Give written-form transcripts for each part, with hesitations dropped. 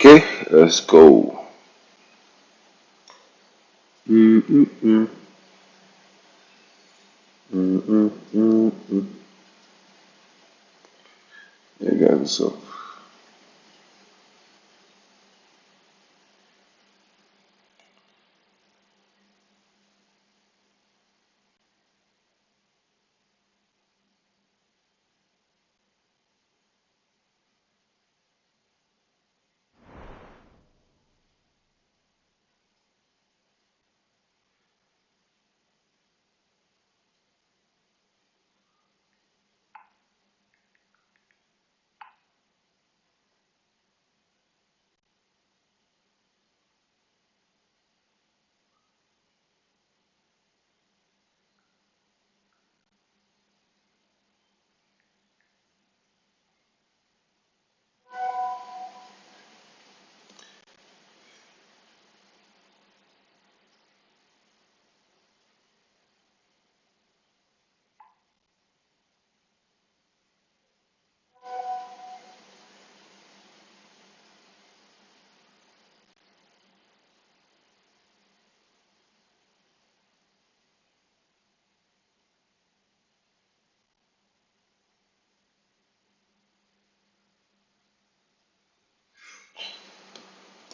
Okay, let's go. Mm-mm-mm. Mm-mm-mm-mm. Yeah, guys, what's up?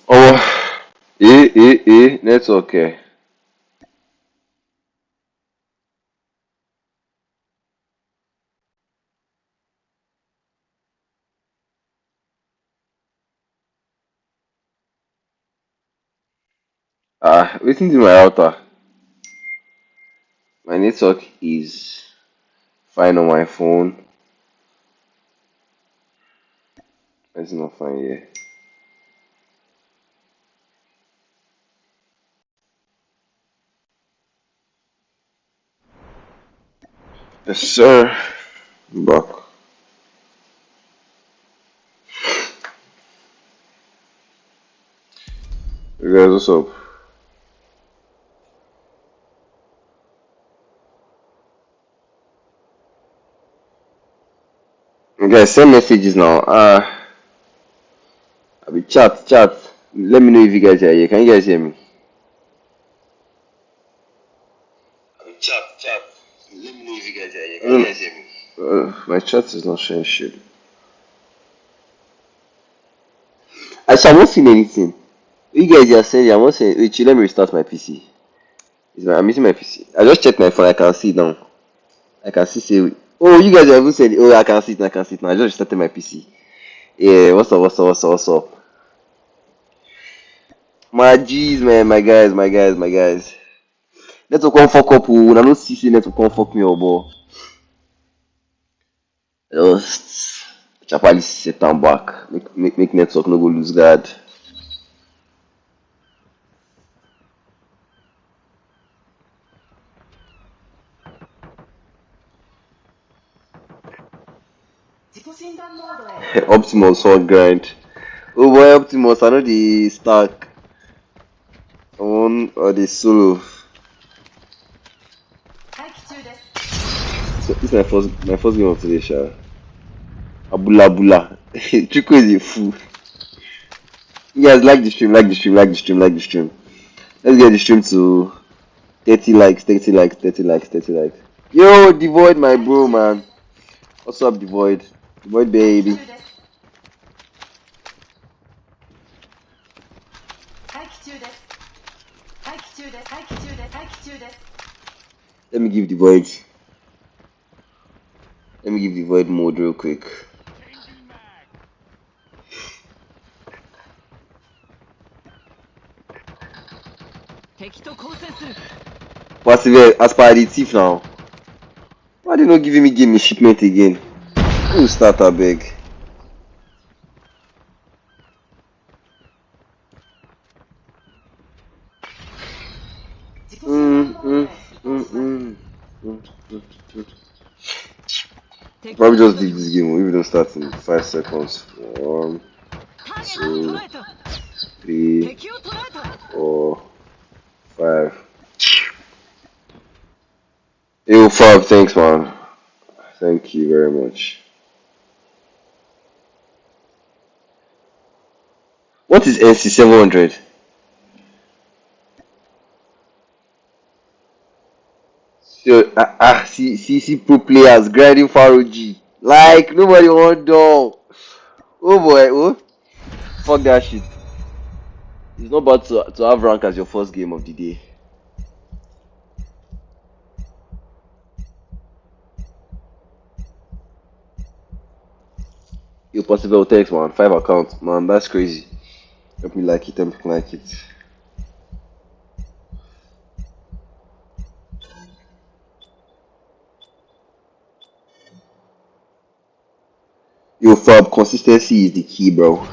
Oh, that's okay. Listen to my router. My network is fine on my phone. It's not fine here. Yes, sir. I'm back. You guys, what's up? You guys, send messages now. I'll be chat. Let me know if you guys are here. Can you guys hear me? Chat. Let me know if you guys are here. Can you guys hear me? My chat is not showing shit. I'm not seeing anything. You guys are saying I'm not saying. Wait, let me restart my PC. I'm using my PC. I just checked my phone. I can see it now. I can see say. Oh, you guys have even said. Oh, I can see it. I can see it now. I just restarted my PC. Yeah, what's up? My G's, man, my guys. Network come fuck up. Oh, I don't see network come fuck me up, boy. Just Chapali set am back. Make network no go lose guard. Optimus hard grind. Oh boy, Optimus, I know the stack on or the solo. So this is my first game of today, sha. Abula. Chico is a fool. You guys like the stream. Let's get the stream to 30 likes, 30 likes. Yo, Devoid, my bro, man. What's up, Devoid? Devoid, baby. Let me give Devoid. Let me give Devoid mode real quick. Persevere as per the thief now. Why they not giving me game shipment again? Who start a beg? Mm, mm, mm, mm, mm, mm, mm. Probably just leave this game if we don't start in 5 seconds. 1, 2, 3, 4, 5. Yo, Fab, thanks, man. Thank you very much. What What is NC 700? So, see pro players grinding for ROG. Like, nobody want dog. Oh boy, oh. Fuck that shit. It's not bad to have rank as your first game of the day. You possible text man, 5 accounts. Man, that's crazy. Help me like it, help me like it. Yo, Fab, consistency is the key, bro.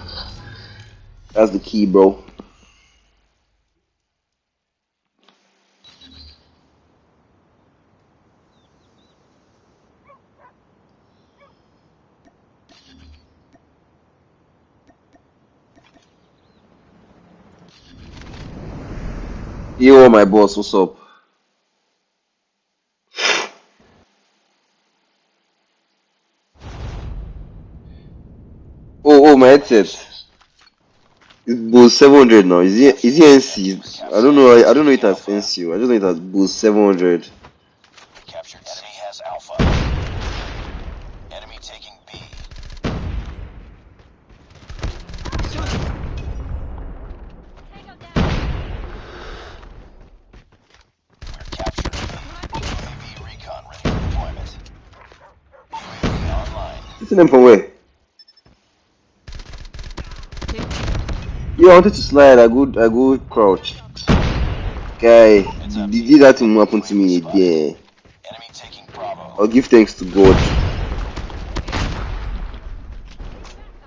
That's the key, bro. Yo, my boss, what's up? Oh, my headset. It's Bose 700 now. Is it NC? I don't know. I don't know it as NC. I just know it as Bose 700. Captured enemy has Alpha. Enemy taking B. We're captured B. UAV recon ready for deployment. UAV online. Listen them from where? Yeah, I wanted to slide. I go crouch. Guy, did that thing happen to me again? Enemy taking Bravo. I'll give thanks to God.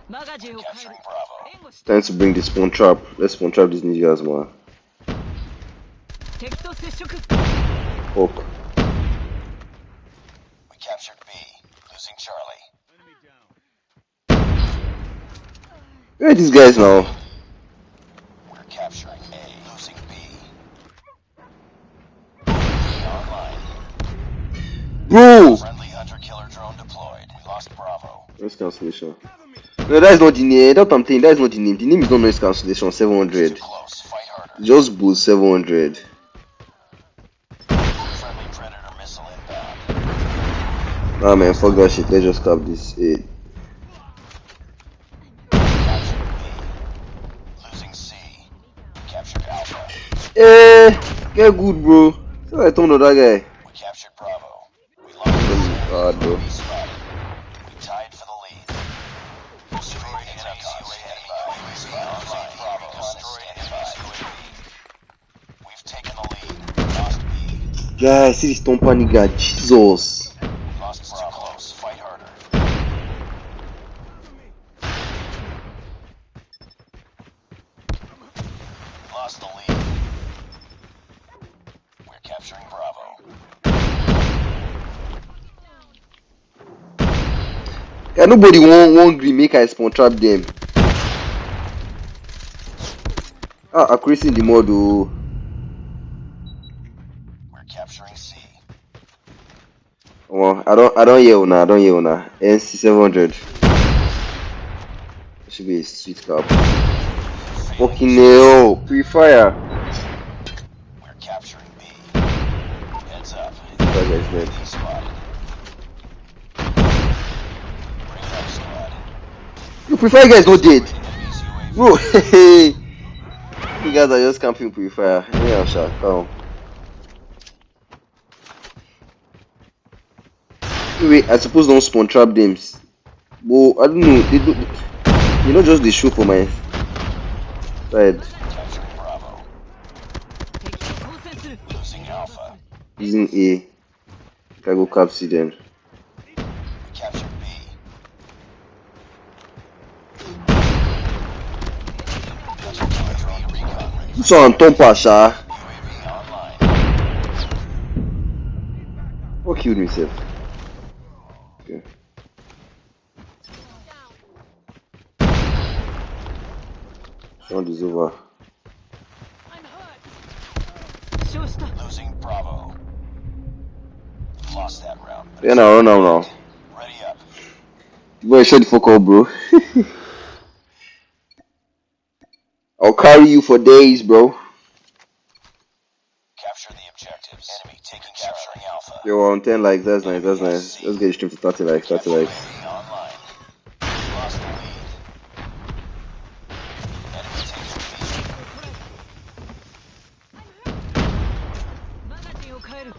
Capturing Bravo. Time to bring the spawn trap. Let's spawn trap these niggas, man. Fuck. We captured B. Losing Charlie. Where are these guys now? We're capturing A. Losing B. UAV online. Bro! Friendly hunter-killer drone deployed. We lost Bravo. Noise cancellation. No, that is not the name. That's what I'm saying. That is not the name. The name is not noise cancellation 700. Too close. Fight harder. Just Bose 700. Friendly Predator missile inbound. Nah, man, fuck that shit. Let's just cap this. Hey. Captured B. Losing C. Captured Alpha. Get good, bro. So I told that guy. We captured Bravo. We lost God, bro. B spotted. We tied for the lead. Destroyed enemy UAV online. Bravo standing by. We've taken the lead. Lost B. Guys, see this Tompa nigga. Jesus. Lost Bravo. Close. Fight harder. Lost the lead. We're capturing Bravo. Yeah, nobody won't green make I spawn trap them. Accuracy in the mod, oh. We're capturing C. Oh, I don't hear una. NC 700. Should be a sweet cap. Fucking hell, pre-fire. We're capturing B. Heads up. That guy's dead. B spotted. Bring it up, squad. You pre-fire guys not dead. Enemies UAV. Bro, hey. You guys are just camping pre-fire. Yeah, sure, calm. Wait, I suppose don't spawn trap them. But I don't know. They not just the show for my side. Capturing Bravo. Losing Alpha. Using A. I go cap C then. We captured B. UAV recon ready. So on Tompa, sha. UAV online. What killed me, sir? Okay. Round is over. Losing Bravo. Lost that round. Yeah, now run now. Ready up. Boy, shut the fuck up, bro. I'll carry you for days, bro. Capture the objectives. Enemy taking capturing Alpha. Yo, on 10 likes, that's nice, that's nice. Let's get the stream to 30 likes, 30 likes. Online. Lost the lead. Enemy taking the lead. マガジンを変える。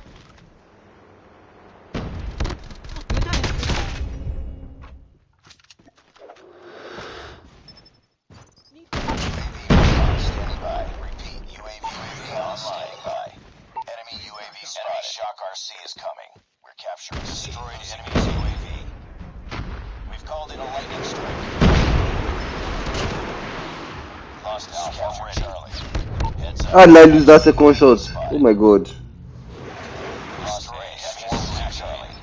Standing by. Repeat. UAV recon standing by. Enemy UAV spotted. Enemy Shock RC is coming. We're capturing destroyed enemy's UAV. We've called in a lightning strike. Lost Alpha ready. Charlie. Heads up. How did I lose that second shot? Oh my god. Lost A. Swarm Charlie.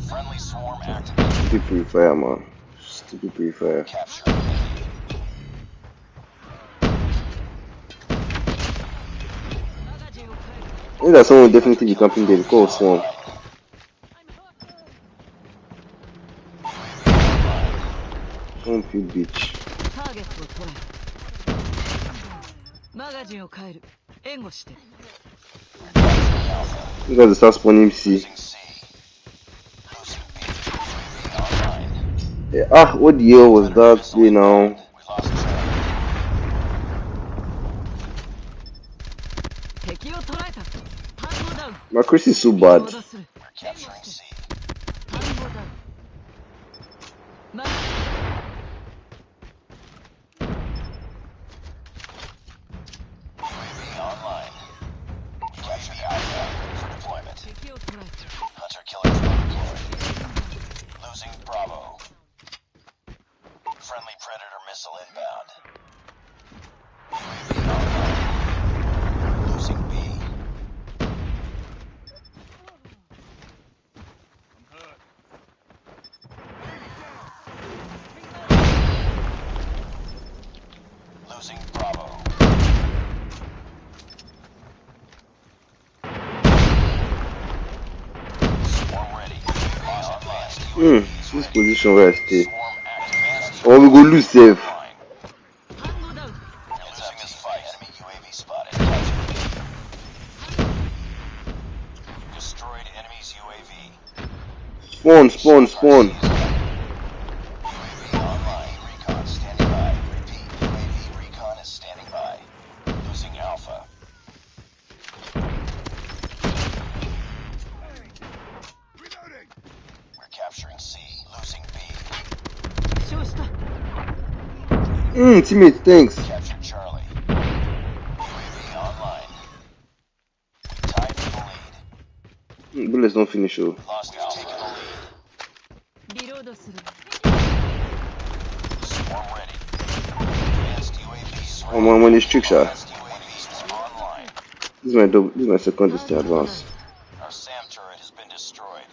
Friendly swarm activated. Stupid purifier, man. Stupid purifier. Capture. I think that someone will definitely be camping there because of Swarm. Camp you, bitch. ターゲットを捉える。マガジンを変える。援護して。 You guys will start spawning C. Losing C. Losing B. Online. Yeah, what the hell was that play now? We lost Charlie. 敵を捉えた。単語ダウン。 My Chris is so bad. 戻する。 We're capturing C. 単語ダウン。マガジン UAV online. We captured Alpha for deployment. 敵を捉えた。 Hunter killer drone deployed. Losing Bravo. Friendly Predator missile inbound. UAV online. Losing B. Losing Bravo. Swarm ready. Lost advanced This position where I stay. Swarm activated. Oh, we go lose safe. Line. 単語ダウン。 You're losing this fight. Enemy UAV spotted. Destroyed enemy's UAV. Spawn. UAV online. Recon standing by. Repeat. UAV recon is standing by. Losing Alpha. We're capturing C. Losing B. 負傷した。 Teammate, thanks. Captured Charlie. UAV online. We tied for the lead. Bullets don't finish, oh. Lost Alpha. Taken the lead. リロードする。 Swarm ready. Advanced UAV I'm on this trick shot. Advanced UAVs online. This is my second distance advance. Our SAM turret has been destroyed.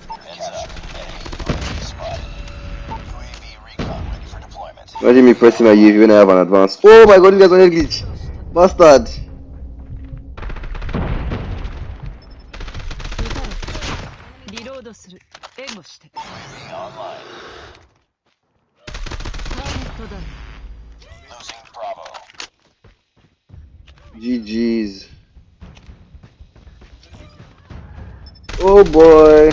Heads up. Enemy UAV spotted. UAV recon ready for deployment. Imagine me pressing my UAV when I have an advance. Oh my god, you guys on a glitch. Bastard. 撃たれ。リロードする。援護して。 UAV online. ターゲットダウン。 Losing Bravo. GG's. Oh boy.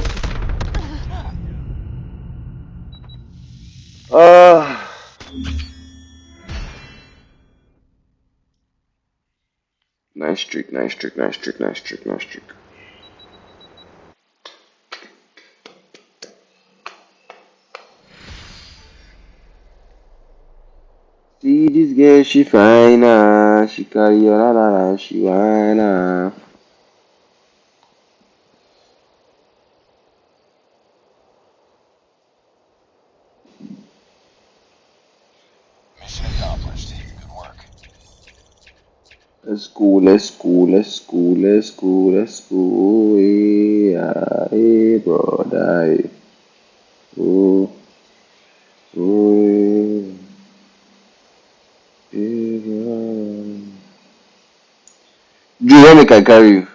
Nice streak. See this girl, she fine, she carry your la, she whine. Mission accomplished. Good work. Let's go, hey, brother, hey. Oh, hey, brother. Do you make I carry you?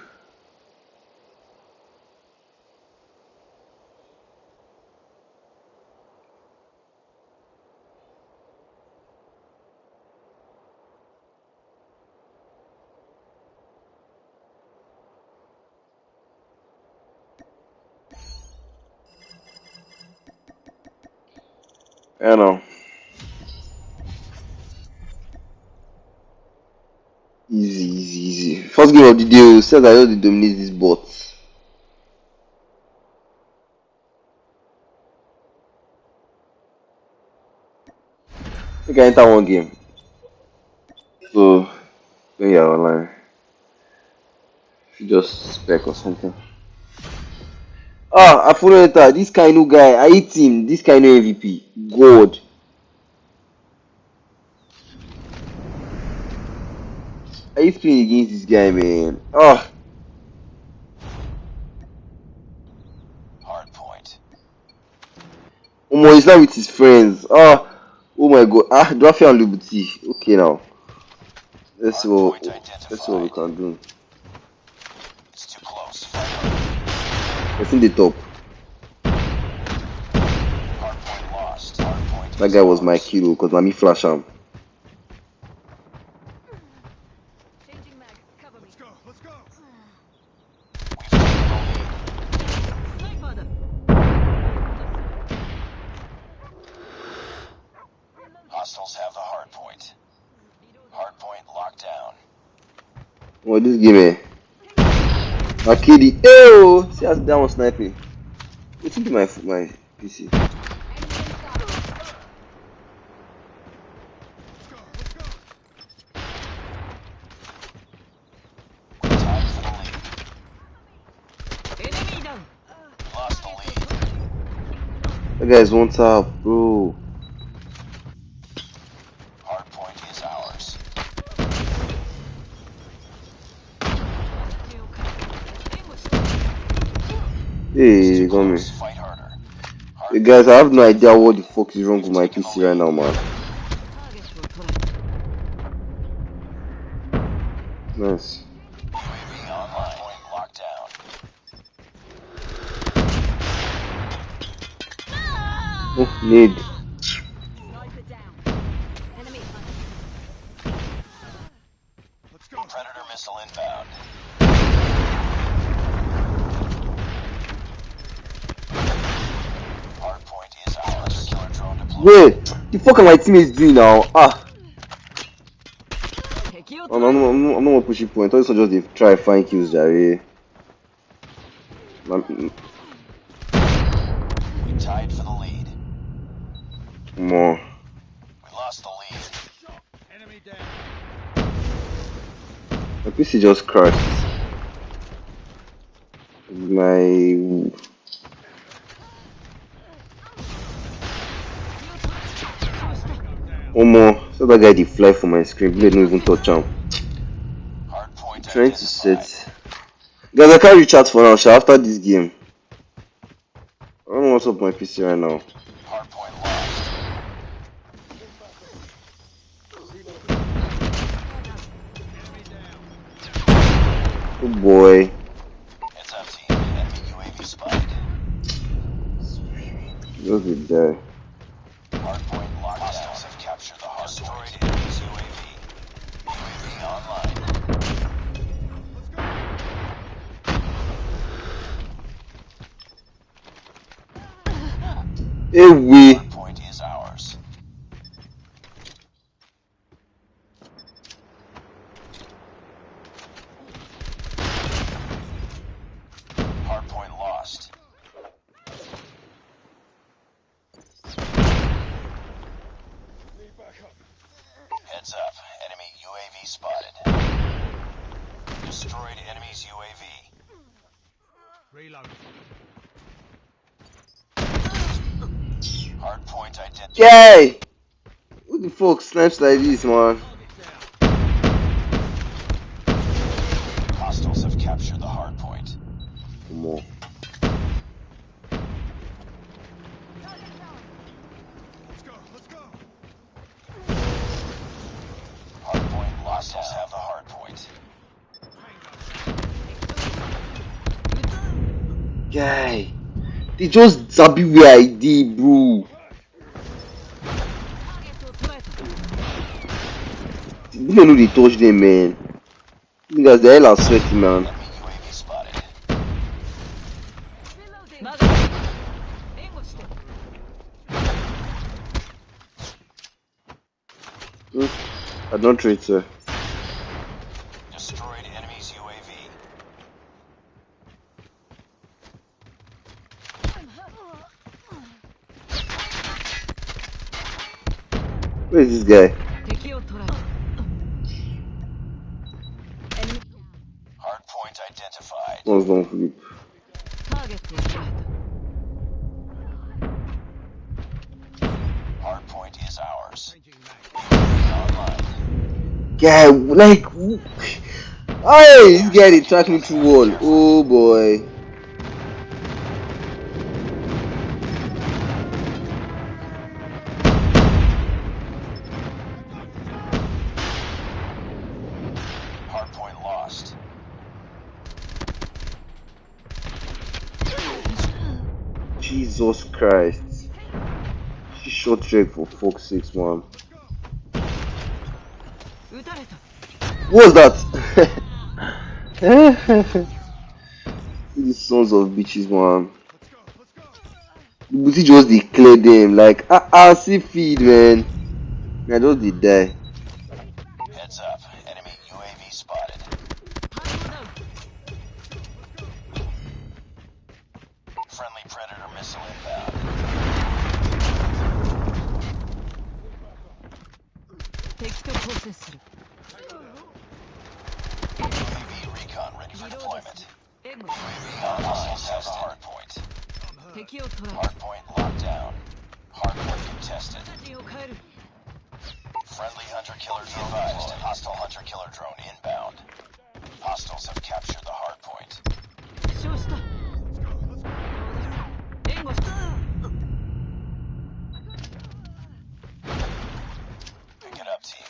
I know. Easy, easy, easy. First game of the day, says I already dominate this bot. I think I enter one game. So, when you're online, you just spec or something. Ah, I follow enter. This kind of guy, I hate him. This kind of MVP. God. I hate playing against this guy, man. Ah, Hard point. Omo, he's not with his friends. Ah, oh my God. Ah, Dwafia and Lubuti. Okay, now. Let's see Hard what, point let's see what we identified. can do. It's too close. Fight harder. What's in the top? Hard point lost. Hard point That is guy was my ours. kilo because let me flash him. Changing mag. Cover me. We've taken the lead. Sniper だ。 Hostiles have the hard point. Hard point locked down. Oh, this game, eh? Akidi. Oh, see how that one sniping. What's into my PC? We're tied for the lead. Enemy down. We lost the lead. That guy's one tap, bro. Hard point is ours. Hey, you got me. Close. Fight harder. Hey guys, I have no idea what the fuck is wrong with my PC right now, man. ターゲットを捉えた。 Nice. UAV online. Point locked down. Oh, need. Sniper down. Enemy hunted. Predator missile inbound. Hard point is ours. Killer drone deployed. Wait, the fuck are my teammates doing now? Ah, 敵を I'm 捉え not gonna push it point. I just they try to find kills, Jerry. We tied for the lead. More. We lost the lead. My PC just crashed. My Omo, so that guy did fly for my screen. Blade don't even touch him. Hard point Trying to identified. set. Guys, I can't reach out for now, sha, after this game. I don't know what's up with my PC right now. Hard point lost. Oh boy. It's up team. Enemy UAV spotted. Just did die. Hard point locked down. Hostiles have captured the hard point. Destroyed enemy's UAV. UAV online. Hey, we. Hard point is ours. Hard point lost. Heads up. Enemy UAV spotted. Destroyed enemy's UAV. Hard point identified. Yay! Who the fuck snipes like this, man? Hostiles have captured the hard point. Come on. Hard point lost. Hostiles have the hard point. Guy, they just zabi where I did, bro. ターゲットを捉えた。 You don't know they touch them, man. Niggas, the hell are sweaty, man. Enemy UAV spotted. マガジン援護して。I don't treat sir. Destroyed enemy's UAV. Where is this guy? 敵を捕らえた。Enemy Hardpoint identified. One's long flip. ターゲットを捉え Hardpoint is ours. Online. Guy, like, hey, this guy they track me through wall. Oh boy. Hardpoint lost. Jesus Christ. She shot Drake for fuck's sake, man. た。撃たれた。 What was that? These sons of bitches, man. The booty just declared them like, see feed, man. I just did die. Heads up. Enemy UAV spotted. ターゲットダウン。 Friendly Predator missile inbound. 敵と交戦する。 UAV recon ready for リロード deployment. する。援護 Hostiles have the hardpoint. 敵を捕らえた。 Hardpoint locked down. Hardpoint contested. 陣を変える。 Friendly hunter-killer drone advised. Hostile hunter-killer drone inbound. Hostiles have captured the hardpoint. 負傷した。援護した。 Pick it up, team.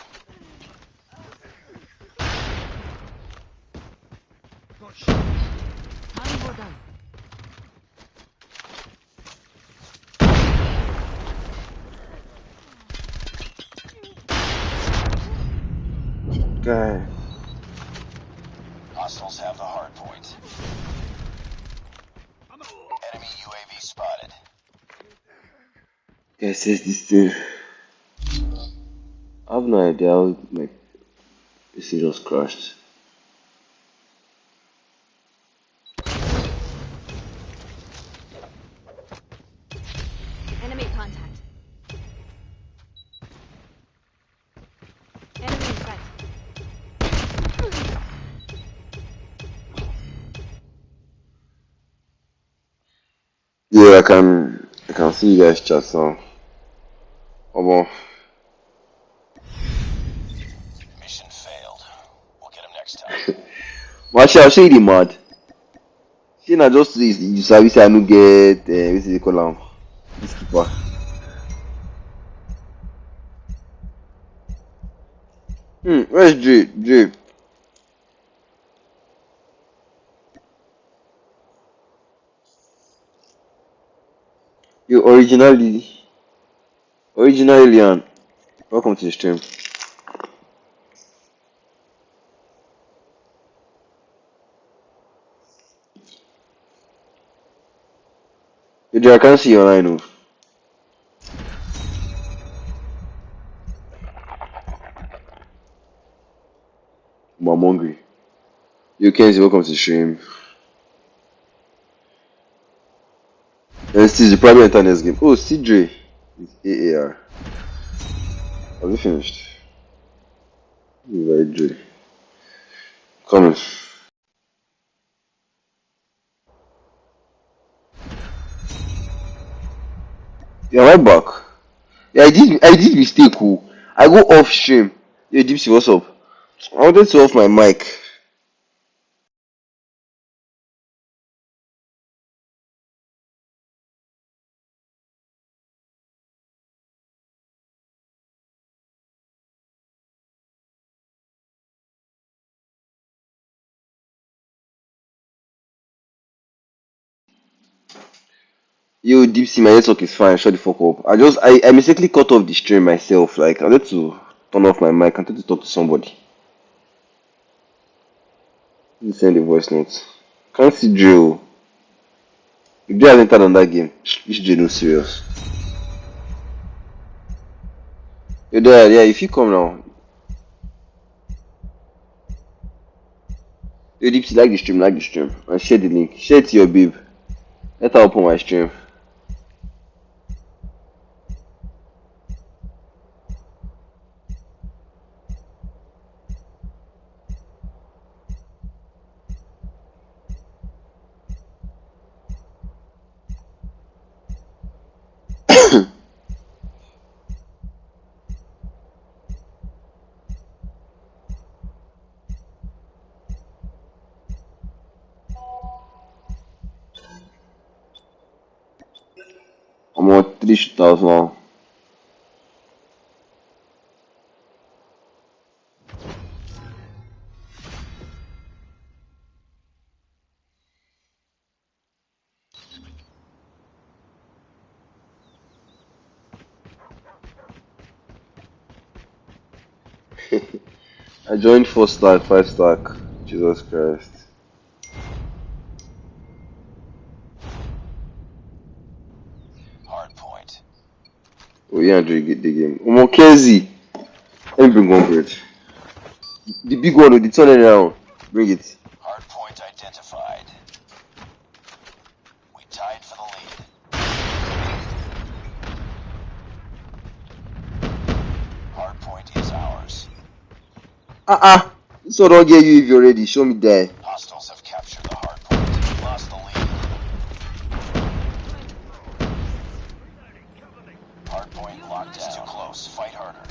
単語ダウン。 Guy. Hostiles have the hardpoint. Enemy UAV spotted. Guy says this thing. I have no idea how my PC just crashed. Enemy contact. Enemy in sight. Yeah, I can see you guys chat now. Oh well. Mission failed. We'll get him next time. Actually, I'll show you the mad. See, now just this, you sabi say I no get what is it call am? This keeper. Where's Dre? Dre. You originally, Leon. Welcome to the stream. Yo, Dre, I can't see you online. Oh. I'm hungry. You Kenzie, welcome to the stream. This is the private internet game. Oh, CJ. It's AAR. Have you finished? Right, Dre. Coming. Yeah, right back. Yeah, I did mistake. Oh. I go off stream. Yeah, Dipsy, what's up? I wanted to off my mic. Yo, Dipsy, my network is fine. Shut the fuck up. I mistakenly cut off the stream myself. Like, I wanted to turn off my mic. I wanted to talk to somebody. Let me send a voice note. Can't see Joe. If Joe has entered on that game, this Joe no serious. You're there, yeah, if you come now. Yo, Deepsy, like the stream, and share the link. Share it to your babe. Let her open my stream. I'm on 3 shooters now. I joined 4 stack, 5 stack. Jesus Christ. Hard point. Oh, yeah, Andrew, get the game. I'm on KZ. Let me bring one bread. The big one with the turn around. Bring it. Hard point identified. We tied for the lead. Hard point is ours. This one don't get you if you're ready. Show me there. Hostiles have captured the hard point. Lost the lead. Hard point locked down. Too close. Fight harder.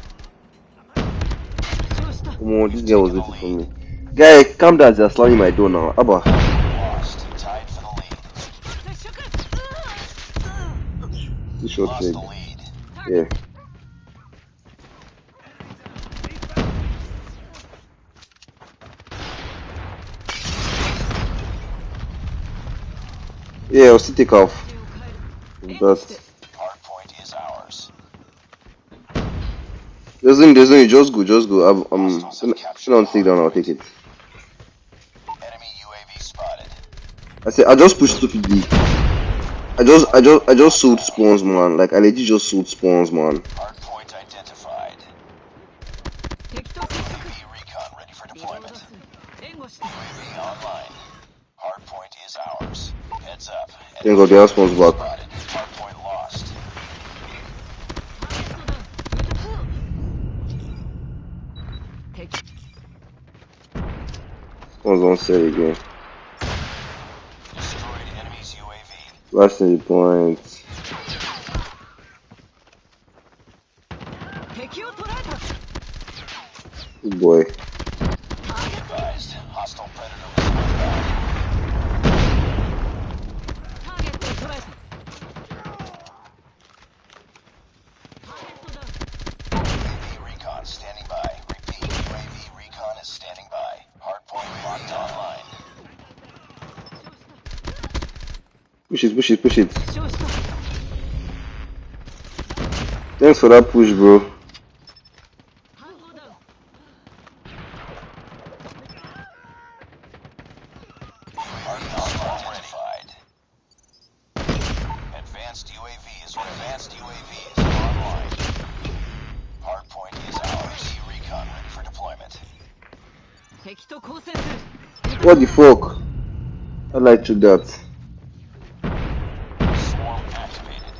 Come on, this guy was waiting for me. Guy, calm down. They're slamming my door now. Abba. Lost. Tied for the lead. This short Lost leg. the lead. Yeah. Yeah, I'll still take off. That. Hard point is ours. There's no need. Just go. I'm gonna take down. I'll take it. Enemy UAV spotted. I said I just pushed stupidly. I just sold spawns, man. Like I legit just sold spawns, man. Hard point identified. UAV recon ready for deployment. UAV online. Hard point is ours. Heads up. Thank God the house spawns back. Spotted. Hard point lost. Spawns don't sell again. Destroyed enemy's UAV. Blasting the point. Good boy. Be advised. Hostile predator was inbound. UAV recon standing by. Repeat. UAV recon is standing by. Hardpoint locked online. Push it. Thanks for that push, bro. Hardpoint identified. Advanced UAV is online. Hardpoint is ours. Recon ready for deployment. What the fuck? I like to that. Swarm activated.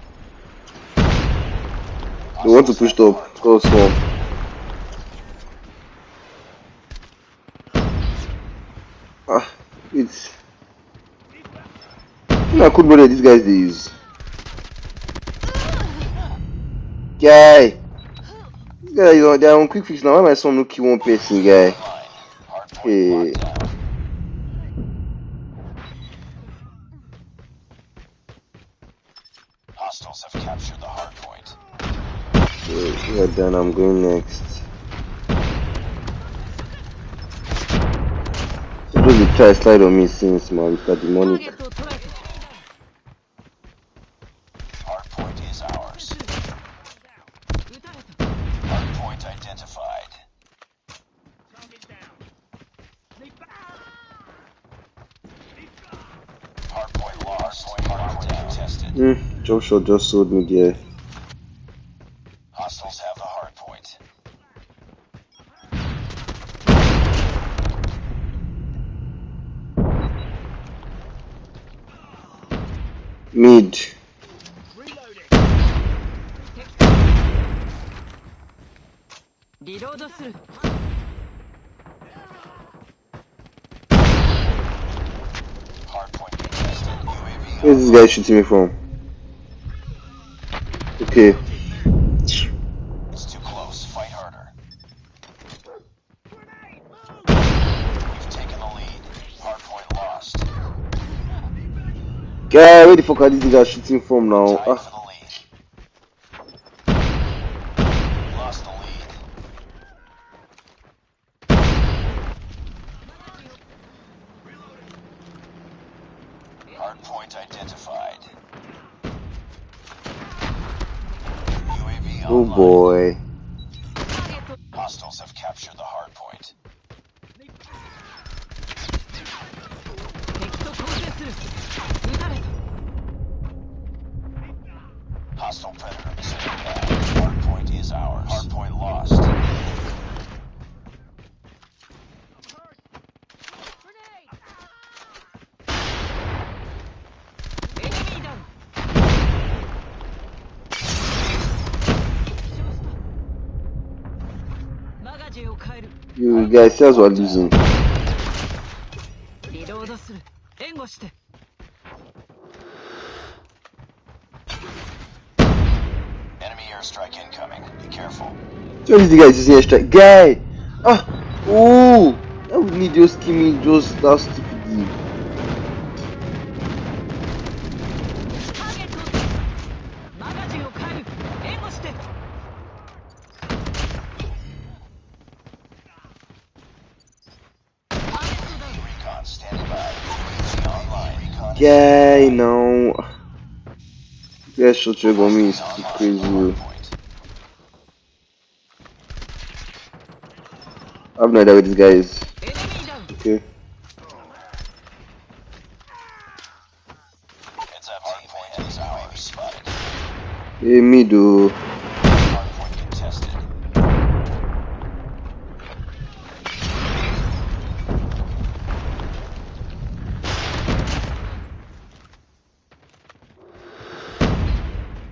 They want to push top. Go swarm. It's. I could know that these guys they use. Guy. These guys they're on quick fix now. Why my son no kill one person, guy? Hardpoint Hey. locked down. Hostiles have captured the hardpoint. Yeah, then I'm going next. So really try slide on me since man, it's got demonic. Hardpoint is ours. Hardpoint identified. Hardpoint lost. Hardpoint contested. Job shot just sold me there. Hostiles have the hardpoint. Mid. Reload する Hardpoint contested. UAV Where's this guy shooting me from? Okay. It's too close. Fight harder. We've taken the lead. Hardpoint lost. Guy, where the fuck are these guys shooting from now? Tied for the lead. Lost the lead. Hardpoint identified. UAV Oh online. boy. Hostiles have captured the hardpoint. 敵と交戦する撃たれた Hostile predator missile inbound. Hardpoint is ours. Hardpoint lost. Enemy down マガジンを変える You guys see us are losing. リロードする援護して Enemy airstrike incoming. Be careful. So this guy is using a strike. Guy! Ah! Oh! I would need just kill me just that stupidly. ターゲットマガジンを変える援護して Recon standing by. UAV online. Recon Guy, no. Guys, shot your on me is too online. crazy. Hardpoint. I have no idea where this guy is. Enemy down Okay. Heads up. Hardpoint is ours. Spotted. Hey, me do. Hardpoint contested.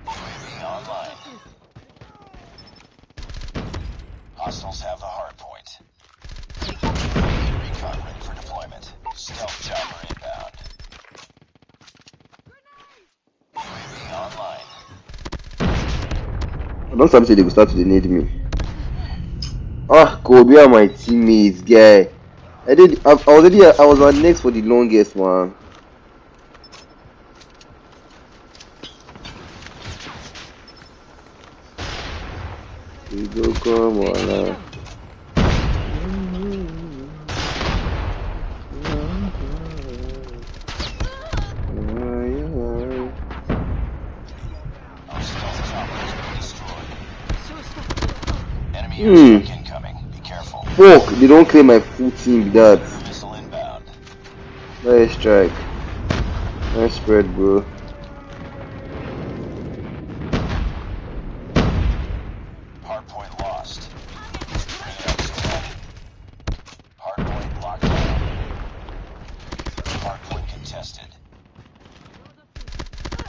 UAV online. Hostiles have the hardpoint. Recon ready for deployment. Stealth chopper inbound. UAV online. I don't start say they will start to need me. Ah, Kobe are my teammates, guy. I was on next for the longest one. You go come on Enemy now. down Our stealth chopper has been destroyed. 負傷した Enemy Hmm. airstrike incoming. Be careful. Fuck, they don't claim my full team with that. Missile inbound. Nice strike. Nice spread, bro. Hardpoint lost. Bring it up, squad. Hardpoint locked down. Hardpoint contested.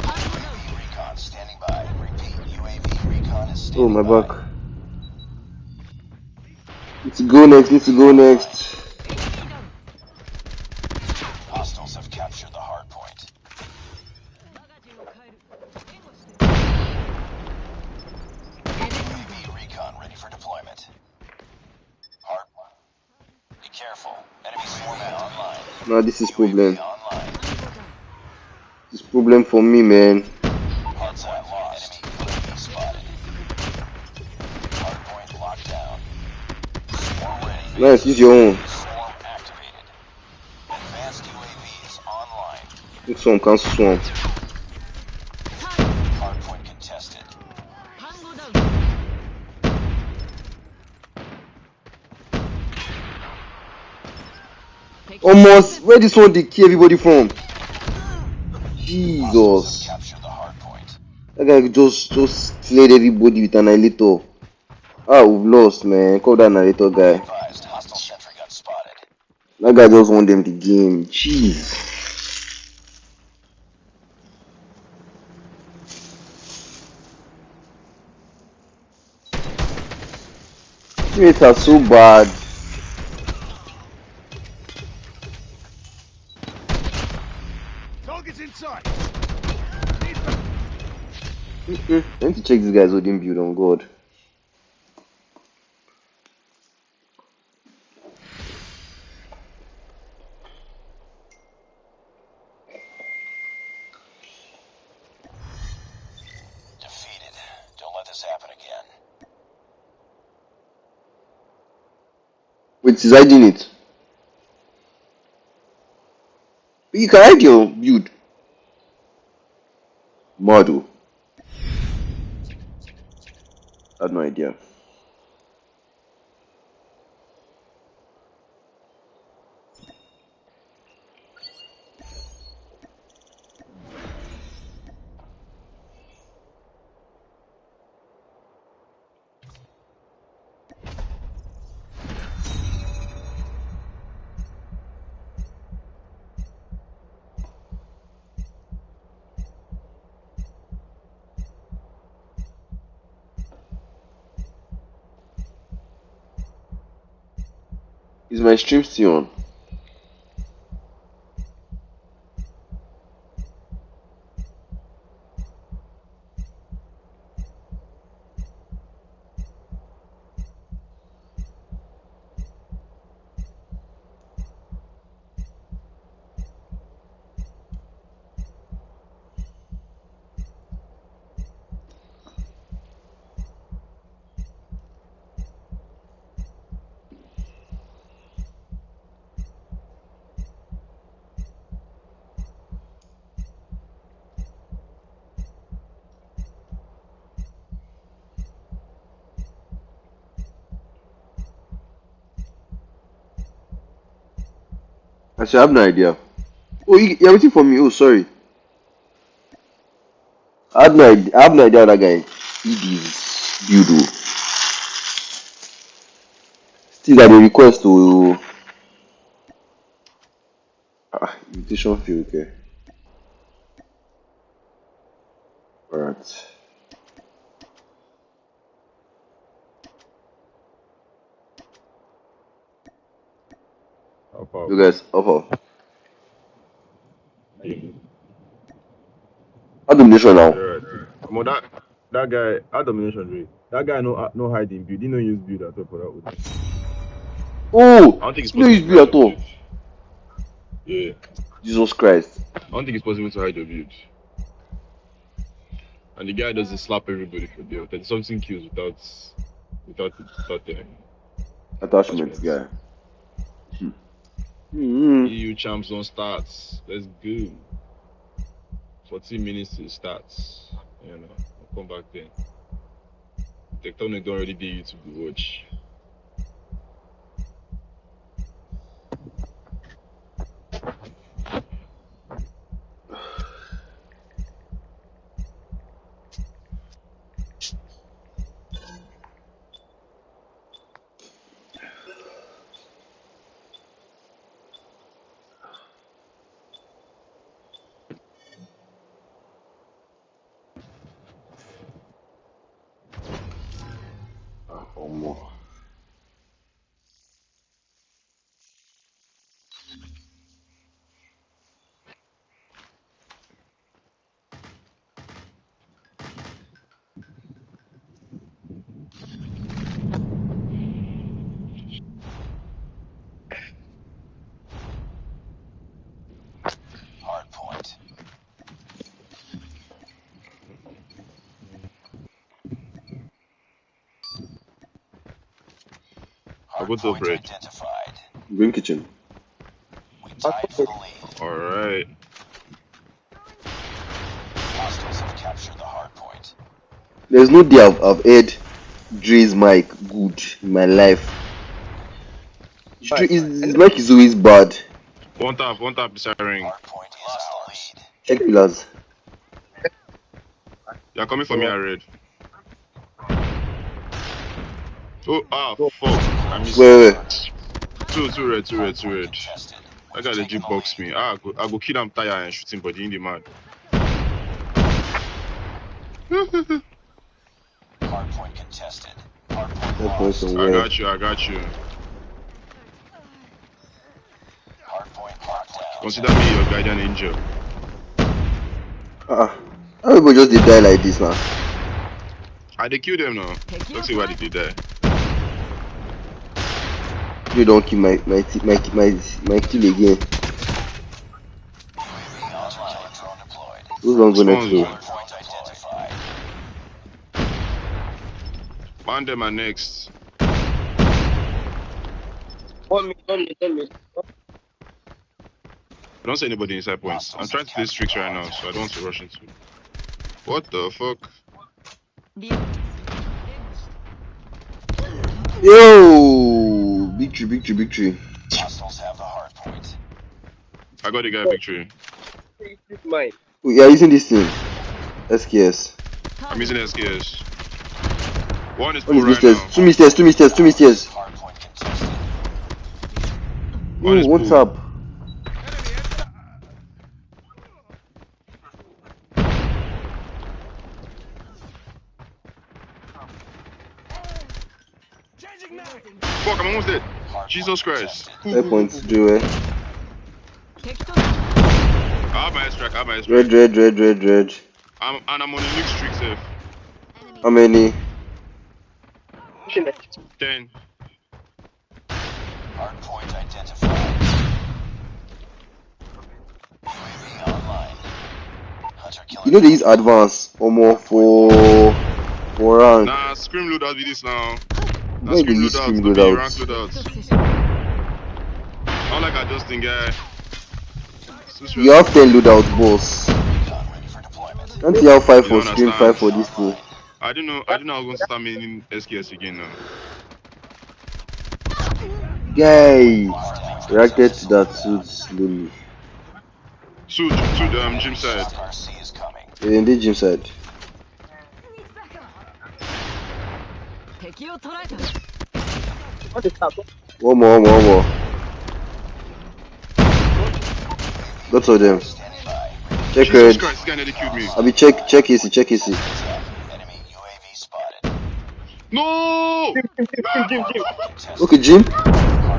UAV recon standing by. Repeat, UAV recon is standing Oh, my by. back. Need to go next, need to go next. Enemy down Hostiles have captured the hardpoint. マガジンを変える援護して UAV recon ready for deployment. Hard. Be careful. Enemy swarm online. Now this is problem. UAV online. This is problem for me, man. Hardpoint lost. Enemy UAV spotted. Hardpoint locked down. Swarm ready. Nice, use your own. Swarm activated. Advanced UAVs online. Need some cancel swarm. Hardpoint contested. タンゴダウン Almost. Where this one they kill everybody from? Hostiles Jesus. have captured the hardpoint. That guy just cleared everybody with an annihilator. Ah, we've lost, man. Call that annihilator guy. Advised, hostile sentry gun spotted. That guy just won them the game. Jeez. Teammates are so bad. Target's inside. I need to check this guy's holding build on God. Defeated. Don't let this happen again. Wait, he's hiding it. You can hide your build. Model. I had no idea. Is my stream still on? Actually, I have no idea. Oh, you're waiting for me. Oh, sorry. I have no idea how that guy did his build. Oh. Still, got a request to invitation fee. Okay. Alright. Up, up. You guys, offer. Yeah. How domination now? Right. Come on, that guy, that domination rate. That guy no hiding build. He no use build at all for that one. Oh, I don't think it's no possible use to build hide at your all. build. Yeah. Jesus Christ. I don't think it's possible to hide your build. And the guy doesn't slap everybody for build. 30 something kills without Attachment attachments. guy. Hmm. EU champs don't start. Let's go. 14 minutes to start. You know, I'll come back then. Tectonic don't already do YouTube to watch. More. Hard point. I'll Hard go to point bread. identified. Green kitchen. We tied for the lead. Alright. Hostiles have captured the hard point. There's no day I've heard Dre's mic good in my life. His mic is always bad. One tap desiring. Hard point is our lead. Check pillars. You're coming for me, I read. Oh, fuck. I missed. Wait. Two red. Contested. That guy legit box me. I go kill him tire and shoot him, but he in the mad. Hard point contested. Hard point point I somewhere. got you. Hardpoint locked down. Consider me your guardian angel. How people just dey die like this now? I dey kill them now. Let's see why they did that. You don't kill my kill again. UAV online. Drone deployed. Who's gonna go next Response, row? Hardpoint identified. Man, them are next. One minute. I don't see anybody inside points. I'm trying to play streaks right now, so I don't want to rush into it. What the fuck? Yo, victory. Hostiles have the hardpoint. I got the guy victory. Mine. We are using this thing. SKS. I'm using SKS. One is One full is right misters. now. Two misters. Hardpoint contested. One is What's full. up? Fuck, I'm almost dead. Jesus Christ. 5 points, Joe. I have my S-track. Red. I'm on a mixed streak safe. How many? 10. Hardpoint identified. UAV online. Hunter killer. You know they use advance or more for rank. Nah, scream loadout with this now. Nah, Why they scream use loadout. scream Could be rank loadouts? loadouts. Not like I just think, guy. You have 10 loadouts, boss. Recon ready for deployment. Can't you have 5 You for don't screen, understand. 5 for this thing? I didn't know I was going to start making SKS again now. Guy reacted to that suit slowly. Suit, gym side. RC is coming. In the gym side. What is that? One more. Lots of them. Standing by. Check Jesus red. Christ, this guy nearly killed me. I'll be check AC. Heads up. Enemy UAV spotted. No! Jim. Contested. Okay, Jim.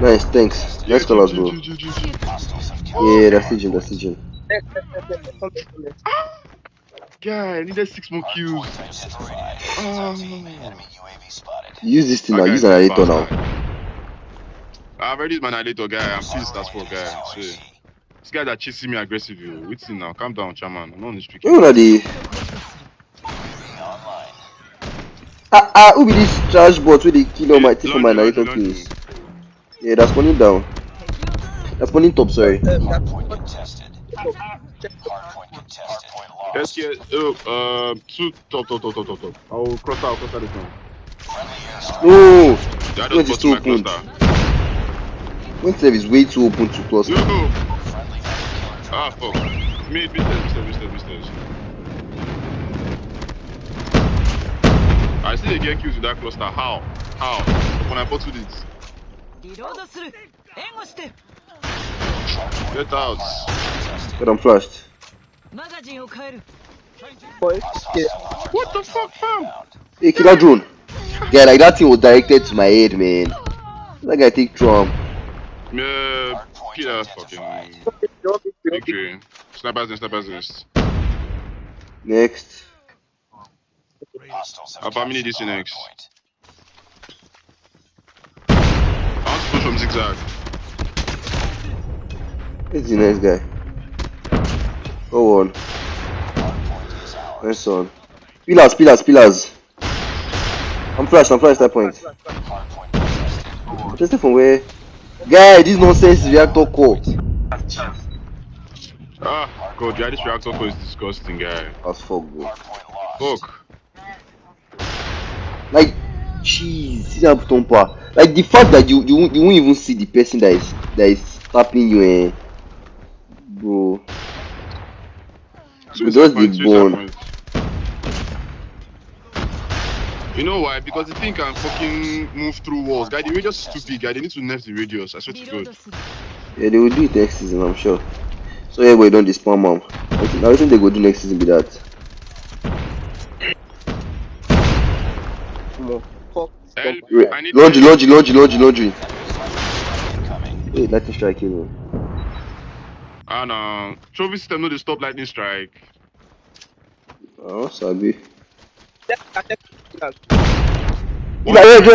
Nice, thanks. Nice colors, bro. Hostiles have killed. Yeah, that's the gym. Next. Guy, I needed 6 more kills. Hardpoint identified. Enemy UAV spotted. Use this thing now. That Use guy's an editor fast, now. man. I've already used my annihilator, guy. I'm pissed as fuck, guy. Shit. This guy that chasing me aggressively. Wait now. Calm down, chairman. I'm not on the street. You know the Online. who be this trash bot with the kill on my teeth for my narrator kills? Yeah, that's spawning down. That's spawning top, sorry. Hardpoint contested. Hardpoint contested. Hardpoint lost. SKS, 2 top. I'll cross out this one. Friendly airstrike. No! That Wait, just it's got to my too open. cluster. One save is way too open to cluster. Yo! Friendly hunter killer drone. Ah, fuck. Misters. I see they get kills with that cluster. How? When I bottled it. Get out. But I'm flashed. Point. Yeah. What the fuck, fam? Hey, killer drone. Yeah, like that thing was directed to my head, man. That guy take Trump. Yeah, killer fucking victory. Snipers nest. Next. Hostiles have How about me captured this the next? hardpoint. I want to push from zigzag. It's the next guy. Go on. Hardpoint is ours. Nice one. Pillars. I'm flashed that point. Hardpoint contested. Just from where? Guy, this nonsense reactor core. Ah, God, yeah, this reactor core is disgusting, guy. As fuck, bro. Hardpoint lost. Fuck. Like, jeez, see that bumper. Like the fact that you won't even see the person that is tapping you, bro. You just the bone. You know why? Because the thing can fucking move through walls. Guy, the radius is too big, guy. They need to nerf the radius. I swear to God. Yeah, they will do it next season, I'm sure. So everybody don't spam mom. I think they go do next season be that. fuck? Help! Re- I need Laundry, help. laundry. Incoming. Hey, lightning strike you. Ah no. Trophy system no dey stop lightning strike. Oh, Sabi. Check, check, check. Yeah, red.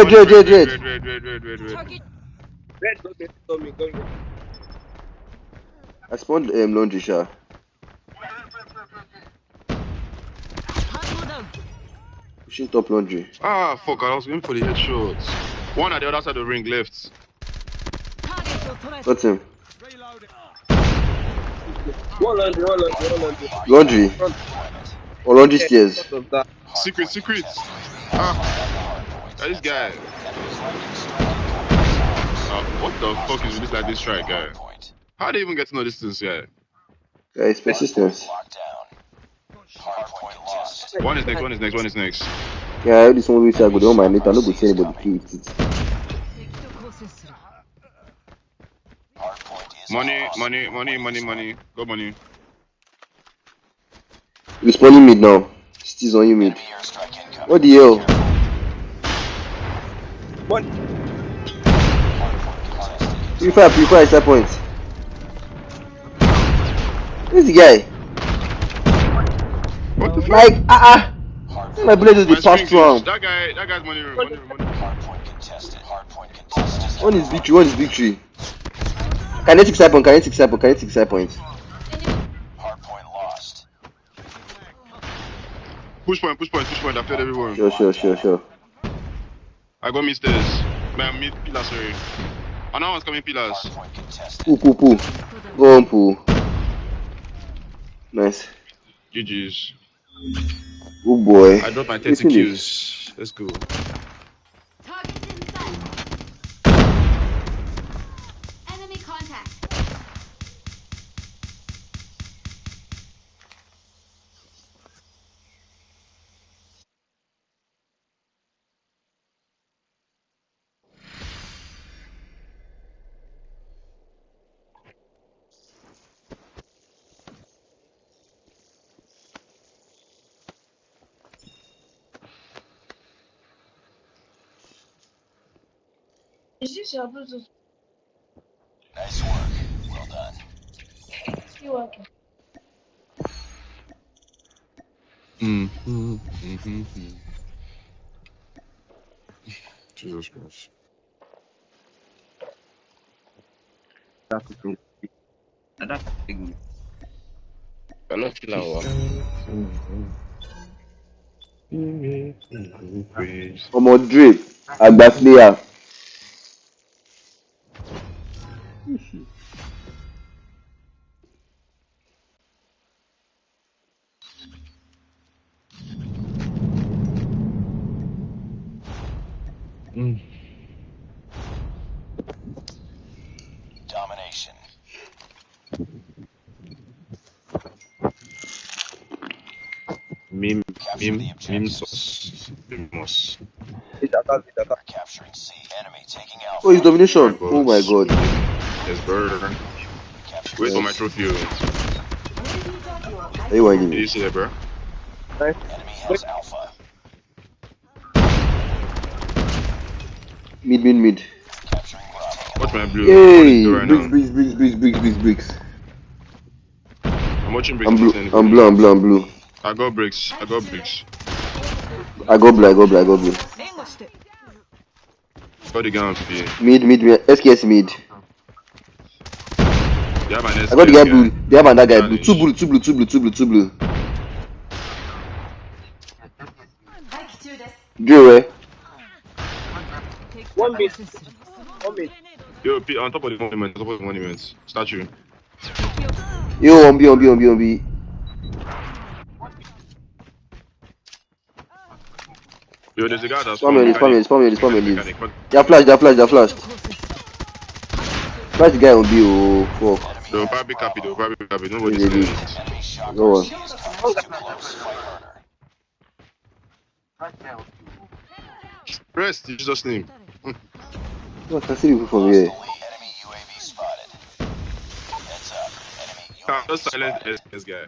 Red, go me. I spawned laundry, sha. 反応ダウン Pushing top laundry. Ah fuck! I was going for the headshots. One at the other side of the ring left. ターゲットを捉えた Got him. One laundry. Laundry. Or laundry stairs. What of that? Secret. Ah, this guy. What the fuck is this like this strike guy? Point. How do you even get to know this guy? Guys, persistence. Locked down. Hardpoint lost. One is next. Yeah, this one which I go do on my net. I no go see anybody play with it. 敵と交戦する Hardpoint is Money. lost. Go money. Respawning mid now. City's on you mid. Enemy airstrike incoming. What the hell? One. Hardpoint contested. Purify extra point. Who's the guy? What the fuck? Like, Hardpoint. my blade just My be passed screen glitched. through. That guy's money room. Hardpoint contested. Hardpoint contested. One is victory. Kinetic side point. Hardpoint lost. Push point. I failed everyone. Sure. I got mid stairs. Man, mid pillars, sorry. Another one's coming pillars. Hardpoint contested. Pull. Go on, pull. Nice. GG's. Oh boy. I dropped my 30 Listen this. kills. Let's go. Targets in sight. Enemy contact. Nice work. Well done. Jesus Christ. I don't feel like Omo Dre. Agba player. Domination. Meme Capture the sauce. Mimos. We're capturing C. Enemy taking Alpha. Oh, it's domination. Oh my god. Yes, bird. Capture Wait C. for my trophy. Are you whining Did me? you see that, bro? Enemy has Alpha. Mid. Capturing Bravo. Watch my blue. Hey, Right now. bricks. I'm watching bricks. I'm blue. I got bricks. I go blue. 援護して Got the gun for you. Mid. SKS mid. You have an I got the guy blue. They have another guy blue. Two blue. Dre, where? 敵と One 交 bit. 戦する One bit. Yo, on top of the monument. Statue. Yo, on B. Yo, there's a guy that's Spam your leads. Mechanic, but They are flashed. と交戦する Flash the guy on B, oh, fuck. they'll probably copy. Nobody's They saying did. it. Enemy shock Go on. RC is coming too close. Fight harder. Rest in Jesus' name. Oh, I can see people from Lost here. the lead. Enemy UAV spotted. Heads up. Enemy Ah, UAV just silent spotted. this guy.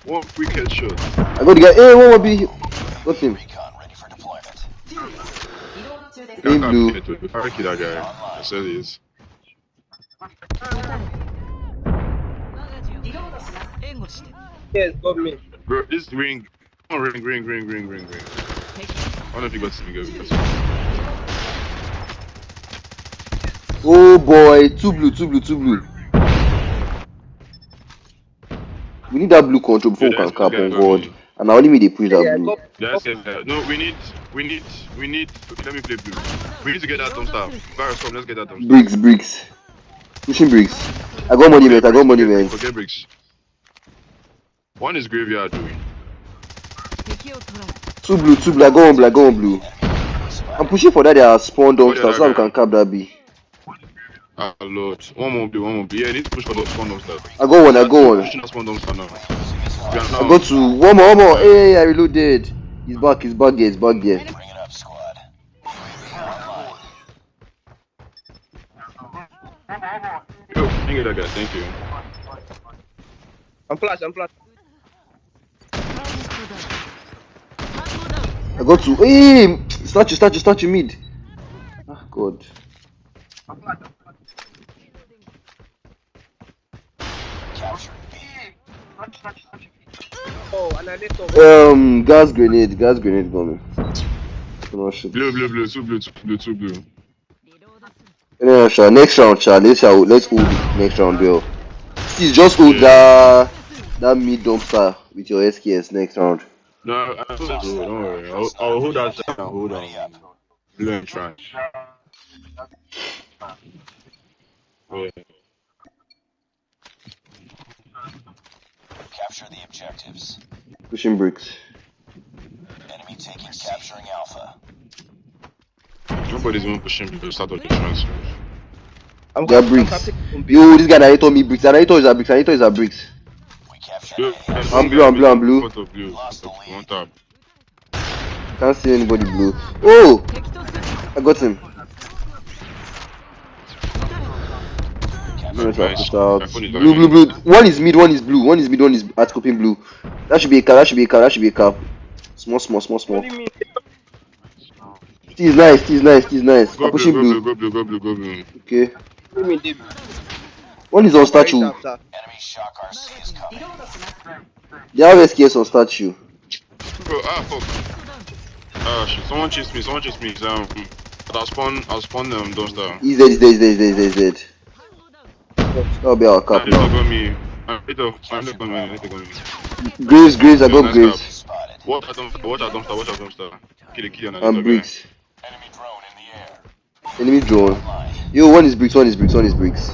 One quick headshot. I got the guy. Hey, what will be? Got him. Recon ready for deployment. In blue. If I kill that guy, I said it is. マガジンを援護して Yes, got me. Bro, this ring. Come on, ring. 敵 I don't know if you got to go. Oh boy, two blue. We need that blue control before we can cap on God. And now only me they push that Yeah, blue. got That's it. No, we need. Let me play blue. We need to get that dumpster. Virus, come, let's get that dumpster. Bricks. Pushing bricks. I got monument. Forget bricks. One is graveyard doing. 敵を捕らえ Two blue. I go on blue. I'm pushing for that spawn dumpster so we can cap that B. Ah, Lord. One more blue. Yeah, I need to push for the spawn dumpster. I go on. Pushing that spawn dumpster now. I go to one more. Hey, I reloaded. He's back there. Bring it up, squad. Yo, thank you, that guy. Thank you. I'm flash. ターゲットダウン I go to hey, statue mid. Ah God. Capturing B. Oh, and I let go. Gas grenade coming. No shit. Blue. Two blue. リロードする Yeah, sure. Next round, Char. Let's hold next round, bro. Please just hold that mid dumpster with your SKS next round. No, I told you, bro. Don't worry. I'll hold that down. Hold on. Ready up. Blue and trash. Yeah. Capture the objectives. Pushing bricks. Enemy capturing Alpha. Nobody's even pushing people to start on the transfer. I'm They are bricks. Yo, this guy Naito me bricks. Naito is a bricks. We captured Blue. A. I'm blue. Photo blue. Lost the lead. One tap. Can't see anybody blue. Oh, 敵とする I got him. Captured Nice, A. Nice. out. My phone is Blue. One is mid, one is blue. One is at coping blue. That should be a cap. Small. Only me. Still nice. Go I'm pushing blue. Go blue. Okay. Only me, David. One is on statue. Enemy shock RC is coming. They have SKS on statue. Bro, fuck. Shit. Someone chased me. I'll spawn dumpster. He's dead. That'll be our cap They now. got me. They got me. Graves, I got Nice Graves. Spotted. Watch out dumpster. Kill another And guy. bricks. Enemy drone in the air. Enemy drone. Line. Yo, one is bricks.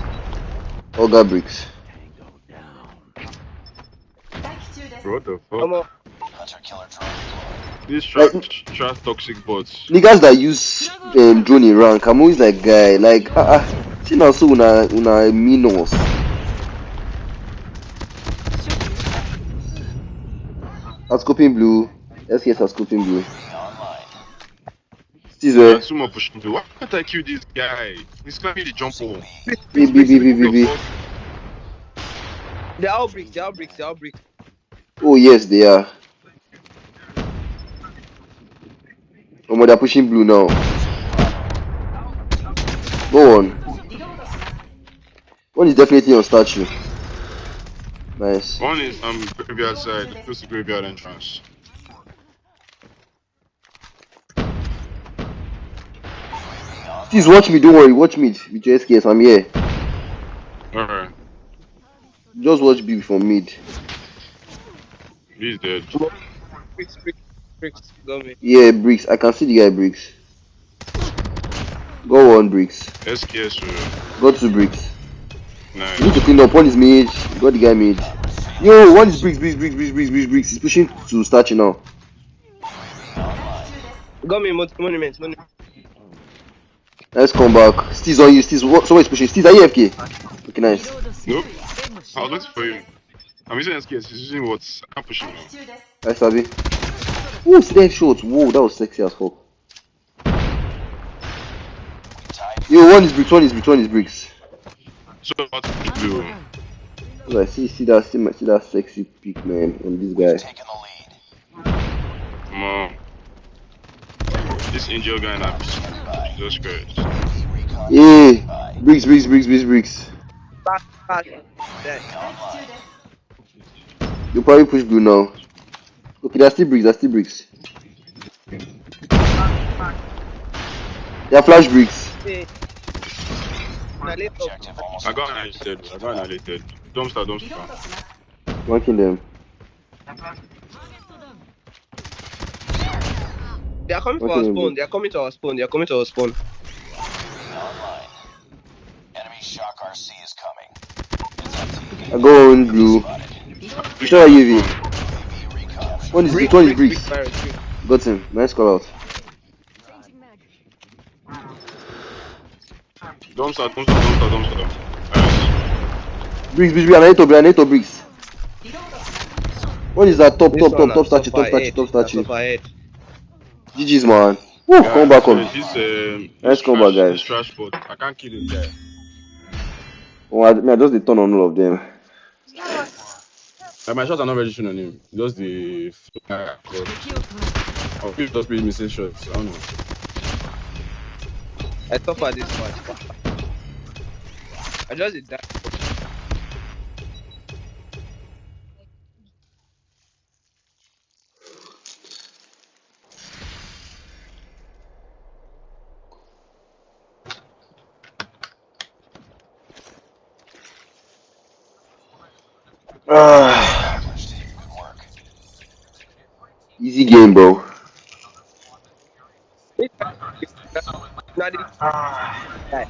All got bricks. Bro, what the Come fuck? on. Hunter killer drone deployed. These trash toxic bots. Niggas that use drone in rank, I'm always like guy, like see now so una minus. Scoping blue. SKS are scoping blue. Online. This way. Two more pushing me. Why can't I kill this guy? He's climbing the jump wall. B. The fuck? They're all bricks. Oh yes, they are. Oh, they're pushing blue now. Go on. One is definitely on statue. Nice. One is graveyard side, close to graveyard entrance. Please watch me, don't worry, watch me with your SKS, I'm here. Alright, Just watch B from mid. he's dead. Bricks. Got me. Yeah, bricks. I can see the guy bricks. Go on bricks. SKS, Go to bricks. You need nice. to clean up. One is mid. Got the guy mid. Yo, one is bricks. He's pushing to statue now. Got me. Monument. Let's come back. Steve's on you. Someone is pushing. Steve's are you AFK? Okay, nice. リロードす Nope. る援護し I was waiting for you. I'm using SKS, he's using what? I'm pushing now. Nice, Sabi. Ooh, Steve short. Whoa, that was sexy as fuck. Yo, one is bricks. So, about to push blue. Like, see that sexy pic, man, on this guy. Taking the lead. Come on. This angel guy now. Standing by. Just crazy. recon Yeah. Bricks. Back. There. online. You probably push blue now. Okay, there's still bricks. They are flash bricks. Hey, now let's go. Objective almost I got complete. annihilated. I got annihilated. Dumpster. Marking them. They are coming to Marking our them. spawn. They are coming to our spawn. They are coming to our spawn. Online. Enemy shock RC is coming. It's empty. I go on blue. Which one are you using? UAV recon. One is Brick, bricks. virus, brick. Got him. Nice call out. Dumpster. Bricks. I need to bricks. What is that? Top This one, statue. That's overhead. GG's, man. Woo, come back on. This Nice comeback, guys. This trash spot. I can't kill him there. Oh, I just the turn on all of them. Like my shots are not registering on him. Just the. I'll just be missing shots. I don't know. I suffer this much. I just did that. Accomplished. Good work. Easy game, bro. Now the guy.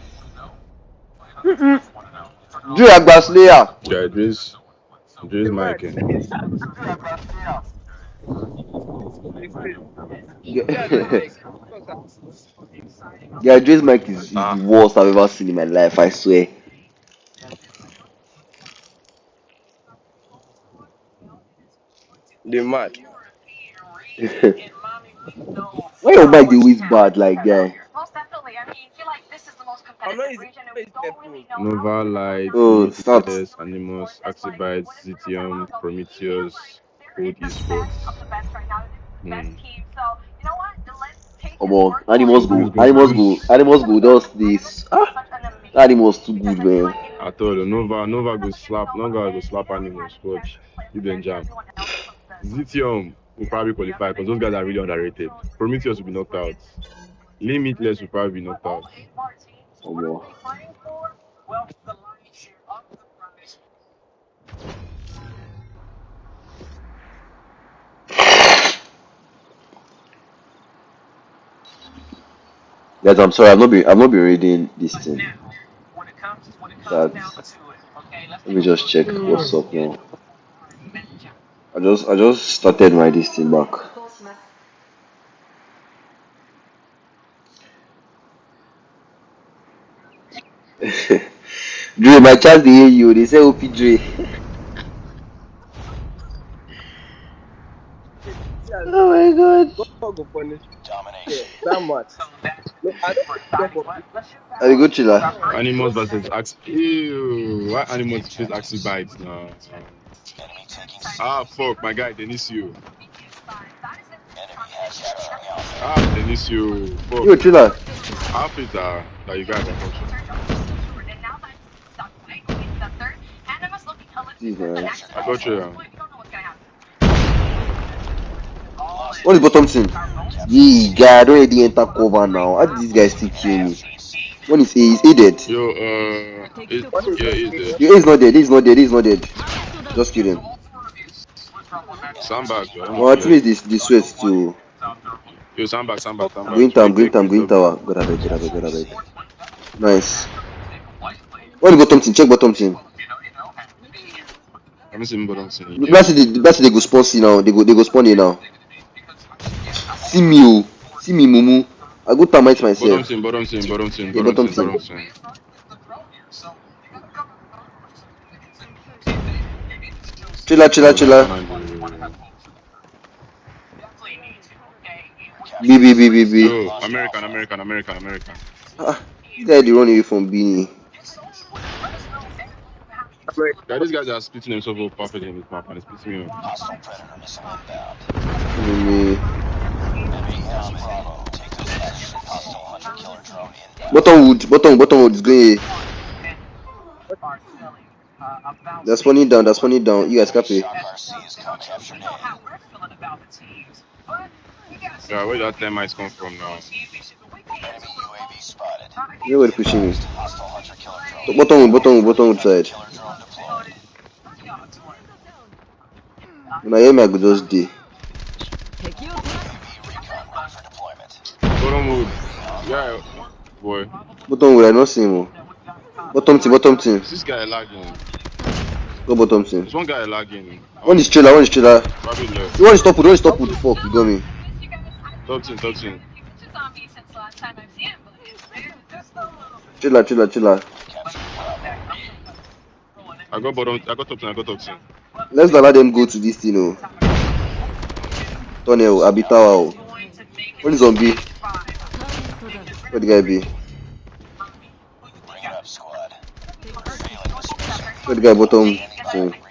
Do your bass layer. Yeah, Dre's mic. Yeah, Dre's mic is the worst I've ever seen in my life, I swear. They mad. Why your mic always bad like guy? Most definitely. I mean, I feel like this is the most I'm not competitive easy. region, and we don't really know Nova Light, Oh, stop. Nitidus, Animus, Axibyte, Zitium, Prometheus, Code Esports. of the best right now. The best team. So, you know what? Let's take Come on, animals go. Just this. Animals too good, man. I told you, Nova go slap Animus, coach. You then jam. Zitium will probably qualify because those guys are really underrated. Prometheus will be knocked out. Limitless will probably be knocked out. Come on. Guys, I'm sorry, I've not been reading this thing. That let me just check what's up now. I just started my this thing back. Dre, my chance they hear you. They say OP Dre. Oh my god. Go punish. Domination. That much. No, I don't go for Are you good, chiller? Animus versus Ax. Ew, why Animus versus Axibyte now? Enemy taking Fuck, my guy, Denisio. enemy has Charlie Alpha. Denisio. Fuck. Yo, chiller. Half is that you guys are functioning. Jeez, man. I got you. What is bottom team? Yeah, guy, I don't already enter cover now. How did these guys still kill me? One is A, is A dead? Yo, he's dead. Your A is not dead, he's not dead. Just kill him. Sandbag, Well, at least this sweat too. Yo, sandbag. Green tower. Good abeg. Nice. What is bottom team? Check bottom team. I haven't seen bottom team. That's it, they go spawn C now. They go spawn A now. See me, Mumu. I go termite myself. Bottom team. Yeah, bottom team. Chiller. B. Yo, American. This guy they run away from Beanie. Yeah, these guys are splitting themselves up perfectly in this map and it's splitting me up. Hostile predator missile inbound. Me. Enemy has Bravo. Take this action. Hostile hunter killer drone Bottom wood is going. They're spawning down. You guys copy. Shock RC is captured A. Yeah, where that 10 mics come from now? Enemy UAV spotted. Nobody pushing me. Hostile hunter killer drone. Bottom wood side. Killer drone deployed. When I hear me, I go just day. 敵を取ら UAV recon ready for deployment. Bottom wood. Yeah, boy. Bottom wood, I don't see him. Oh. Bottom team. Is this guy lagging? Go bottom team. This one guy lagging. One is trailer. Probably left. You want to stop wood. Fuck, you got me. Top team. Trailer. Captured Bravo. I got top team. Let's not let them go to this thing. Oh. Tunnel, Abitawa. One is on B. ターゲットだ Where the guy be? Bring it up, squad. Failing this mission. Where the guy bottom team? Repeat.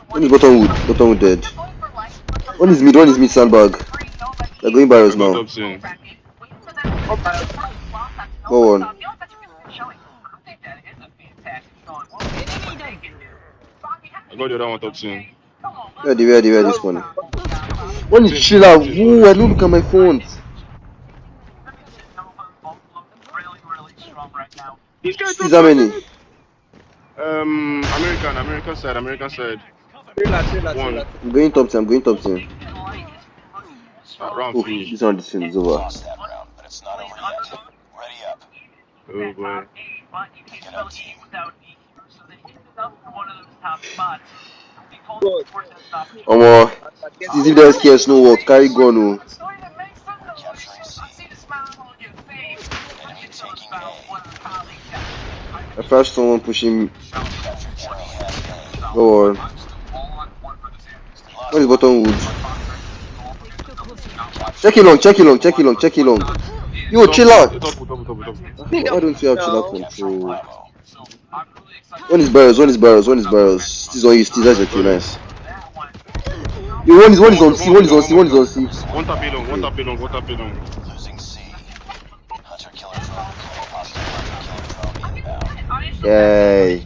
One is bottom wood dead. One is mid sandbag. They're going barrels I got now. top team. Go on. I got the other one top team. Where this one? One is chiller. Whoa, I don't look at my phone. Is how many? American side. Trailer. I'm going top team. Round Oh, 3. this one is over. Lost that round, but it's not over yet. Ready up. Oh boy. Get up, team. Omo, see if there's case no work, carry gun. Oh. Capturing C. Enemy taking A. I first someone pushing me. Captured Charlie has A. Go on. What is bottom wood? Check it long. Yo, chill out. Top. Why don't you have chill out control? Bravo. One is barrels. This is on you, that's okay, nice. Yo, one is on C. One tap along. Losing C. Hunter killer drone. Hostile hunter killer drone inbound. Yay.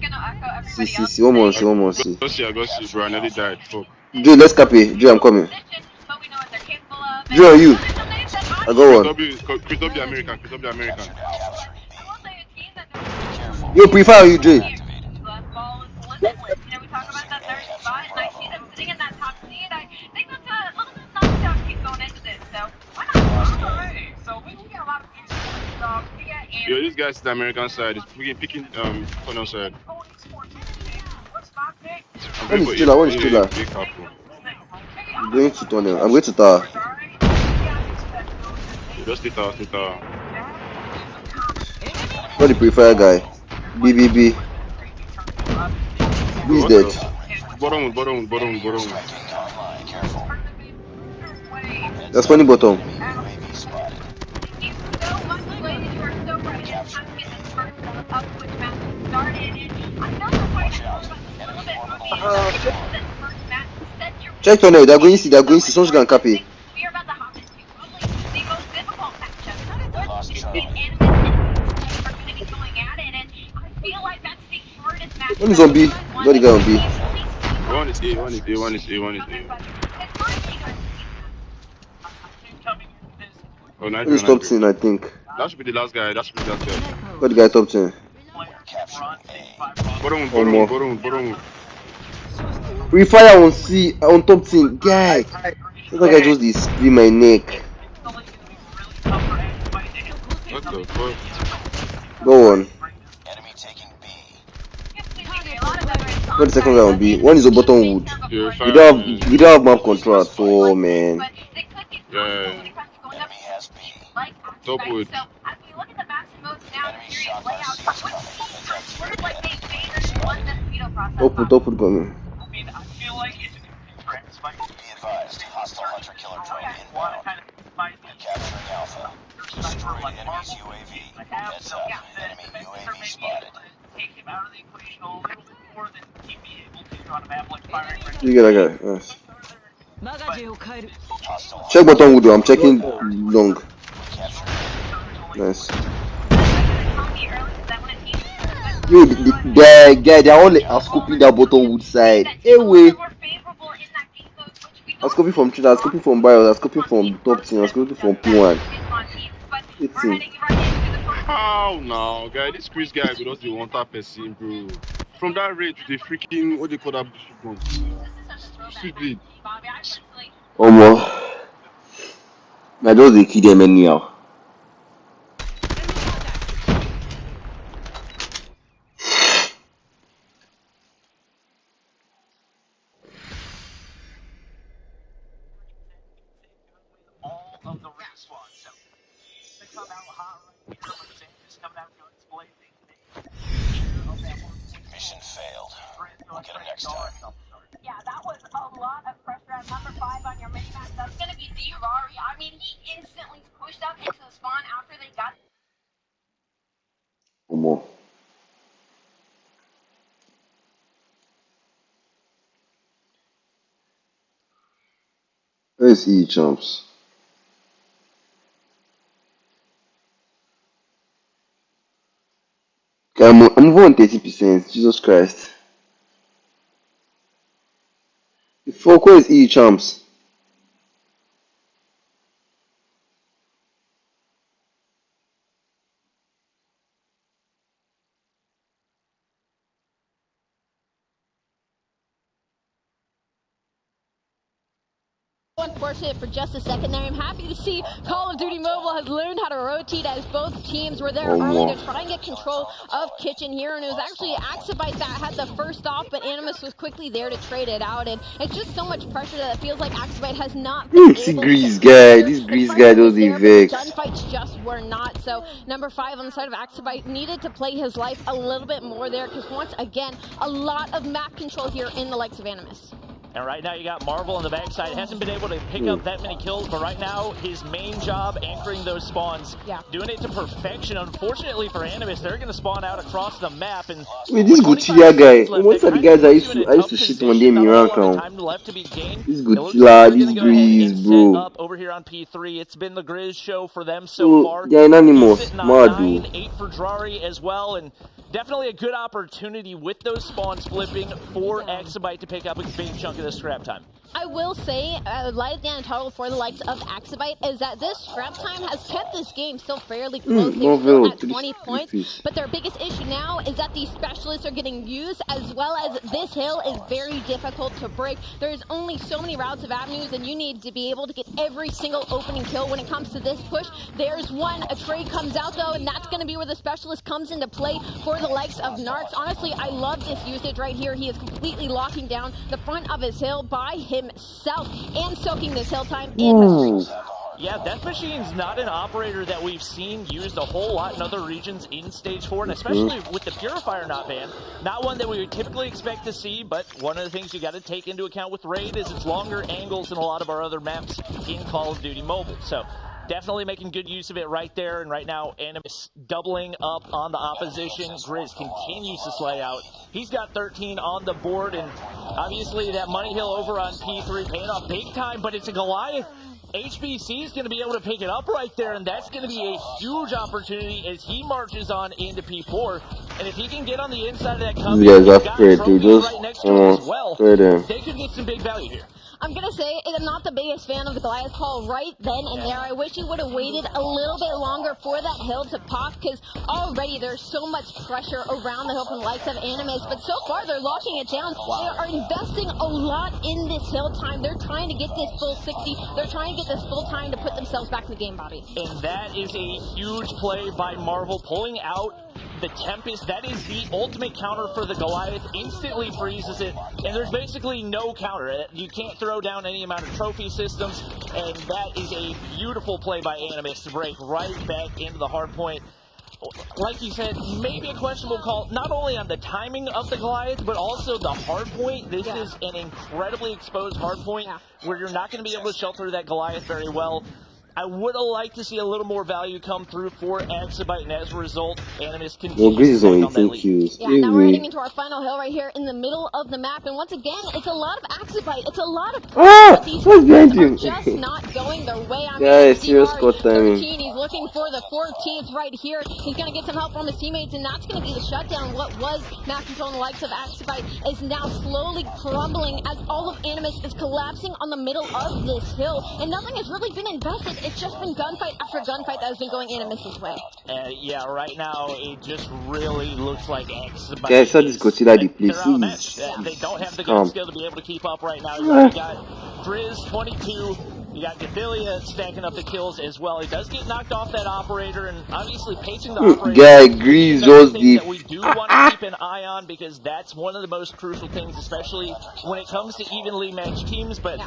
See, one more C. I got C, bro. I nearly died. Fuck. Joe, let's copy. Joe, I'm coming. Joe, are you? I got one. Chris W American. Captured A. Careful. Yo, prefer you, Joe. Yo, this guy's the American side. He's picking tunnel side. One is killer. I'm going to tunnel. I'm going to tower. Just stay tower. What the prefer guy? B. B is dead. Bottom. Striking online. Careful. That's funny bottom. UAV spotted. Watch out. Enemy orbital. Check tunnel. They're going to see. Someone's going to copy. Lost Charlie. One is on B. Got the guy on B. One is A. Oh, nice. One is top 10, I think. That should be the last guy. Got the guy top 10. Capturing A. Bottom. Free fire on C, on top 10. Guy. That guy just dey split my neck. What the fuck? Go on. Enemy taking B. Got the second guy on B. One is on bottom wood. Yeah, We don't have map control at all, man. Yeah. Enemy has B. Top wood. Enemy shock RC is coming. Top wood coming. Be advised. Hostile hunter killer drone inbound. Capturing Alpha. Destroyed enemy's UAV. Heads up. Enemy UAV spotted. You get that guy. Nice. マガジンを変える Hostile Check bottom wood though. I'm checking long. captured. Nice. Yo, the guy, they're all are scoping that bottom wood side. Anyway, I was scoping from Trinidad, I was scoping from Bios, I was scoping from top team, I was scoping from P1. It's him. How now, guy? This Chris guy could just be one type person, bro. From that rate to the freaking what they call that gun. Stupid. I just they kill them anyhow. Mission failed. We'll get him next time. Yeah, that was a lot of pressure at number 5 on your minimap. That's going to be Zirari. I mean, he instantly pushed up into the spawn after they got. Where's he, chumps? Okay, I'm on 30%. Jesus Christ. The fuck, where is he, chumps? Unfortunate for just a second there. I'm happy to see Call of Duty Mobile has learned how to rotate as both teams were there early to try and get control of Kitchen here, and it was actually Axabite that had the first off, but Animus was quickly there to trade it out, and it's just so much pressure that it feels like Axabite has not been This able Grease to guy, this Grease guy does the vex. Gunfights just were not, so number 5 on the side of Axabite needed to play his life a little bit more there, because once again, a lot of map control here in the likes of Animus. And right now you got Marvel on the backside. Hasn't been able to pick up that many kills, but right now his main job anchoring those spawns, doing it to perfection. Unfortunately for Animus, they're going to spawn out across the map. And wait, this Godzilla guy, most of the guys I used to shit on them in rank now. This Godzilla, this Grease, bro. Up over here on P3, it's been the Grizz show for them so far. They're anonymous, mad dude. 8 for Drari as well, and definitely a good opportunity with those spawns flipping for Axabite to pick up a big chunk of the scrap time. I will say, light down total for the likes of Axabite is that this scrap time has kept this game still fairly close. They're still at 20 points, but their biggest issue now is that these specialists are getting used, as well as this hill is very difficult to break. There's only so many routes of avenues, and you need to be able to get every single opening kill when it comes to this push. There's one, a trade comes out though, and that's going to be where the specialist comes into play for the likes of Narcs. Honestly, I love this usage right here. He is completely locking down the front of his hill by himself and soaking this hill time in the streets. Yeah, Death Machine's not an operator that we've seen used a whole lot in other regions in Stage 4, and especially with the Purifier not banned. Not one that we would typically expect to see, but one of the things you got to take into account with Raid is its longer angles than a lot of our other maps in Call of Duty Mobile. So definitely making good use of it right there, and right now Animus doubling up on the opposition. Grizz continues to slay out. He's got 13 on the board, and obviously that money hill over on P3 paying off big time, but it's a Goliath. HBC is going to be able to pick it up right there, and that's going to be a huge opportunity as he marches on into P4. And if he can get on the inside of that company, these guys are afraid to just right next to him as well, they could get some big value here. I'm going to say I'm not the biggest fan of the Goliath call right then and there. I wish he would have waited a little bit longer for that hill to pop, because already there's so much pressure around the hill from the likes of Animus, but so far they're locking it down. They are investing a lot in this hill time. They're trying to get this full 60. They're trying to get this full time to put themselves back in the game, Bobby. And that is a huge play by Marvel, pulling out the Tempest. That is the ultimate counter for the Goliath. Instantly freezes it, and there's basically no counter. You can't throw down any amount of trophy systems, and that is a beautiful play by Animus to break right back into the hard point. Like you said, maybe a questionable call, not only on the timing of the Goliath, but also the hard point. This is an incredibly exposed hard point where you're not going to be able to shelter that Goliath very well. I would have liked to see a little more value come through for Axabite, and as a result, Animus continues to only on that lead. Yeah, now we're heading into our final hill right here in the middle of the map, and once again, it's a lot of Axabite. It's a lot of but these are just not going their way. I mean, serious spot timing. He's looking looking for the 14th right here. He's going to get some help from his teammates, and that's going to be the shutdown. What was map control and the likes of Axabite is now slowly crumbling as all of Animus is collapsing on the middle of this hill, and nothing has really been invested. It's just been gunfight after gunfight that has been going Animus' way. Yeah, right now it just really looks like Axabite. Okay, I saw this Godzilla the place. They don't have the gun skill to be able to keep up right now. You got Grizz 22. You got Gavilia stacking up the kills as well. He does get knocked off that operator, and obviously pacing the operator. Yeah, Grizz was the that we do want to keep an eye on, because that's one of the most crucial things, especially when it comes to evenly matched teams. But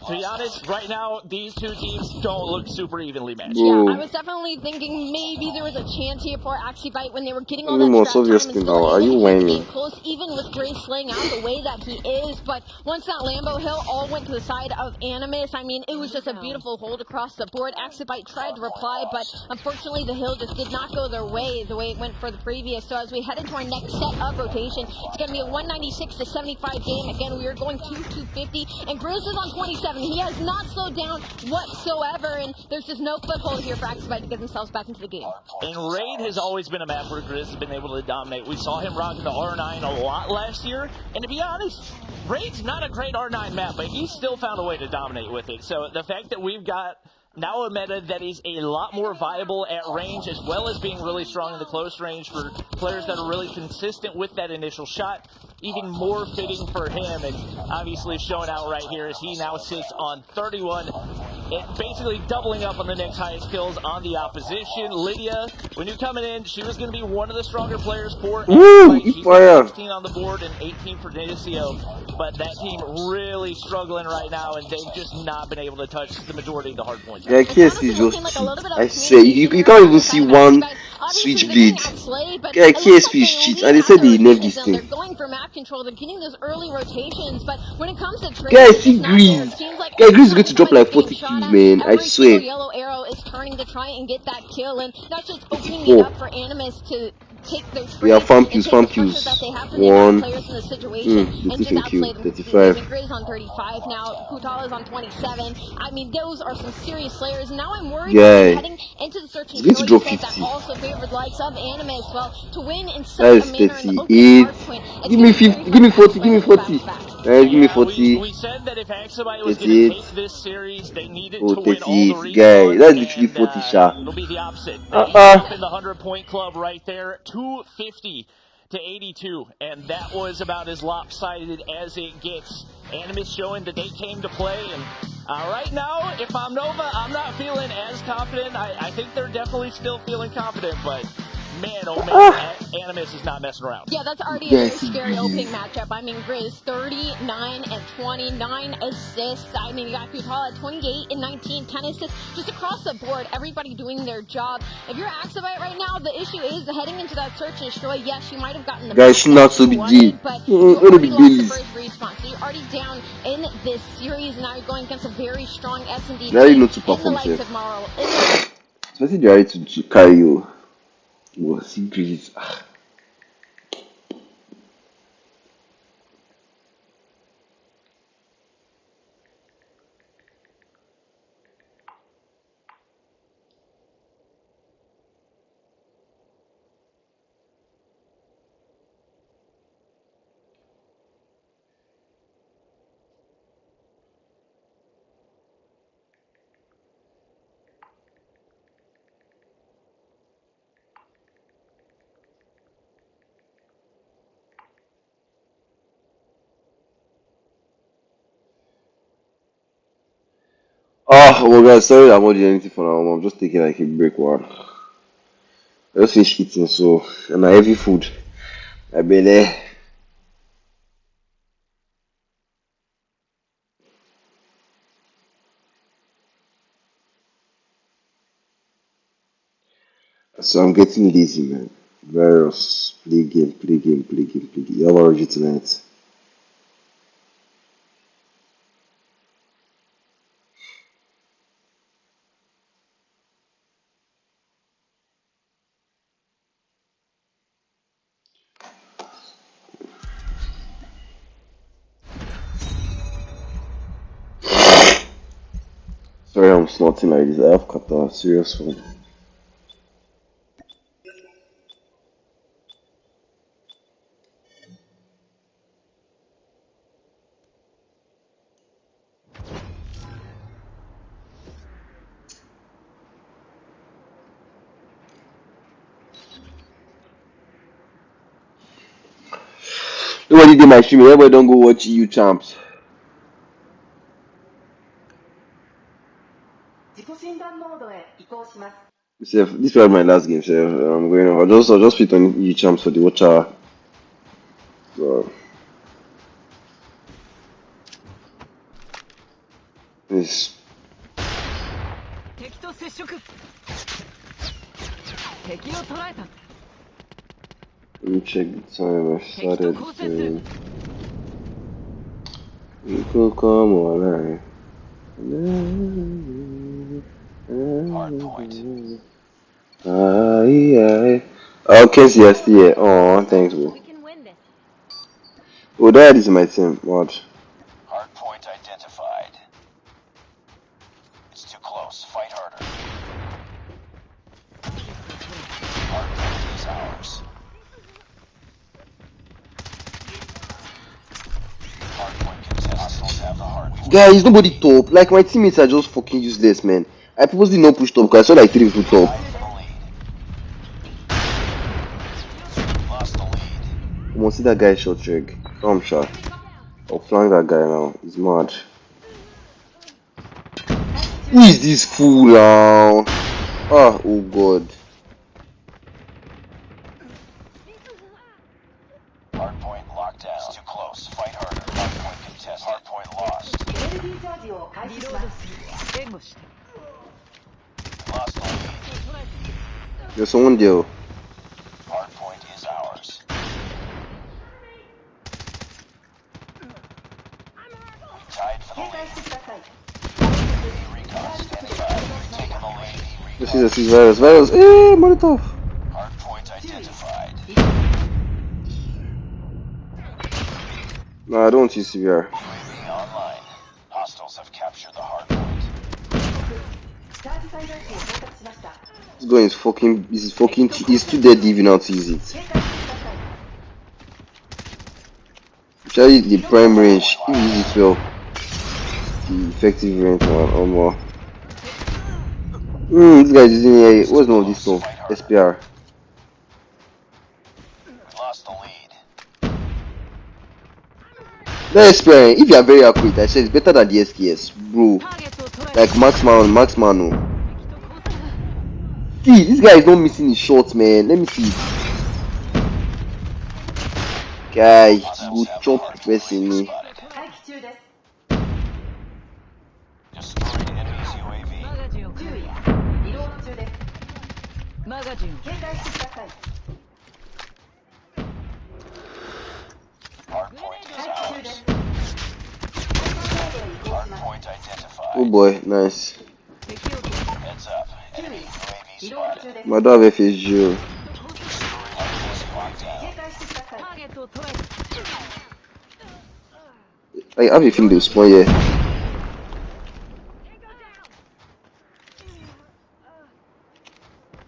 to be honest, right now, these two teams don't look super evenly matched. Yeah, I was definitely thinking maybe there was a chance here for Axabite when they were getting all that scrap time and are you whining? Close, even with Grizz slaying out the way that he is. But once that Lambo Hill all went to the side of Animus, I mean, it was just a beautiful hold across the board. Axabite tried to reply, but unfortunately the hill just did not go their way the way it went for the previous. So as we head into our next set of rotation, it's going to be a 196 to 75 game. Again, we are going to 250, and Grizz is on 27. He has not slowed down whatsoever, and there's just no foothold here for Axabite to get themselves back into the game. And Raid has always been a map where Grizz has been able to dominate. We saw him rocking the R9 a lot last year, and to be honest, Raid's not a great R9 map, but he still found a way to dominate with it. So the fact that we've got now a meta that is a lot more viable at range, as well as being really strong in the close range for players that are really consistent with that initial shot, even more fitting for him, and obviously showing out right here as he now sits on 31, basically doubling up on the next highest kills on the opposition. Lydia, when you're coming in, she was going to be one of the stronger players for Axabite. She's 16 on the board and 18 for Denisio, but that team really struggling right now, and they've just not been able to touch the majority of the hard points. Yeah, KSP is just, I say, you can't even see one switchblade. Yeah, KSP is cheat, and they said they nerfed this thing. They're going for map control, they're getting those early rotations, but when it comes to trade, KSP Grizz. Yeah, Grizz is going to drop like 40 kills, man, I swear. Yellow arrow is turning to try and get that kill, and that's just opening it up for Animus to take those yeah, farm kills. 1, decision kill, 35. Grizz on 35 now, Kutala's on 27. I mean, those are some serious slayers. Now I'm worried heading into the search and kill that also favored likes of Animus. Well, to win in such a manner in the opening hard point, give me 50, give me 40, give me 40. Give me 40. We said that if Axabite was going to take this series, they needed to win all the regions. Guy, that's literally 40 shot. It'll be the opposite. Up in the 100-point club right there, 250 to 82, and that was about as lopsided as it gets. Animus showing that they came to play, and right now, if I'm Nova, I'm not feeling as confident. I think they're definitely still feeling confident, but man, oh man, Animus is not messing around. Yeah, that's already a very scary opening matchup. I mean, Grizz, 39 and 29 assists. I mean, you got Kutala at 28 and 19, 10 assists. Just across the board, everybody doing their job. If you're Axabite right now, the issue is heading into that search and destroy. Yes, you might have gotten the guys, should not so big deal. But you already lost the first respawn, so you're already down in this series, and now you're going against a very strong S&D team in the likes of Marl. Especially they're ready to carry you. Was Grizz. Oh, well guys, sorry I'm not doing anything for now. I'm just taking like a break one. I just finished eating, so, and I heavy food. I belly. So I'm getting lazy, man. Virus, play game. You have already tonight. Sorry, I'm snorting like this. I have got a serious one. Nobody did my stream. Everybody don't go watch EU champs. This was my last game, so I'm going on. I'll just fit on EU champs for the watch hour. So, this. Let me check the time I started. You could come on. Hard point. Okay, so you're still here. Oh, thanks, bro. Oh, that is my team. Watch. Hard point identified. It's too close. Fight harder. Hard point is ours. Hard point contestants have the hard point. Guys, nobody top. Like, my teammates are just fucking useless, man. I purposely not push top because I saw like 3 people top. Lost the lead. I'm gonna see that guy shot trick. Come shot. I'll flank that guy now. He's mad. Who is this fool now? Oh god. Hard point locked down. It's too close. Fight harder. Hard point contested. Hard point lost. Lost the lead. There's someone there. Hard point is ours. Tied for the lead. Recon standing by. Taking the lead. This is virus. Hey, Molotov. Hard point identified. No, I don't see CVR. UAV online. Hostiles have captured the hard point. This guy is fucking. He's too dead even now to use it. Actually, the prime range. He uses it well. The effective range one or more. This guy is using a. What's the name of this stuff? SPR. Lost the lead. That SPR, if you are very accurate, I said it's better than the SKS, bro. Like Max Manu. See, this guy is not missing his shots, man. Let me see. Guy, go chop the person me. Destroyed enemy's UAV. Hard point is ours. Hard point identified. Oh boy, nice. Heads up. Enemy UAV spotted. My dog FSG. I have a feeling they'll spawn here.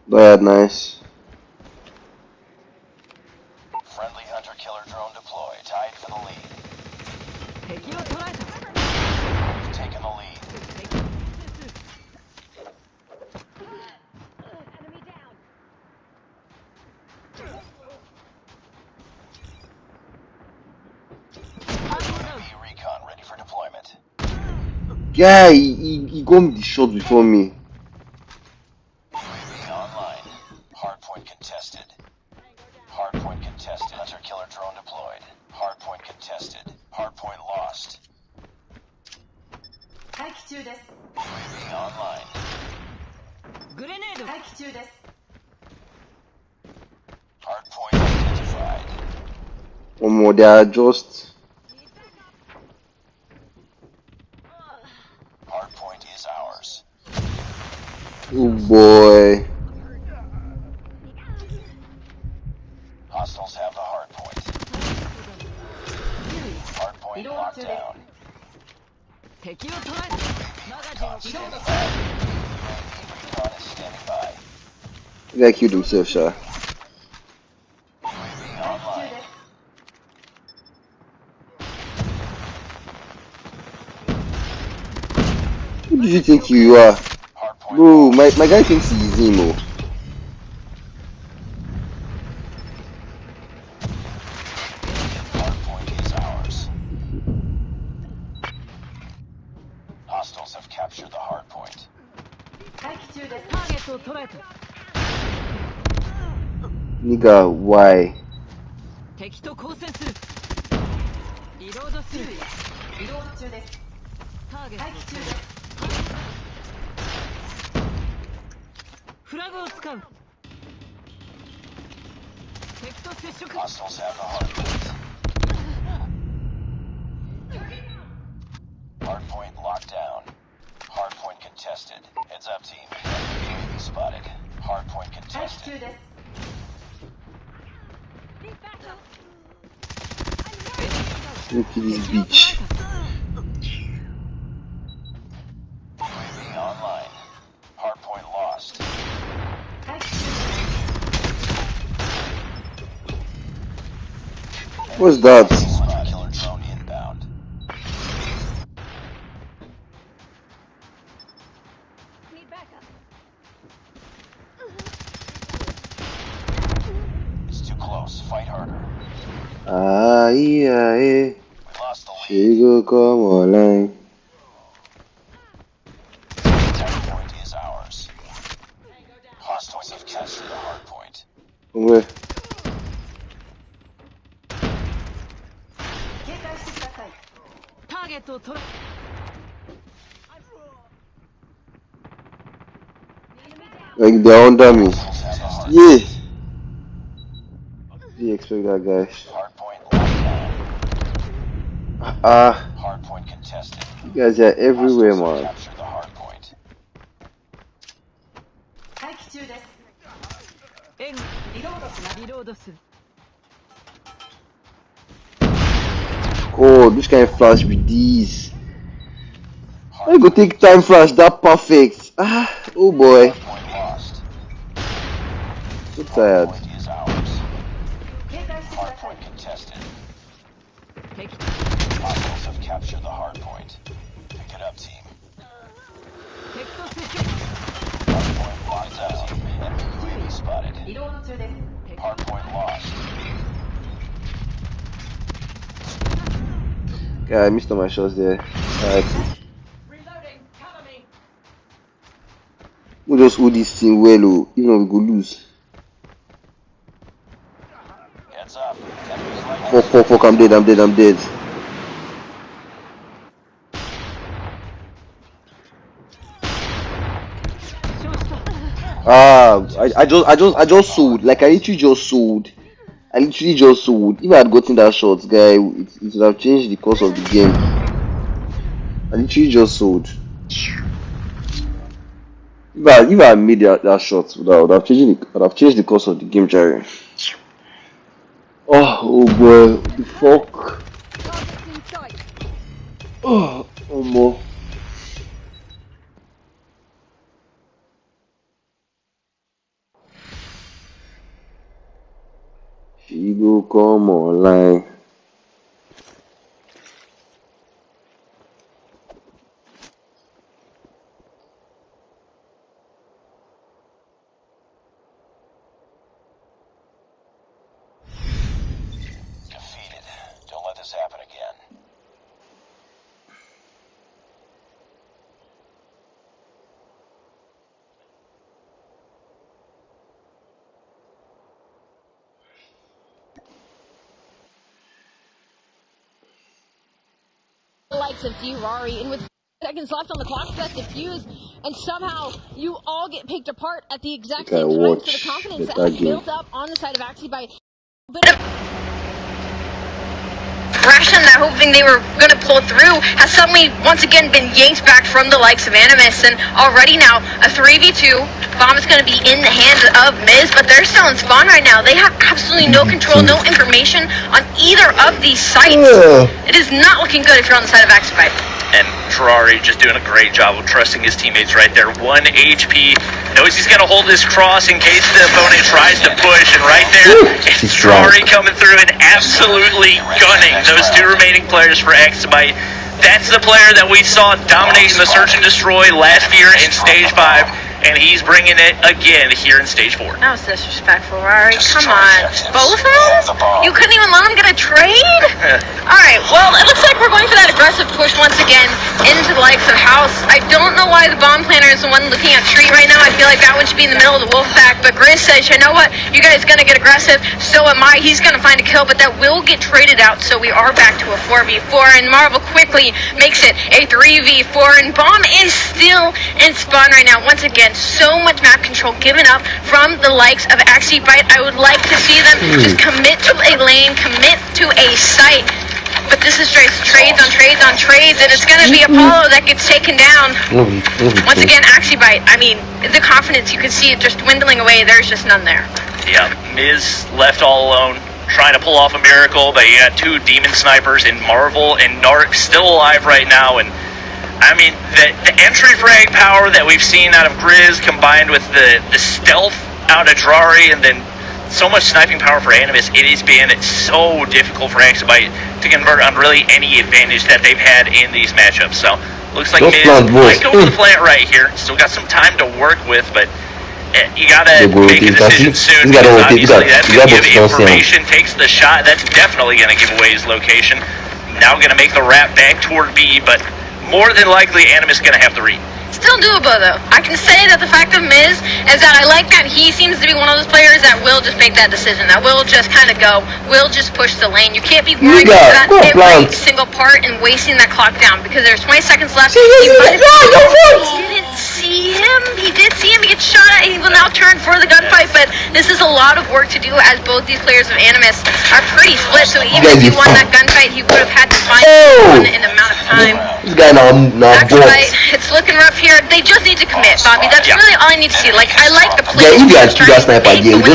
That nice. Friendly hunter-killer drone deployed. Tied for the lead. We've taken the lead. UAV recon ready for deployment. Guy, he got me the shot before me. UAV online. Hardpoint contested. Hardpoint contested. Hunter-killer drone deployed. Hardpoint contested. Hardpoint lost. UAV online. Hardpoint identified. One more, they are just. Hardpoint is ours. Oh boy. Hostiles have the hardpoint. Hardpoint locked down. Recon standing by. Recon is standing by. The guy killed himself, sure. UAV online. Who do you think you are? Hardpoint Bro, lost. my guy thinks he's him, oh. Hardpoint captured the hard point. ターゲットを捉えた。 Nigga, why? 敵と交戦する。リロードする。リロード中です。ターゲットを捉えた。フラグを使う。敵と接触。 Hostiles have the hard point. Hard point locked down. Hard point contested. Heads up, team. UAV spotted. Hard point contested. Look at this bitch. UAV online. Hard point lost. What's that? Killer drone inbound. It's too close. Fight harder. Ah, yeah, We lost the lead. she go come online. The hard point is ours. Hostiles have captured the hard point. Where? Like they're under me. Yeah. Didn't expect that, guys. Hard point locked down. Hard point contested. You guys are everywhere, Hostiles have man. captured the hard point. 待機中です。援護。リロードする。リロードする。 Oh, this kind of flash with these. I go take time flash, that perfect. Ah, oh boy. Point lost. So tired. Point is ours. Hard point contested. 敵。 Hostiles have captured the hard point. Pick it up, team. 敵と接触。 Hard point locked out. Enemy UAV spotted. リロード中です。 Hard point lost. Yeah, I missed all my shots there. Alright. We'll just hold this thing well, oh. Even though we go lose. Heads up. Enemies right Fuck, fuck, fuck, I'm dead, I'm dead, I'm dead. I just sold. Like I literally just sold. I literally just sold. If I had gotten that shot, guy, it would have changed the course of the game. I literally just sold. If I had made that shot, would have changed the course of the game, Jerry. Oh boy, what the fuck? Oh more. She go come online. defeated. Don't let this happen again. Likes of Ferrari, and with seconds left on the clock, that's defused, and somehow you all get picked apart at the exact same time. So the confidence that has built up on the side of Axie by a bit of Aggression that hoping they were going to pull through has suddenly once again been yanked back from the likes of Animus, and already now a 3v2 bomb is going to be in the hands of Miz, but they're still in spawn right now. They have absolutely no control, no information on either of these sites. It is not looking good if you're on the side of Axie. And Ferrari just doing a great job of trusting his teammates right there. 1 HP. Knows he's got to hold his cross in case the opponent tries to push. And right there, it's Ferrari coming through and absolutely gunning those two remaining players for Exabyte. That's the player that we saw dominating the Search and Destroy last year in Stage 5. and he's bringing it again here in stage 4. That was disrespectful, Rari. Come on. Both of them? You couldn't even let him get a trade? Alright, well, it looks like we're going for that aggressive push once again into the likes of House. I don't know why the bomb planner is the one looking at Street right now. I feel like that one should be in the middle of the wolf pack, but Grizz says, you know what? You guys gonna get aggressive, so am I. He's gonna find a kill, but that will get traded out, so we are back to a 4v4, and Marvel quickly makes it a 3v4, and Bomb is still in spawn right now. Once again, so much map control given up from the likes of Axibite. I would like to see them just commit to a lane, commit to a site. But this is just trades on trades on trades, and it's going to be Apollo that gets taken down. Once again, Axibite, I mean, the confidence, you can see it just dwindling away. There's just none there. Yeah, Miz left all alone, trying to pull off a miracle, but you got 2 demon snipers in Marvel and Narc still alive right now, and I mean, the entry frag power that we've seen out of Grizz combined with the stealth out of Drari and then so much sniping power for Animus, it has been so difficult for Axibite to convert on really any advantage that they've had in these matchups. So, looks like Miz might go for the plant right here. Still got some time to work with, but you gotta make a decision soon because obviously that's going to give information, takes the shot, that's definitely going to give away his location. Now going to make the wrap back toward B, but more than likely Animus going to have the read. Still doable though. I can say that the fact of Miz is that I like that he seems to be one of those players that will just make that decision, that will just kind of go, will just push the lane. You can't be worrying about every single part and wasting that clock down because there's 20 seconds left. He didn't see him. He did see him. He gets shot at. He will now turn for the gunfight, but this is a lot of work to do as both these players of Animus are pretty split. So even if he won that gunfight, he would have had to find one in amount of time. Axibite, it's looking rough here. They just need to commit, Bobby. That's really all I need to see. Like, I like the play. But when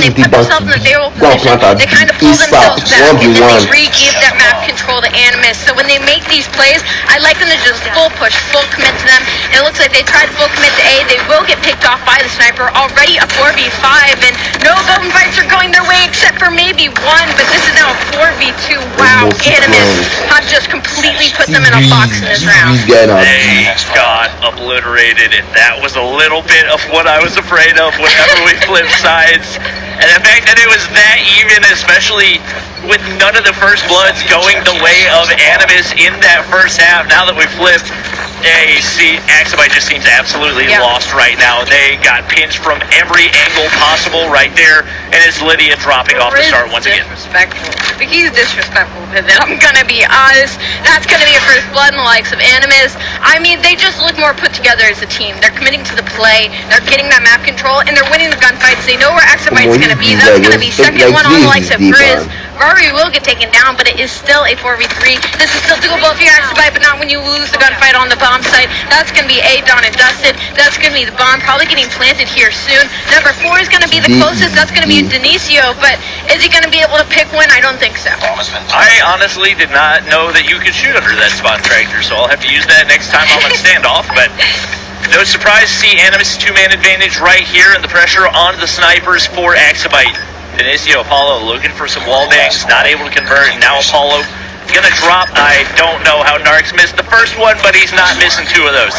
they put themselves in a favorable position, they kind of pull themselves back, and then they re-give that map control to Animus. So when they make these plays, I like them to just full push, full commit to them. And it looks like they tried full commit to A. They will get picked off by the sniper. Already a 4v5, and no golden fights are going their way except for maybe one, but this is now a 4v2. Wow, Animus have just completely put them in a box in this round. They got obliterated, and that was a little bit of what I was afraid of whenever we flipped sides. And the fact that it was that even, especially with none of the first bloods going the way of Animus in that first half, now that we flipped, Axibite just seems absolutely lost right now. They got pinched from every angle possible right there, and it's Lydia dropping off the start once again. Disrespectful. But he's disrespectful with it. I'm gonna be honest. That's gonna be a first blood in the likes of Animus. I mean, they just look more put together as a team. They're committing to the play. They're getting that map control, and they're winning the gunfights. They know where Axibite's gonna be. That's gonna be second one on the likes of Grizz. Rory will get taken down, but it is still a 4v3. This is still doable if you're Axibite, but not when you lose the gunfight on the bomb site. That's going to be A, Dawn and Dusted. That's going to be the bomb, probably getting planted here soon. Number 4 is going to be the closest. That's going to be Denisio, but is he going to be able to pick one? I don't think so. I honestly did not know that you could shoot under that spawn tractor, so I'll have to use that next time I'm on standoff, but no surprise to see Animus' 2-man advantage right here and the pressure on the snipers for Axibite. Denisio, Apollo looking for some wall bangs, not able to convert, and now Apollo gonna drop. I don't know how Narc's missed the first one, but he's not missing 2 of those.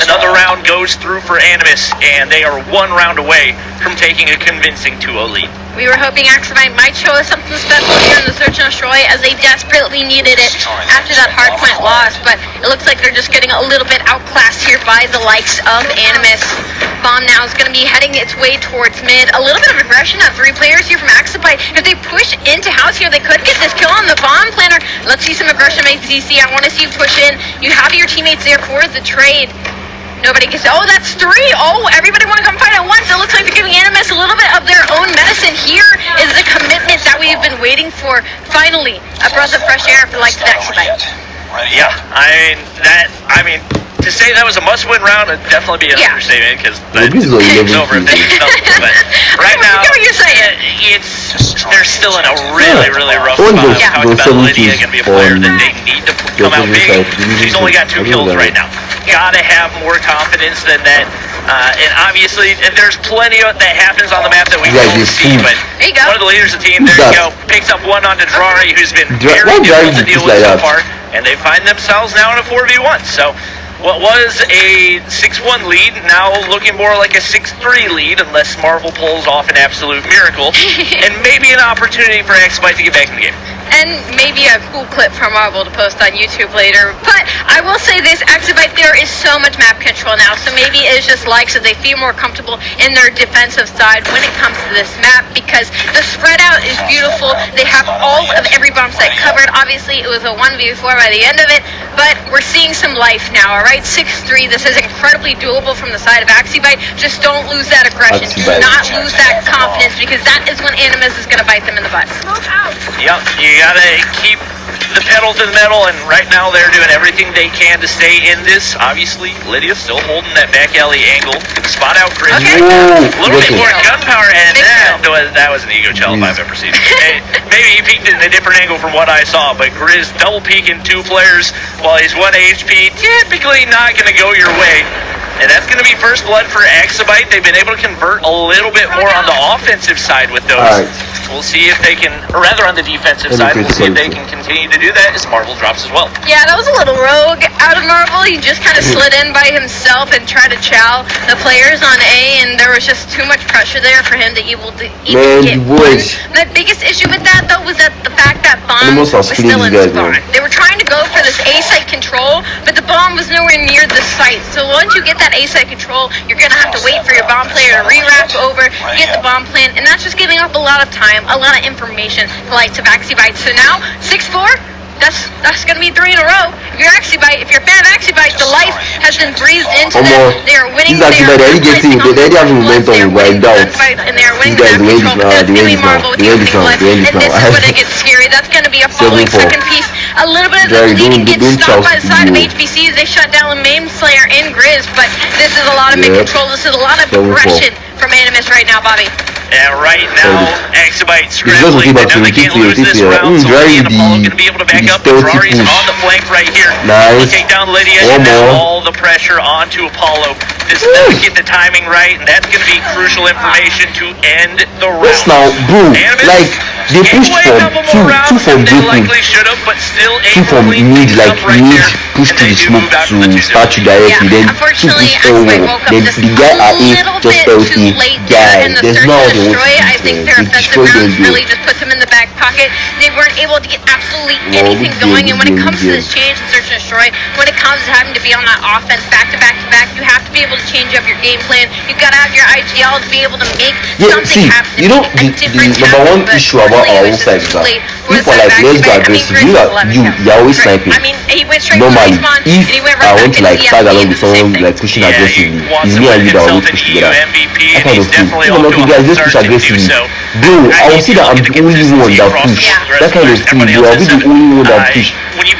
Another round goes through for Animus, and they are 1 round away from taking a convincing 2-0 lead. We were hoping Axibite might show us something special here in the Search and Destroy, as they desperately needed it after that hardpoint loss, but it looks like they're just getting a little bit outclassed here by the likes of Animus. Bomb now is going to be heading its way towards mid. A little bit of aggression at 3 players here from Axibite. If they push into house here, they could get this kill on the bomb planner. Let's see some aggression by ZC. I want to see you push in. You have your teammates there for the trade. Nobody gets, oh, that's 3. Oh, everybody want to come fight at once. It looks like they're giving Animus a little bit of their own medicine. Here is the commitment that we've been waiting for. Finally, a breath of fresh air for like the Axibite. Yeah, I mean, to say that was a must-win round would definitely be an understatement, because it's over if they do something. But right now, they're still in a really, really rough spot. We talked about Lydia going to be a player that they need to come out big. She's only got 2 kills right now. Gotta have more confidence than that. And obviously, there's plenty of that happens on the map that we don't see, but one of the leaders of the team, there you go, picks up one onto Drari, who's been very difficult to deal with so far, and they find themselves now in a 4v1. So what was a 6-1 lead, now looking more like a 6-3 lead, unless Marvel pulls off an absolute miracle, and maybe an opportunity for Exabyte to get back in the game. And maybe a cool clip from Marvel to post on YouTube later. But I will say this, Exabyte, there is so much map control now, so maybe it's just like so they feel more comfortable in their defensive side when it comes to this map, because the spread out is beautiful. They have all of every bomb site covered. Obviously, it was a 1v4 by the end of it, but we're seeing some life now, alright? 6-3, this is incredibly doable from the side of Exabyte. Just don't lose that aggression. Do not lose that confidence, because that is when Animus is going to bite them in the butt. Smoke out! Yep, you gotta keep the pedal to the metal, and right now they're doing everything they can to stay in this. Obviously, Lydia still holding that back alley angle. Spot out Grizz. Okay. A little bit more gunpower, and that was an ego chill if I've ever seen it. Maybe he peeked in a different angle from what I saw, but Grizz double peeking 2 players while he's 1 HP, typically not going to go your way. And that's going to be first blood for Exabyte. They've been able to convert a little bit more on the offensive side with those. Right. We'll see if they can, or rather on the defensive side, we'll see if they can continue to do that as Marvel drops as well. Yeah, that was a little rogue out of Marvel. He just kind of slid in by himself and tried to chow the players on A, and there was just too much pressure there for him to even get one. My biggest issue with that, though, was that the fact that bomb was still in the spawn. They were trying to go for this A site control, but the bomb was nowhere near the site. So once you get that A site control, you're going to have to wait for your bomb player to re-wrap over, get the bomb plant, and that's just giving up a lot of time, a lot of information to likes of Exabyte. So now, 6-4, that's going to be 3 in a row. If you're Exabyte, if you're a fan of Exabyte, the life has been breathed into them. They are winning. They already have momentum right now. And they are winning the map control. But that's really Marvel with you life. And this is when it gets scary. That's going to be a following second piece. A little bit of the leading gets stopped by the side of HBC as they shut down Maim Slayer and Grizz. But this is a lot of mid control. This is a lot of aggression from Animus right now, Bobby. And right now, Exabyte scrambling. They know they can't lose this round, so Lee and Apollo going to be able to back up. The Ferrari's on the flank right here. They'll take down Lydia and now all the pressure onto Apollo. This is going to get the timing right, and that's going to be crucial information to end the round. Yes, now, bro, like, they pushed from two from Brooklyn, two from mid, like mid, push to the smoke to start to directly, then two push forward, then the guy at A just felt the guy, there's no other way I think their offensive rounds really just puts them in the back pocket. They weren't able to get absolutely anything going, and when it comes to this change in Search and Destroy, when it comes to having to be on that offense back to back to back, you have to be able to change up your game plan. You've got to have your IGL to be able to make something happen. You know, the number one issue about our own side is that if we're like, let's go aggressive, you're always sniping. Normally, if I want to like tag along with someone like pushing aggressively, it's me and you that always push together. That kind of thing. If I'm not you guys just push aggressively, bro, I will see that I'm the only one that push. That kind of thing, bro, I'll be the only one that push.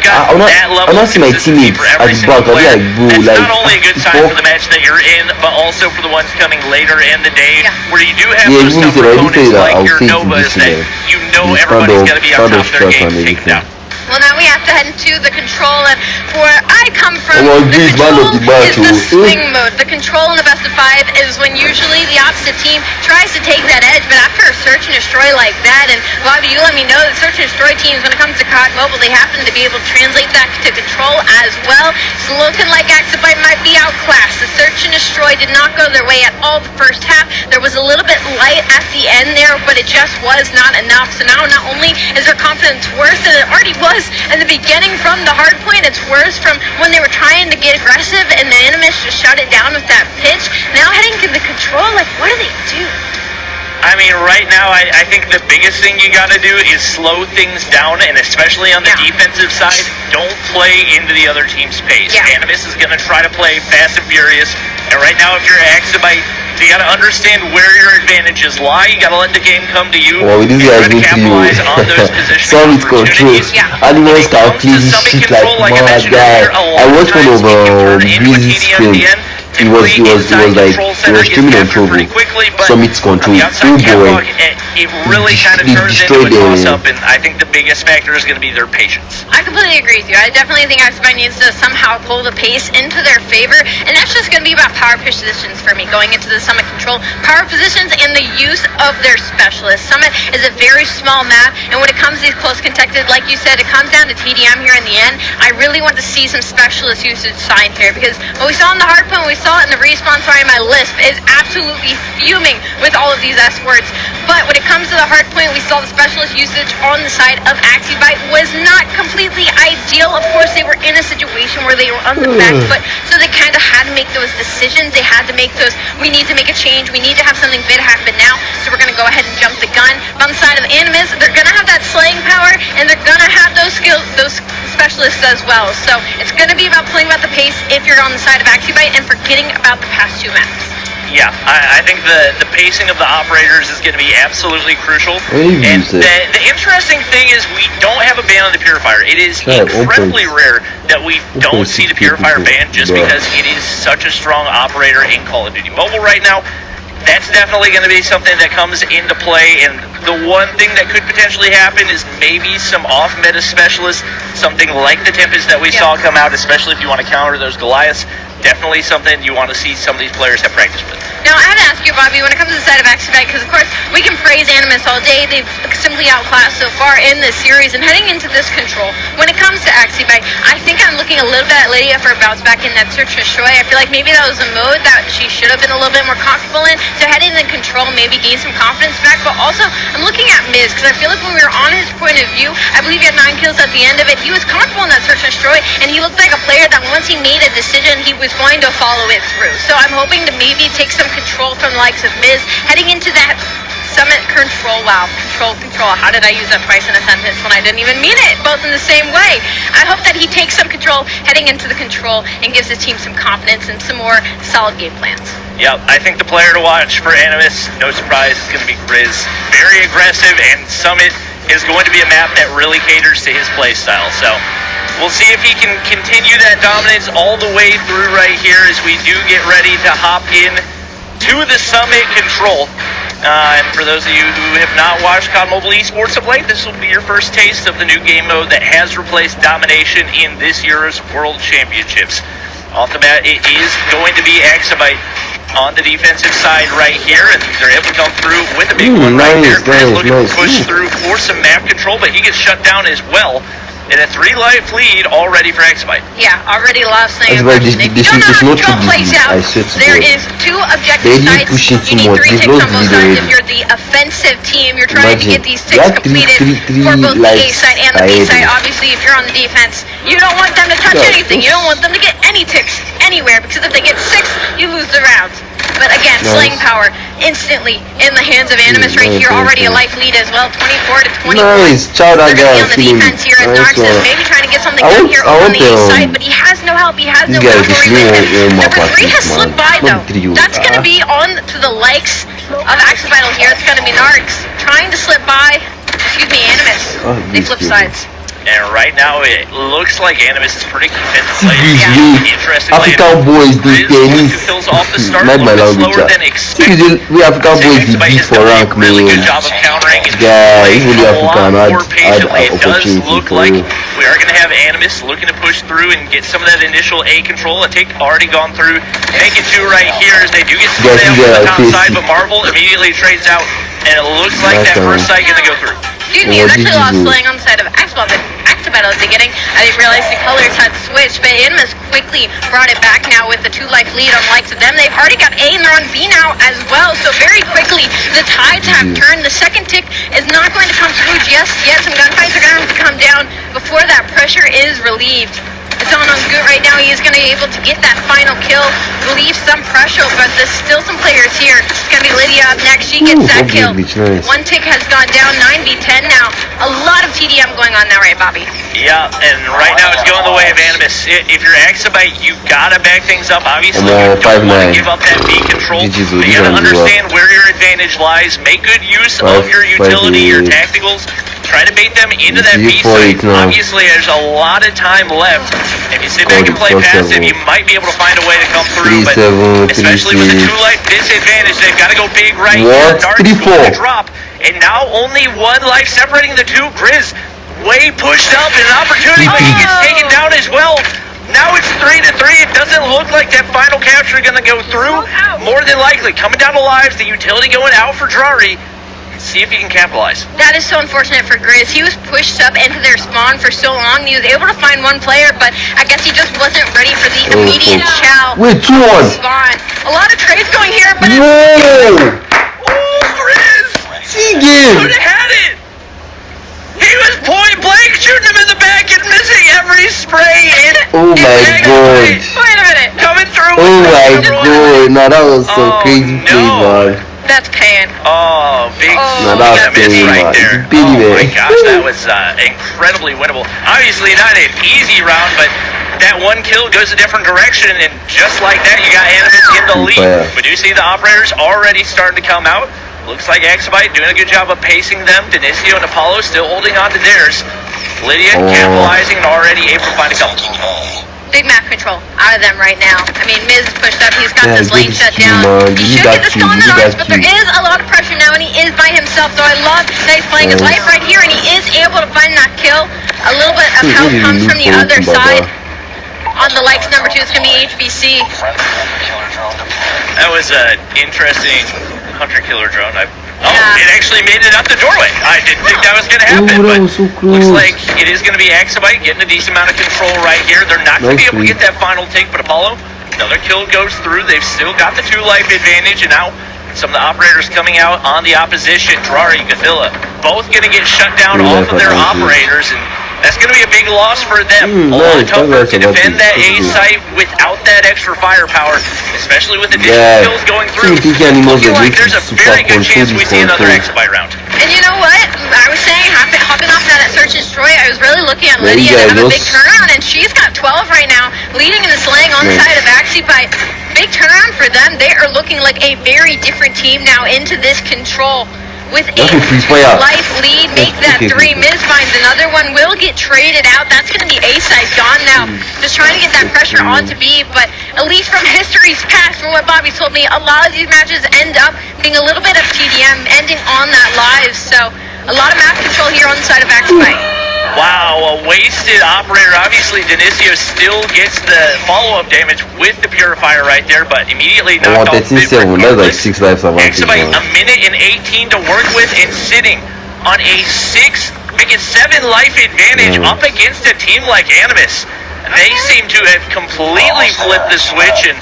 I'll not see my teammates at the back. I'll be like, bro, like, not only a good sign for the match that you're in, but also for the ones coming later in the day, where you do have those tough opponents like your Novas that you know everybody's going to be on top of their game to take down. Well, now we have to head into the control, and where I come from, the control is the swing mode. The control in the best of 5 is when usually the opposite team tries to take that edge, but after a search and destroy like that, and Bobby, you let me know that search and destroy teams, when it comes to COD Mobile, they happen to be able to translate that to control as well. It's looking like Exabyte might be outclassed. The search and destroy did not go their way at all the first half. There was a little bit light at the end there, but it just was not enough. So now not only is their confidence worse than it already was in the beginning from the hard point, it's worse from when they were trying to get aggressive and the Animus just shut it down with that pitch. Now heading to the control, like, what do they do? I mean, right now, I think the biggest thing you got to do is slow things down, and especially on the defensive side, don't play into the other team's pace. Animus is going to try to play fast and furious, and right now, if you're Exabyte, you got to understand where your advantages lie. You got to let the game come to you. Oh, this guy is going to you. Some with control. Animals can play this shit like mad guy. I watched one of Breezy's stream. It was streaming on Trovo. Summit's control. Oh boy. It really kind of turns into a toss-up, and I think the biggest factor is going to be their patience. I completely agree with you. I definitely think Axibite needs to somehow pull the pace into their favor, and that's just going to be about power positions for me going into the Summit control. Power positions and the use of their specialists. Summit is a very small map, and when it comes to these close contested, like you said, it comes down to TDM here in the end. I really want to see some specialist usage signed here, because what we saw in the hardpoint, we saw it in the respawn, sorry, my Lisp is absolutely fuming with all of these S words. But when it comes to the hardpoint, we saw the specialist usage on the side of Axibite was not completely ideal. Of course, they were in a situation where they were on the back foot, so they kind of had to make those decisions. They had to make those, we need to make a change, we need to have something big happen now, so we're going to go ahead and jump the gun. But on the side of Animus, they're going to have that slaying power, and they're going to have those skills, those specialists as well. So it's going to be about playing about the pace if you're on the side of Axibite and forgetting about the past two maps. Yeah, I think the pacing of the operators is going to be absolutely crucial. And the interesting thing is we don't have a ban on the Purifier. It is incredibly rare that we don't see the Purifier banned just because it is such a strong operator in Call of Duty Mobile right now. That's definitely going to be something that comes into play, and the one thing that could potentially happen is maybe some off-meta specialists, something like the Tempest that we saw come out, especially if you want to counter those Goliaths. Definitely something you want to see some of these players have practice with. Now, I have to ask you, Bobby, when it comes to the side of Axibite, because of course, we can praise Animus all day. They've simply outclassed so far in this series, and heading into this control, when it comes to Axibite, I think I'm looking a little bit at Lydia for a bounce back in that Search and Destroy. I feel like maybe that was a mode that she should have been a little bit more comfortable in, to head in and control, maybe gain some confidence back, but also, I'm looking at Miz, because I feel like when we were on his point of view, I believe he had 9 kills at the end of it, he was comfortable in that Search and Destroy, and he looked like a player that once he made a decision, he was going to follow it through. So I'm hoping to maybe take some control from the likes of Miz heading into that Summit control. Wow, control. How did I use that twice in a sentence when I didn't even mean it? Both in the same way. I hope that he takes some control heading into the control and gives his team some confidence and some more solid game plans. Yep, I think the player to watch for Animus, no surprise, is going to be Grizz. Very aggressive, and Summit is going to be a map that really caters to his play style. So we'll see if he can continue that dominance all the way through right here as we do get ready to hop in to the Summit control. And for those of you who have not watched COD Mobile Esports of late, this will be your first taste of the new game mode that has replaced domination in this year's World Championships. Off the bat, it is going to be Axibite on the defensive side right here, and they're able to come through with a big one right there. Grizz looking to push through for some map control, but he gets shut down as well. And a 3-life lead already for Axibite. Yeah, already lost thing. This is not too easy. I said there is 2 objective sides. You need 3 ticks on both sides. If you're the offensive team, you're trying to get these ticks completed for both the A side and the B side. Obviously, if you're on the defense, you don't want them to touch anything. You don't want them to get any ticks anywhere, because if they get 6, you lose the round. But again, slaying power instantly in the hands of Animus right here. Already a life lead as well, 24 to 24. Nice, shout out guys. On the defense here as Narcissus, maybe trying to get something done here on the A side, but he has no help. He has no help for relief. Number 3 has slipped by though. That's going to be on to the likes of Axibite here. It's going to be Narcs trying to slip by. Excuse me, Animus. They flip sides. And right now, it looks like Animus is pretty content to play. African boys do tennis. Not my language. We African boys do beat for rank, man. Yeah, usually African add opportunity look for like we are going to have Animus looking to push through and get some of that initial A control. A tick already gone through. Make it 2 right here as they do get some down on the top side, but Marvel immediately trades out, and it looks like that first side going to go through. Excuse me, it was actually lost slaying on the side of Axibite at the beginning. I didn't realize the colors had switched, but Animus quickly brought it back now with the 2-life lead on the likes of them. They've already got A and they're on B now as well, so very quickly the tides have turned. The second tick is not going to come through just yet. Some gunfights are going to have to come down before that pressure is relieved. It's on Good right now. He is going to be able to get that final kill, relieve some pressure, but there's still some players here. It's going to be Lydia up next. She gets that kill. Nice. 1 tick has gone down, 9v10 now. A lot of TDM going on now, right, Bobby? Yeah, and right now it's going the way of Animus. If you're Axibite, you gotta back things up. Obviously, you don't want to give up that B control. But you gotta understand where your advantage lies. Make good use of your utility, your tacticals. Try to bait them into that B site. Obviously, there's a lot of time left. If you sit back and play passive, you might be able to find a way to come through. But especially with the 2-life disadvantage, they've got to go big right here. Dart's going to drop. And now only 1 life separating the two. Grizz way pushed up and an opportunity, but he gets taken down as well. Now it's 3-3. It doesn't look like that final capture is going to go through. More than likely, coming down to lives, the utility going out for Drari. See if he can capitalize. That is so unfortunate for Grizz. He was pushed up into their spawn for so long. He was able to find 1 player, but I guess he just wasn't ready for the immediate chow. Wait, 2-1. Spawn. A lot of trades going here, but Whoa! Oh, Grizz! Could have had it! He was point blank shooting him in the back and missing every spray in. Oh my god. Wait a minute. Coming through. Oh my god. No, that was some crazy play, man. That's pain. Oh, big miss right there. Oh my gosh, that was incredibly winnable. Obviously not an easy round, but that 1 kill goes a different direction, and just like that, you got Animus in the lead. We do see the operators already starting to come out. Looks like Exabyte doing a good job of pacing them. Denisio and Apollo still holding on to theirs. Lydia capitalizing and already able to find a couple. Big map control out of them right now. I mean, Miz is pushed up. He's got this lane shut down. He should get the stun on ours, but there is a lot of pressure now, and he is by himself. So I love that he's playing his life right here, and he is able to find that kill. A little bit of help comes from the other side. On the likes number 2, it's going to be HBC. That was an interesting hunter-killer drone. It actually made it out the doorway. I didn't think that was going to happen, but looks like it is going to be Exabyte getting a decent amount of control right here. They're not going to be able to get that final take, but Apollo, another kill goes through. They've still got the 2-life advantage, and now some of the operators coming out on the opposition. Drari, Godzilla, both going to get shut down off of their operators, and that's going to be a big loss for them. A lot tougher to defend that A site without that extra firepower, especially with the kills going through. Looking like there's a very good chance we see another Exabyte round. And you know what? I was saying, hopping off that Search and Destroy, I was really looking at Lydia to have a big turnaround, and she's got 12 right now, leading in the slaying on the side of Exabyte. Big turnaround for them. They are looking like a very different team now into this control. With a life lead, make that 3. Miz finds another one, will get traded out. That's going to be A-side gone now. Just trying to get that pressure onto B, but at least from history's past, from what Bobby told me, a lot of these matches end up being a little bit of TDM, ending on that live. So a lot of map control here on the side of Exabyte. Wow, a wasted operator. Obviously, Denisio still gets the follow-up damage with the Purifier right there, but immediately knocked off like 6 lives advantage. Exabyte, a minute and 18 to work with, and sitting on a 7 life advantage up against a team like Animus. They seem to have completely flipped the switch, and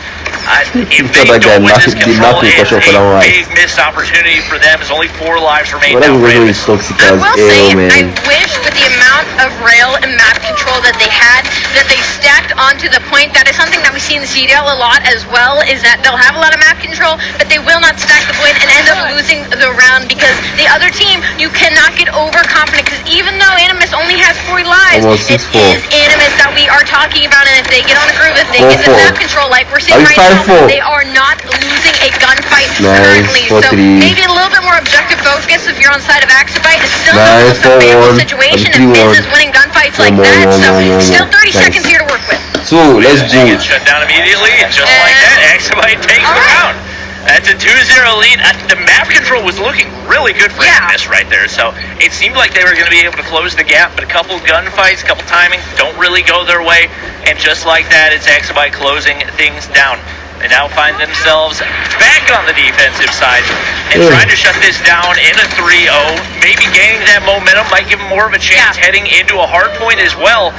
if they don't win this control, it's a big missed opportunity for them. There's only 4 lives remaining now for Animus. I will say, I wish with the amount of rail and map control that they had, that they stacked onto the point. That is something that we see in the CDL a lot as well, is that they'll have a lot of map control, but they will not stack the point and end up losing the round, because the other team, you cannot get overconfident, because even though Animus only has 40 lives, it is Animus that we are talking about, and if they get on a groove, if they get the map control like we're seeing right now, they are not losing a gunfight currently. So maybe a little bit more objective focus if you're on the side of Exabyte. It's still the most available situation if Miz is winning gunfights like that. So still 30 seconds here to work with. So let's go. Get shut down immediately, and just like that, Exabyte takes the round. That's a 2-0 lead. The map control was looking really good for Animus right there, so it seemed like they were going to be able to close the gap, but a couple gunfights, a couple timing, don't really go their way, and just like that, it's Exabyte closing things down. They now find themselves back on the defensive side and trying to shut this down in a 3-0. Maybe gaining that momentum might give them more of a chance heading into a hard point as well.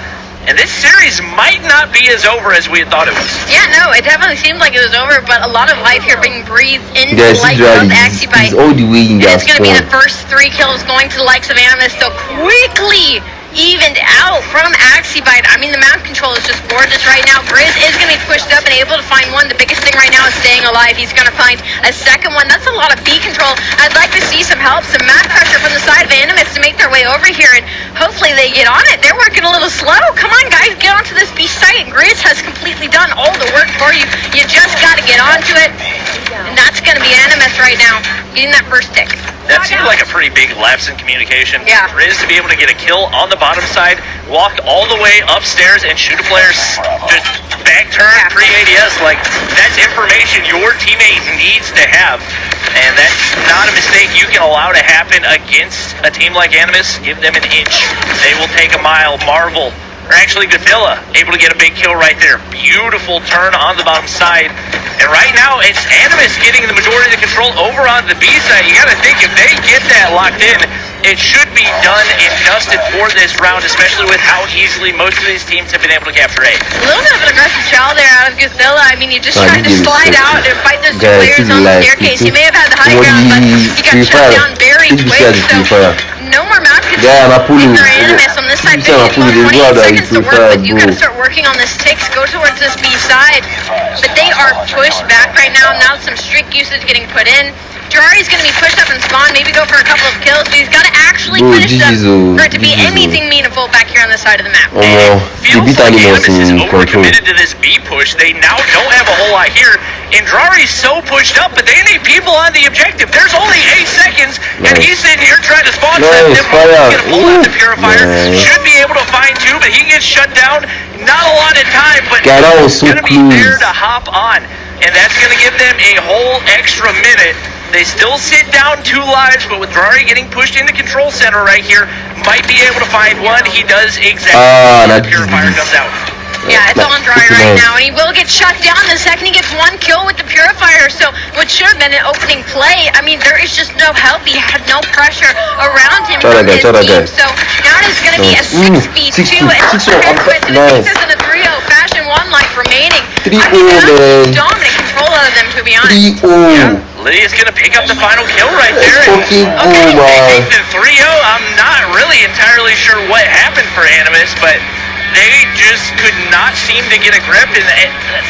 And this series might not be as over as we had thought it was. Yeah, no, it definitely seemed like it was over, but a lot of life here being breathed into the likes of Exabyte. All the way in it's going to be the first 3 kills going to the likes of Animus, so quickly evened out from Exabyte. I mean, the map control is just gorgeous right now. Grizz is going to be pushed up and able to find one. The biggest thing right now is staying alive. He's going to find a second one. That's a lot of B control. I'd like to see some help, some map pressure from the side of Animus to make their way over here, and hopefully they get on it. They're working a little slow. Come on, guys, get onto this B site. Grizz has completely done all the work for you. You just got to get onto it, and that's going to be Animus right now, getting that first tick. That seemed like a pretty big lapse in communication. Yeah. Riz to be able to get a kill on the bottom side, walk all the way upstairs and shoot a player, just back turn, pre-ADS, like, that's information your teammate needs to have. And that's not a mistake you can allow to happen against a team like Animus. Give them an inch. They will take a mile. Marvel, or actually Godzilla, able to get a big kill right there. Beautiful turn on the bottom side. And right now, it's Animus getting the majority of the control over on the B side. You gotta think, if they get that locked in, it should be done and dusted for this round, especially with how easily most of these teams have been able to capture A. A little bit of an aggressive trial there out of Godzilla. I mean, you just tried to slide out and fight those two players on the staircase. You may have had the high ground, but you got shut down very quick. So no more map control for Animus on this side. 28 seconds to work with. You gotta start working on this ticks. Go towards this B side. But they are pushed back right now. Now some streak usage getting put in. Jiraiya's going to be pushed up and spawn, maybe go for a couple of kills, but he's got to actually finish up for it to be anything meaningful back here on the side of the map. Feels like Animus is overcommitted to this B push. They now don't have a whole lot here. And Jiraiya's so pushed up, but they need people on the objective. There's only 8 seconds, and he's sitting here trying to spawn them. He's going to pull out the Purifier. Should be able to find 2, but he gets shut down. Not a lot of time, but he's going to be there to hop on. And that's going to give them a whole extra minute. They still sit down 2 lives, but with Jiraiya getting pushed into control center right here, might be able to find 1. He does exactly when the Purifier comes out. Yeah, it's on Jiraiya right now, and he will get shut down the second he gets 1 kill with the Purifier. So what should have been an opening play, I mean, there is just no help. He had no pressure around him from his team. So now it is going to be a 6v2, and this is in a 3-0 fashion, 1 life remaining. I mean, that's dominant control out of them, to be honest. Yeah. Lydia's gonna pick up the final kill right there. Okay, they take the 3-0. I'm not really entirely sure what happened for Animus, but they just could not seem to get a grip, and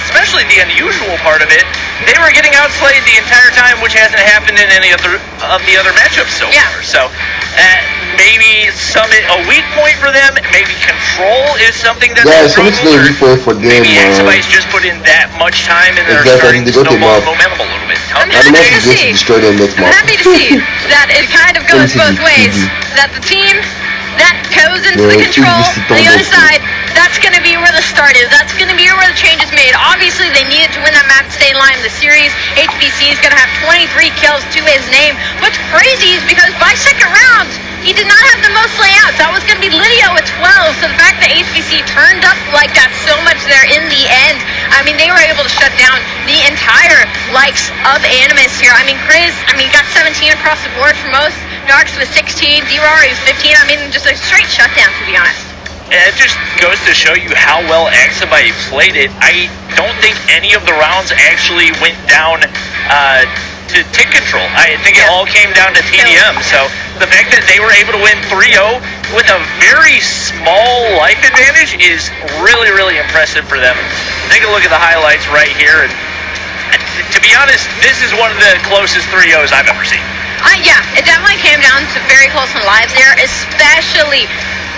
especially the unusual part of it, they were getting outslayed the entire time, which hasn't happened in any of the other matchups so far. So maybe a weak point for them. Maybe control is something that they're struggling with. For them. Maybe Exabyte's just put in that much time, and they're starting to snowball momentum a little bit. I'm happy to see that it kind of goes both ways. That the team that goes into the control on the other side, that's going to be where the start is. That's going to be where the change is made. Obviously, they needed to win that map to stay in line in the series. HBC is going to have 23 kills to his name. What's crazy is because by second round, he did not have the most layouts. That was going to be Lydia with 12. So the fact that HBC turned up like that so much there in the end, I mean, they were able to shut down the entire likes of Animus here. I mean, Chris, got 17 across the board for most. Darks with 16, D-Rory was 15. I mean, just a straight shutdown, to be honest. And it just goes to show you how well Exabyte played it. I don't think any of the rounds actually went down to tick control. I think it all came down to TDM. So the fact that they were able to win 3-0 with a very small life advantage is really, really impressive for them. Take a look at the highlights right here. And to be honest, this is one of the closest 3-0s I've ever seen. Yeah, it definitely came down to very close on lives there, especially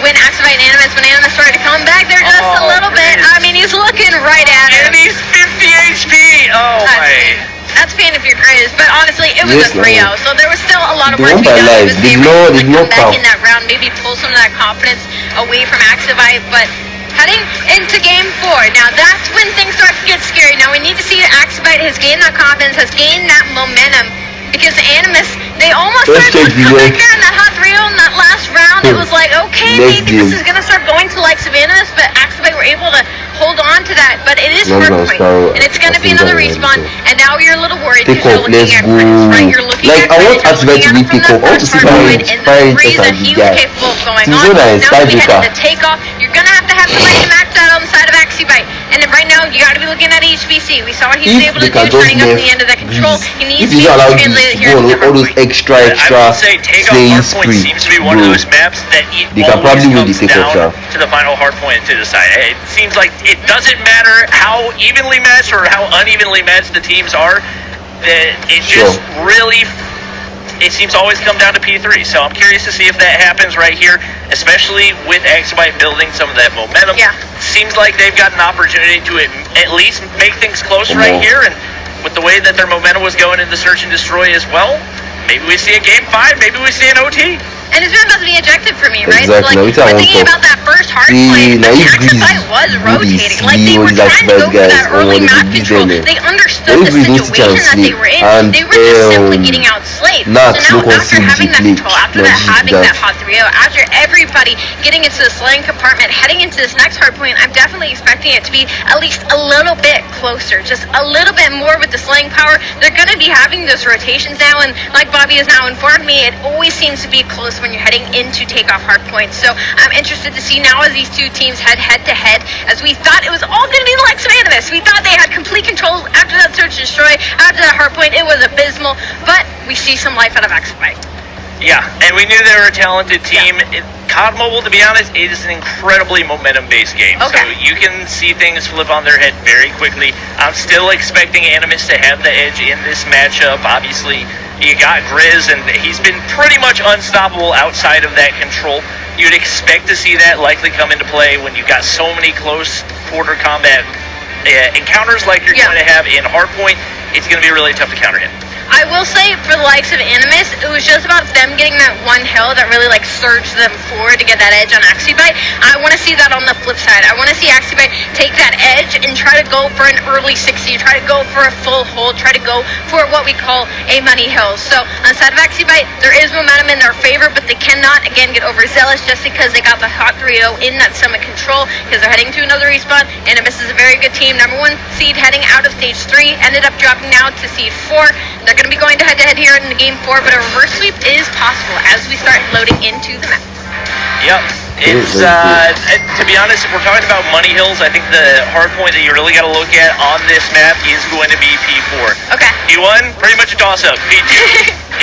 when Exabyte and Animus, when Animus started to come back there just a little bit. I mean, he's looking right at him. And he's 50 HP! Oh my. That's pain if you're Grizz, but honestly, it was a 3-0, so there was still a lot of work to be done. He was able to come back in that round, maybe pull some of that confidence away from Exabyte, but heading into game 4, now that's when things start to get scary. Now we need to see that Exabyte has gained that confidence, has gained that momentum, because Animus, they almost started to come back there in that hot 3-0 in that last round. It was like, okay, maybe this is going to start going to likes of Animus, but Exabyte were able to hold on to that. But it is work point, and it's going to be another respawn, and now you're a little worried because you're looking at Chris, right? You're looking at Chris, you're looking at him from that first hard point, and the three that he was capable of going on. Now we head into takeoff. You're going to have somebody to max out on the side of Exabyte. And then right now, you got to be looking at HBC. We saw what he was able to do turning up the end of the control. He needs to be able to translate it here into all those extra I will say, Takeoff Hardpoint seems to be one of those maps that always comes down to the final hardpoint to decide. It seems like it doesn't matter how evenly matched or how unevenly matched the teams are. That it just really, it seems to always come down to P3. So I'm curious to see if that happens right here, especially with Exabyte building some of that momentum. Yeah. Seems like they've got an opportunity to at least make things close right here, and with the way that their momentum was going in the Search and Destroy as well, maybe we see a game 5, maybe we see an OT. And it's been about to be ejected for me, right? Exactly. So, like, we're thinking about that first hard play, but Axify was rotating. Like, they were trying to go for that early map control. They understood the situation that they were in. They were just simply getting outslayed. So now, after having that control, after that having that hot 3-0, after everybody getting into the slaying compartment, heading into this next hard point, I'm definitely expecting it to be at least a little bit closer, just a little bit more with the slaying power. They're going to be having those rotations now, and like Bobby has now informed me, it always seems to be close when you're heading into takeoff hard points. So I'm interested to see now as these two teams head to head, as we thought it was all going to be the likes of Animus. We thought they had complete control after that search and destroy, after that hard point. It was abysmal, but we see some life out of Axify. Yeah, and we knew they were a talented team. COD Mobile, to be honest, it is an incredibly momentum-based game. Okay. So you can see things flip on their head very quickly. I'm still expecting Animus to have the edge in this matchup. Obviously, you got Grizz, and he's been pretty much unstoppable outside of that control. You'd expect to see that likely come into play when you've got so many close quarter combat encounters like you're going to have in Hardpoint. It's going to be really tough to counter him. I will say, for the likes of Animus, it was just about them getting that one hill that really, like, surged them forward to get that edge on Axibite. I want to see that on the flip side. I want to see Axibite take that edge and try to go for an early 60, try to go for a full hold, try to go for what we call a money hill. So, on the side of Axibite, there is momentum in their favor, but they cannot, again, get overzealous just because they got the hot 3-0 in that summit control, because they're heading to another respawn. Animus is a very good team. Number 1 seed heading out of stage 3, ended up dropping now to seed 4. They're going to be going to head-to-head here in the game 4, but a reverse sweep is possible as we start loading into the map. Yep. It's, to be honest, if we're talking about money hills, I think the hard point that you really got to look at on this map is going to be P4. Okay. P1, pretty much a toss-up. P2,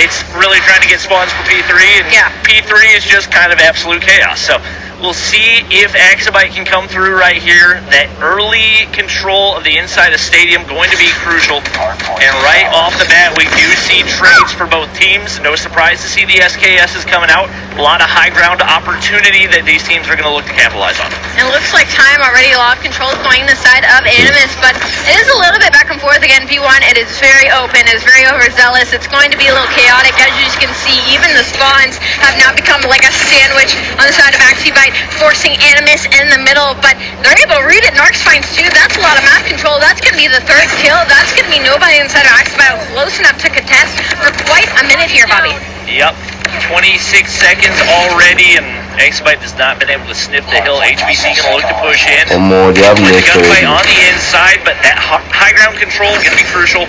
it's really trying to get spawns for P3, and P3 is just kind of absolute chaos. So we'll see if Axibite can come through right here. That early control of the inside of Stadium going to be crucial. And right off the bat, we do see trades for both teams. No surprise to see the SKSs coming out. A lot of high ground opportunity that these teams are going to look to capitalize on. It looks like time already. A lot of control is going the side of Animus, but it is a little bit back and forth again. P1, it is very open, it is very overzealous. It's going to be a little chaotic. As you can see, even the spawns have now become like a sandwich on the side of Axibite, forcing Animus in the middle, but they're able to read it. Narcs finds 2. That's a lot of map control. That's going to be the 3rd kill. That's going to be nobody inside of Axibite close enough to contest for quite a minute here, Bobby. Yep. 26 seconds already, and Axibite has not been able to sniff the hill. HBC going to look to push in. With the gunfight on the inside, but that high ground control is going to be crucial.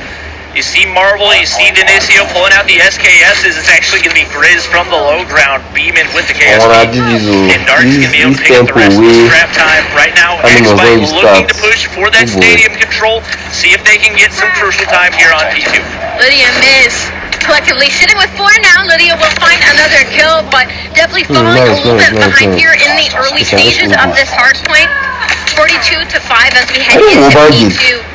You see Marvel, you see Denisio pulling out the SKSs. It's actually going to be Grizz from the low ground beaming with the KSP. And Narc's going to be able to pick up the rest of the scrap time. Right now, Axibite looking to push for that stadium control. See if they can get some crucial time here on P2. Lydia Miz collectively sitting with 4 now. Lydia will find another kill, but definitely falling a little bit behind here in the early stages of this hard point. 42-5 as we head into P2.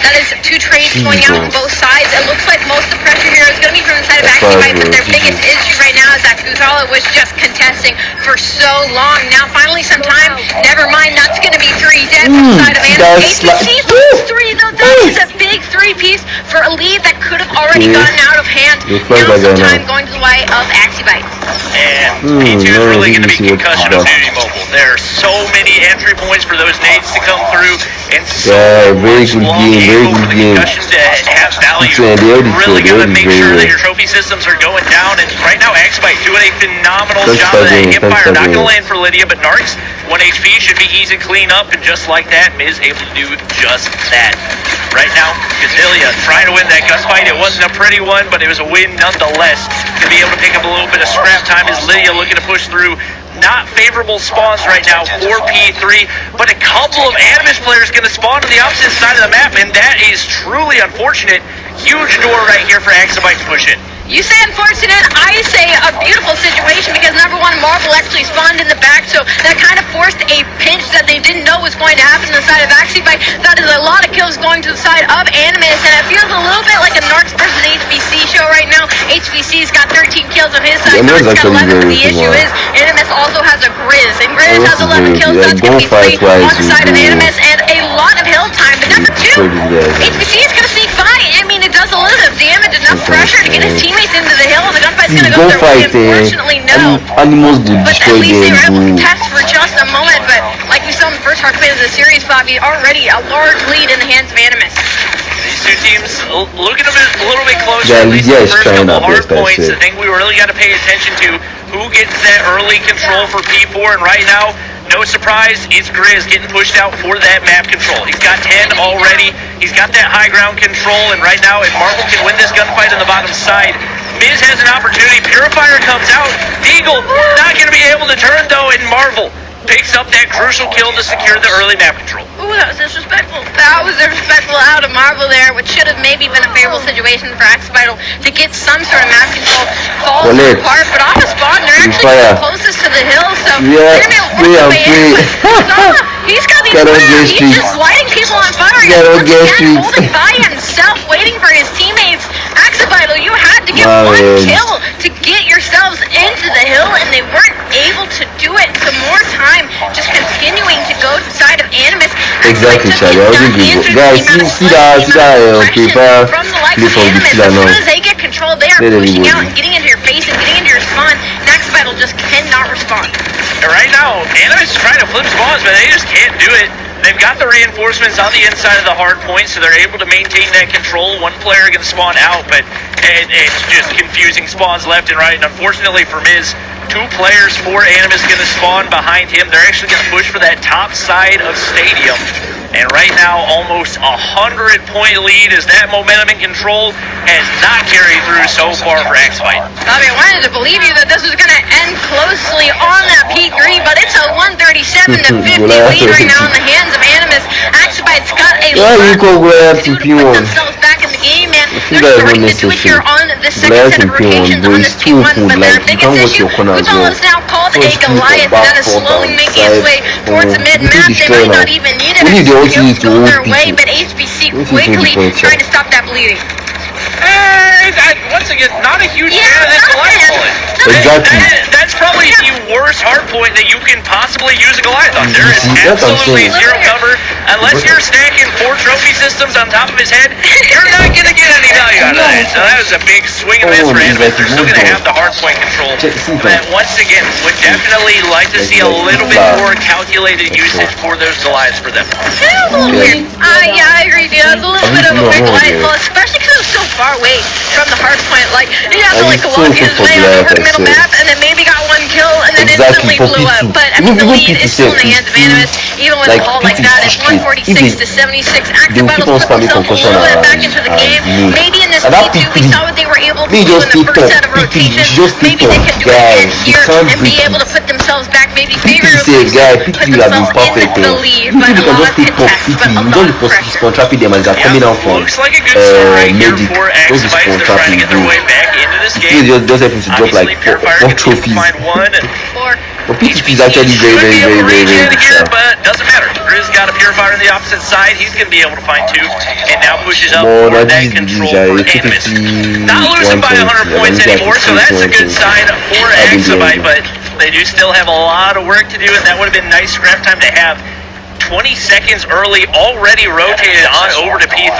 That is 2 trades going out on both sides. It looks like most of the pressure here is going to be from the side of Axibite, but their biggest issue right now is that Kuthala was just contesting for so long. Now finally some time. Never mind, that's going to be 3 dead from the side of Animus. HBC loses 3 though. That is a big 3-piece for a lead that could have already gotten out of hand. Now some time going to the way of Axibite. And P2 is really going to be concussion of Duty Mobile. There are so many entry points for those nades to come through, and so much long ammo for the concussion to have value. Really got to make sure that your trophy systems are going down, and right now Axibite doing a phenomenal job of that. Hipfire not going to land for Lydia, but Narcs, 1 HP, should be easy to clean up, and just like that, Miz able to do just that. Right now, Gazillia trying to win that gunfight. It wasn't a pretty one, but it was a win nonetheless. To be able to pick up a little bit of scrap time as Lydia looking to push through. Not favorable spawns right now for P3, but a couple of Animus players going to spawn to the opposite side of the map, and that is truly unfortunate. Huge door right here for Axibite to push in. You say unfortunate, I say a beautiful situation, because number 1, Marvel actually spawned in the back, so that kind of forced a pinch that they didn't know was going to happen on the side of Axibite. That is a lot of kills going to the side of Animus, and it feels a little bit like a Narcs versus HBC show right now. HBC's got 13 kills on his side, Narcs got 11, but the issue is Animus also has a Grizz, and Grizz has 11 kills. That's going to be 3 on the side of Animus, and a lot of hill time. But number 2, HBC is going to sneak by. I mean, it does a little bit of damage, enough pressure to get his teammates into the hill. see gunfight, animals will destroy them. They were able to test for just a moment, but like we saw in the first hard play of the series, Bobby, already a large lead in the hands of Animus. These two teams looking a little bit closer. Yeah, At least the Lydia is first trying couple out hard there, points. I think we really got to pay attention to who gets that early control for P4, and right now, no surprise, it's Grizz getting pushed out for that map control. He's got 10 already. He's got that high ground control, and right now, if Marvel can win this gunfight on the bottom side, Miz has an opportunity. Purifier comes out. Deagle not going to be able to turn, though, and Marvel picks up that crucial kill to secure the early map control. Ooh, that was disrespectful. That was disrespectful out of Marvel there, which should have maybe been a favorable situation for X-Vital to get some sort of map control. Falls apart, but off the spawn, they're actually the closest to the hill, so they're going to be able to work their way in. But he's got these fires. He's just lighting people on fire. Once again, holding by himself, waiting for his teammates. X-Vital, you had to get one kill to get yourselves into the hill, and they weren't able to do it. So more time just continuing to go to the side of Animus. Exactly, Charlie. I was agree. Guys, see that paper play from the killer now. As soon as they get control, they are pushing out and getting into your face and getting into your spawn. X-Vital just cannot respond. And right now, Animus is trying to flip spawns, but they just can't do it. They've got the reinforcements on the inside of the hard point, so they're able to maintain that control. One player going to spawn out, but it's just confusing spawns left and right. And unfortunately for Miz, 2 players for Animus going to spawn behind him. They're actually going to push for that top side of Stadium. And right now, almost 100-point lead as that momentum and control has not carried through so far for X-Fight. Bobby, I wanted to believe you that this was going to end closely on that P3, but it's a 137-50 lead right now in the hands of Animus. X-Fight's got a lot to put themselves back in the game, man. They're starting to do it here on the second set of rotations on this P1, but their biggest issue, Uzal is now called a Goliath that is slowly making its way towards the mid-map. They might not even need it. Go their way, but HBC quickly trying to stop that bleeding. Once again, not a huge fan of this Goliath bullet. Exactly. That's probably the worst hardpoint that you can possibly use a Goliath on. There is absolutely zero cover. Unless you're stacking 4 trophy systems on top of his head, you're not going to get any value out of that. So that was a big swing and miss for Animus. They're still going to have the hardpoint control. But once again, would definitely like to see a little bit more calculated usage for those Goliaths for them. Yeah, a little weird. Yeah, I agree with you. It's a little bit of a weird Goliath pull, especially because it was so far away from the hardpoint. Like, he had to walk his way over the middle map and then maybe got 1 kill and then instantly blew up. But I mean, the lead is still in the hands of Animus, even with a call like that. It's 146 to 76. X-Vital's put themselves a little bit back into the game. Maybe in this P2 we saw what they were able to do in the first set of rotations. Maybe they can do it again here and be able to put themselves back, maybe favorably put themselves into the lead. But a lot of contest, but a lot of pressure. Looks like a good start right here for X-Fight. They're trying to get their way back into this game. Just happen to drop like 4 trophies. But PTP is actually very here, but doesn't matter. Grizz got a Purifier on the opposite side. He's going to be able to find 2, and now pushes up for that control for Animus. Not losing by 100 points anymore, so that's a good sign for X-Fight, but they do still have a lot of work to do, and that would have been nice scrap time to have. 20 seconds early, already rotated on over to P3.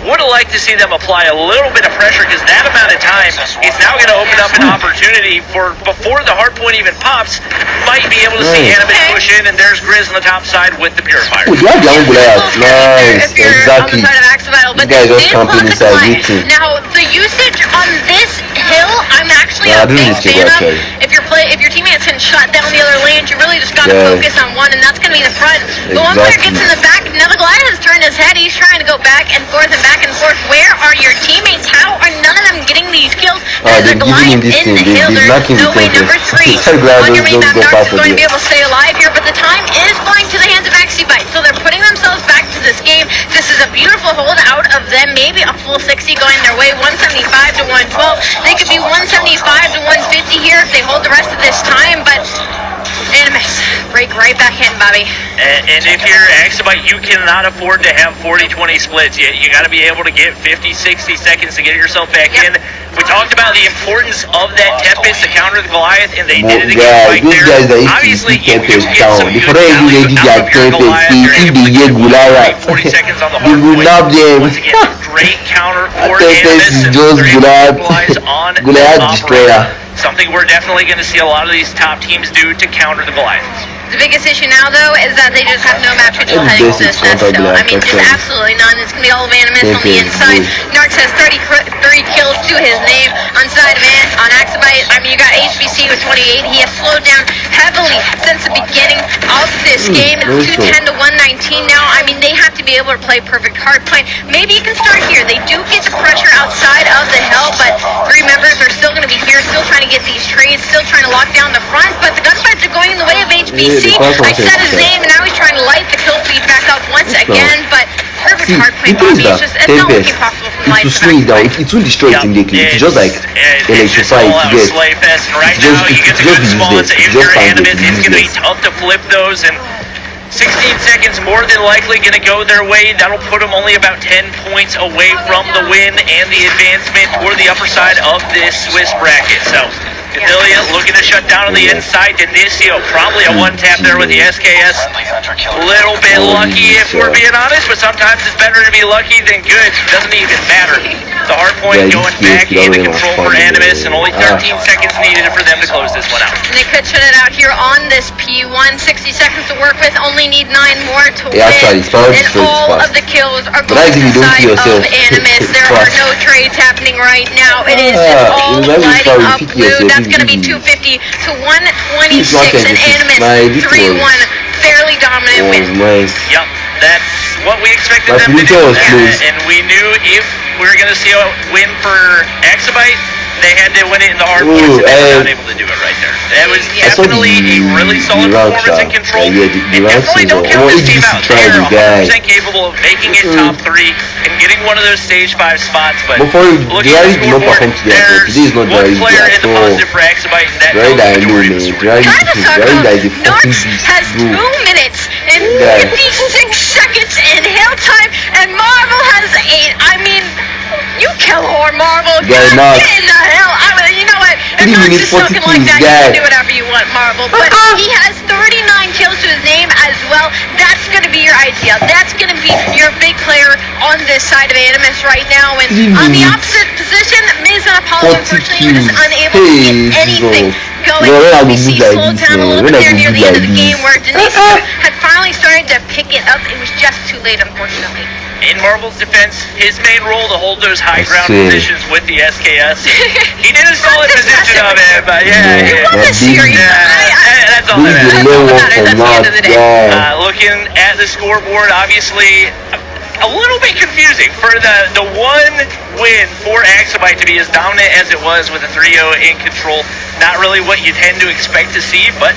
Would have liked to see them apply a little bit of pressure, because that amount of time is now going to open up an opportunity for, before the hardpoint even pops, might be able to see Animus push in, and there's Grizz on the top side with the Purifier. Oh, nice, exactly. But they did block the Goliath. Now, the usage on this hill, I'm actually a big fan of. If your teammates can shut down the other lanes, you really just got to focus on one, and that's going to be the front. The one player gets in the back, now the Goliath has turned his head, he's trying to go back and forth and back and forth. Where are your teammates? How are none of them getting these kills? There's a Goliath in the hill, there's no way. Number 3 on your main map, Narcs is going to be able to stay alive here, but the time is going to the hands of X-Fight, so they're putting themselves back to this game. This is a beautiful hold out of them, maybe a full 60 going their way, 175 to 112. They could be 175 to 150 here if they hold the rest of this time, but Animus, break right back in, Bobby. And if you're Exabyte, you cannot afford to have 40-20 splits. You got to be able to get 50-60 seconds to get yourself back in. We talked about the importance of that Tempest to counter the Goliath, and they did it again right there. Obviously, you get some good value out of your Goliath. You're able to 40 seconds on the hard point. Once again, great counter for Animus, and they're able to capitalize on the operator. Something we're definitely going to see a lot of these top teams do to counter the Goliaths. The biggest issue now, though, is that they just have no map control heading to this nest still. I mean, just absolutely none. It's going to be all of Animus on the inside. Narcs has 33 kills to his name on side of on Exabyte. I mean, you got HBC with 28. He has slowed down heavily since the beginning of this game. It's 210 to 119 now. I mean, they have to be able to play perfect hardpoint. Maybe you can start here. They do get the pressure outside of the hill, but 3 members are still going to be here, still trying to get these trades, still trying to lock down the front, but the gunfights are going in the way of HBC. I said his name, and now he's trying to light the kill feed back up once again, but perfect hardpoint, Bobby. It's not looking possible from light. To slow it down, it will destroy it immediately. It's just like electrify it to get. Right now, you get the good spawns. If you're Animus, it's going to be tough to flip those, and 16 seconds more than likely going to go their way. That'll put them only about 10 points away from the win and the advancement toward the upper side of this Swiss bracket. So Cadilia looking to shut down on the inside. Denicio probably a one-tap there with the SKS. A little bit lucky if we're being honest, but sometimes it's better to be lucky than good. It doesn't even matter. The hard point going back into control for Animus, and only 13 seconds needed for them to close this one out. And they could shut it out here on this P1. 60 seconds to work with, only need 9 more to win. And all of the kills are going to the side of Animus. There are no trades happening right now. It is just all lighting up blue. That's going to be 250 to 126, and Animus 3-1. Fairly dominant win. Yep, that's what we expected them to do. And we knew if we were going to see a win for Exabyte, they had to win it in the hard points, and they were not able to do it right there. That was definitely a really solid performance in control. And definitely don't count this team out. They are 100% capable of making it top 3 and getting one of those stage 5 spots. But looking at the scoreboard, there's one player in the positive for Exabyte, and that goes to Jordan. Narcs has 2 minutes and 56 seconds in hail time, and Marvel has 8. I mean, you kill whore, Marvel. Get in the hell. I mean, you know what? If Narcs is talking like that, you can do whatever you want, Marvel. But he has 39 kills to his name as well. That's going to be your idea. That's going to be your big player on this side of Animus right now. And on the opposite position, Miz and Apollo, unfortunately, were just unable to get anything going. BC slowed down a little bit there near the end of the game, where Denicio had finally started to pick it up. It was just too late, unfortunately. In Marvel's defense, his main role to hold those high ground positions with the SKS. He did a solid position of it, but yeah. That's all that matters. That's all that matters at the end of the day. Looking at the scoreboard, obviously a little bit confusing for the one win for Exabyte to be as dominant as it was with a 3-0 in control. Not really what you tend to expect to see, but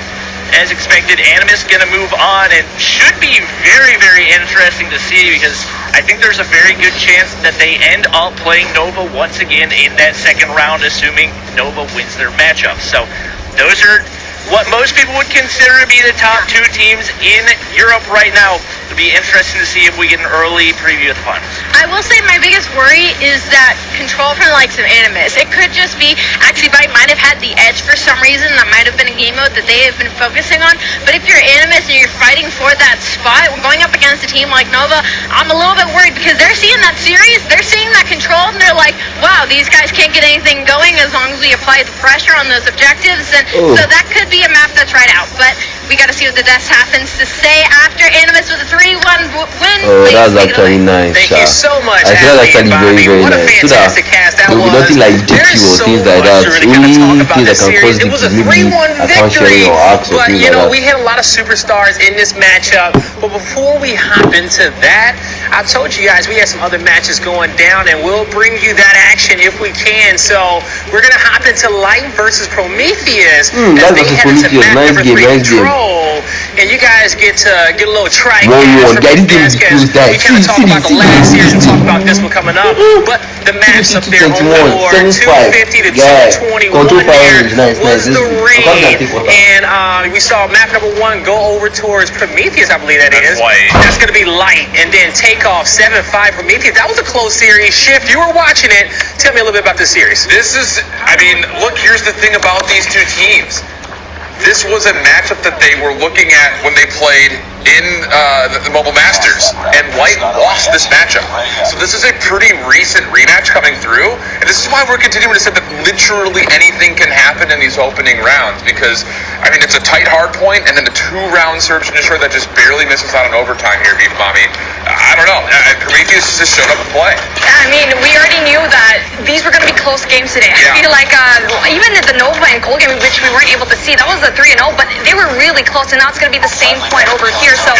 as expected, Animus going to move on, and should be very, very interesting to see, because I think there's a very good chance that they end up playing Nova once again in that second round, assuming Nova wins their matchup. So those are what most people would consider to be the top 2 teams in Europe right now. It'll be interesting to see if we get an early preview of the finals. I will say my biggest worry is that control from the likes of Animus. It could just be Exabyte might have had the edge for some reason. That might have been a game mode that they have been focusing on. But if you're Animus and you're fighting for that spot, going up against a team like Nova, I'm a little bit worried, because they're seeing that series, they're seeing that control, and they're like, wow, these guys can't get anything going as long as we apply the pressure on those objectives. And so that could be a map that's right out. But we got to see what the death happens to say after Animus with a 3-1 win. Oh, that was actually nice. Thank you so much. I feel like actually very, very what a nice. fantastic cast that was. Nothing like DQ or things like that. Only things that can cause it was a 3-1 victory, but you know, we had a lot of superstars in this matchup. But before we hop into that, I told you guys we had some other matches going down, and we'll bring you that action if we can. So we're gonna hop into Light versus Prometheus. Light versus Prometheus, nice game, nice game. and you guys get to get a little try. We kind of talk about the last series and talk about this one coming up, but the match up there on the floor, 250 to 221 there was the rain, and we saw map number 1 go over towards Prometheus, I believe that is. That's going to be Light, and then Takeoff 7-5 Prometheus. That was a close series. Shift, you were watching it. Tell me a little bit about this series. This is, I mean, look, here's the thing about these two teams. This was a matchup that they were looking at when they played in the Mobile Masters, and Light lost this matchup. So this is a pretty recent rematch coming through, and this is why we're continuing to say that literally anything can happen in these opening rounds, because, I mean, it's a tight hard point, and then a 2-round search and destroy that just barely misses out on overtime here, Beef Mommy. I don't know. Prometheus just showed up to play. I mean, we already knew that these were going to be close games today. Yeah. I feel like even at the Nova and Cold game, which we weren't able to see, that was a 3-0, but they were really close, and now it's going to be the same point over here. So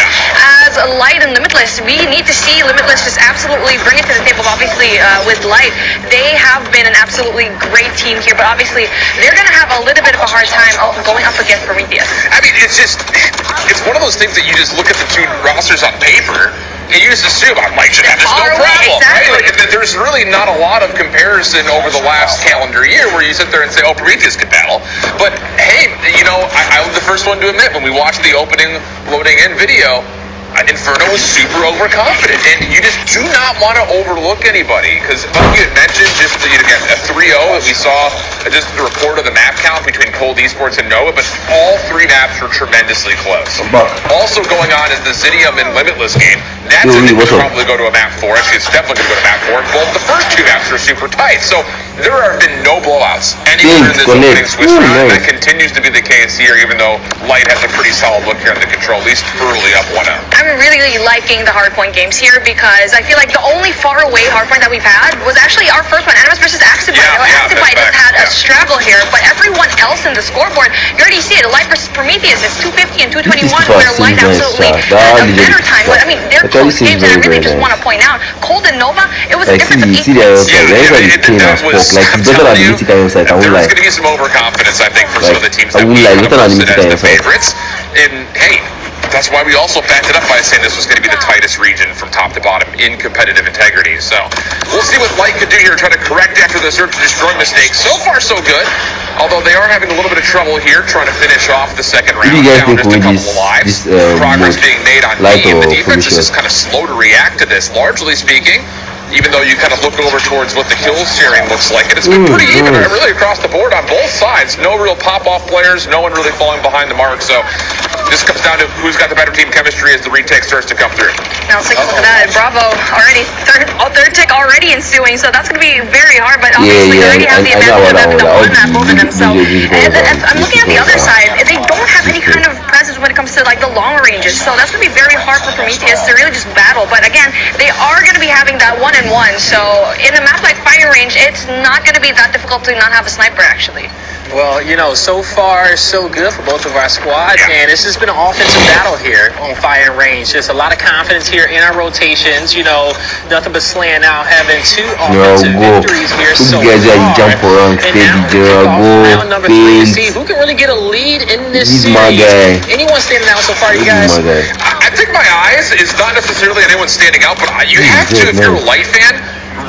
as Light and Limitless, we need to see Limitless just absolutely bring it to the table. Obviously, with Light, they have been an absolutely great team here, but obviously they're going to have a little bit of a hard time going up against Prometheus. I mean, it's one of those things that you just look at the two rosters on paper, and you just assume Light should have this no problem, exactly. right? Like, there's really not a lot of comparison over the last calendar year where you sit there and say, oh, Prometheus could battle. But hey, you know, I was the first one to admit when we watched the opening loading in video, Inferno was super overconfident, and you just do not want to overlook anybody, because like you had mentioned, just again, a 3-0 that we saw, just the report of the map count between Cold Esports and Nova, but all 3 maps were tremendously close. Also going on is the Zidium and Limitless game. That's probably go to a map 4. Actually, it's definitely going to go to map 4. Well, the first 2 maps are super tight, so there have been no blowouts anywhere in this opening Swiss round. That continues to be the case here, even though Light has a pretty solid look here on the control, at least early up 1-0. I'm really liking the hardpoint games here because I feel like the only far away hardpoint that we've had was actually our first one, Animus versus Axibite. Axibite has had a struggle here, but everyone else in the scoreboard, you already see it. Light versus Prometheus is 250 and 221, where Light absolutely had a better time. But I mean, they're close games, and I really just want to point out, Cold and Nova, it was a difference of 8 points. There was going to be some overconfidence, I think, for some of the teams that we posted as the favorites. And hey, that's why we also backed it up by saying this was going to be the tightest region from top to bottom in competitive integrity. So we'll see what Light could do here, try to correct after the search and destroy mistake. So far, so good. Although they are having a little bit of trouble here trying to finish off the second round. Down just a couple of lives. Progress being made on team. The defense is just kind of slow to react to this, largely speaking. Even though you kind of look over towards what the kill sharing looks like. And it's been pretty even really across the board on both sides. No real pop-off players, no one really falling behind the mark. So this comes down to who's got the better team chemistry as the retake starts to come through. Now let's take a look at that. Bravo already, third tick already ensuing, so that's going to be very hard, but obviously they already have the advantage of having the one map over themselves. And I'm looking at the other side, they don't have any kind of presence when it comes to like the long ranges, so that's going to be very hard for Prometheus to really just battle. But again, they are going to be having that 1-1, so in a map like Firing Range, it's not going to be that difficult to not have a sniper actually. Well, you know, so far so good for both of our squads, and it's just been an offensive battle here on Firing Range. Just a lot of confidence here in our rotations. You know, nothing but slaying out, having 2 offensive victories here so far. And now round number 3 to see who can really get a lead in this series. Anyone standing out so far, you guys? I think my eyes is not necessarily anyone standing out, but you have to, if you're a Light fan,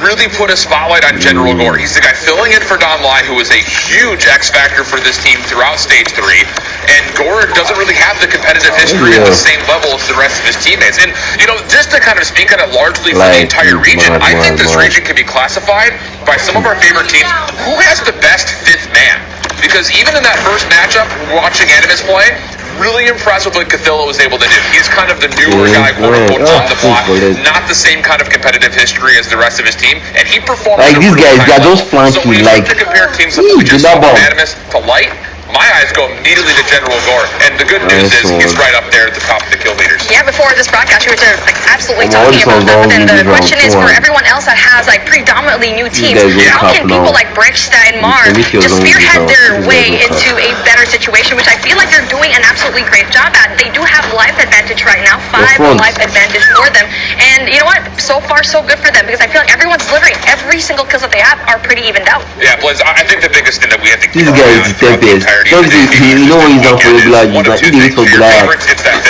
really put a spotlight on General Gore. He's the guy filling in for Don Lai, who is a huge X factor for this team throughout Stage 3. And Gore doesn't really have the competitive history at the same level as the rest of his teammates. And, you know, just to kind of speak on it largely for the entire region, I think this region can be classified by some of our favorite teams. Who has the best 5th man? Because even in that first matchup, watching Animus play, really impressed with what Cathilla was able to do. He's kind of the newer guy, quote-unquote, on the block. Not the same kind of competitive history as the rest of his team. And he performed like these guys, they are just flanking. So we like to compare teams like we just saw Animus to Light. My eyes go immediately to General Gore. And the good news is he's right up there at the top of the kill leaders. Yeah, before this broadcast, we were like absolutely talking about that. But then the question is for everyone else that has like predominantly new teams, how can people like Brexta and Mars just spearhead their way into a better situation, which I feel like they're doing an absolutely great job at. They do have life advantage right now, 5 life advantage for them. And you know what? So far, so good for them because I feel like everyone's delivering. Every single kills that they have are pretty evened out. Yeah, Blaze, I think the biggest thing that we have to keep this guy is the tempest. You know he's not for regular, he's not for favorites, it's that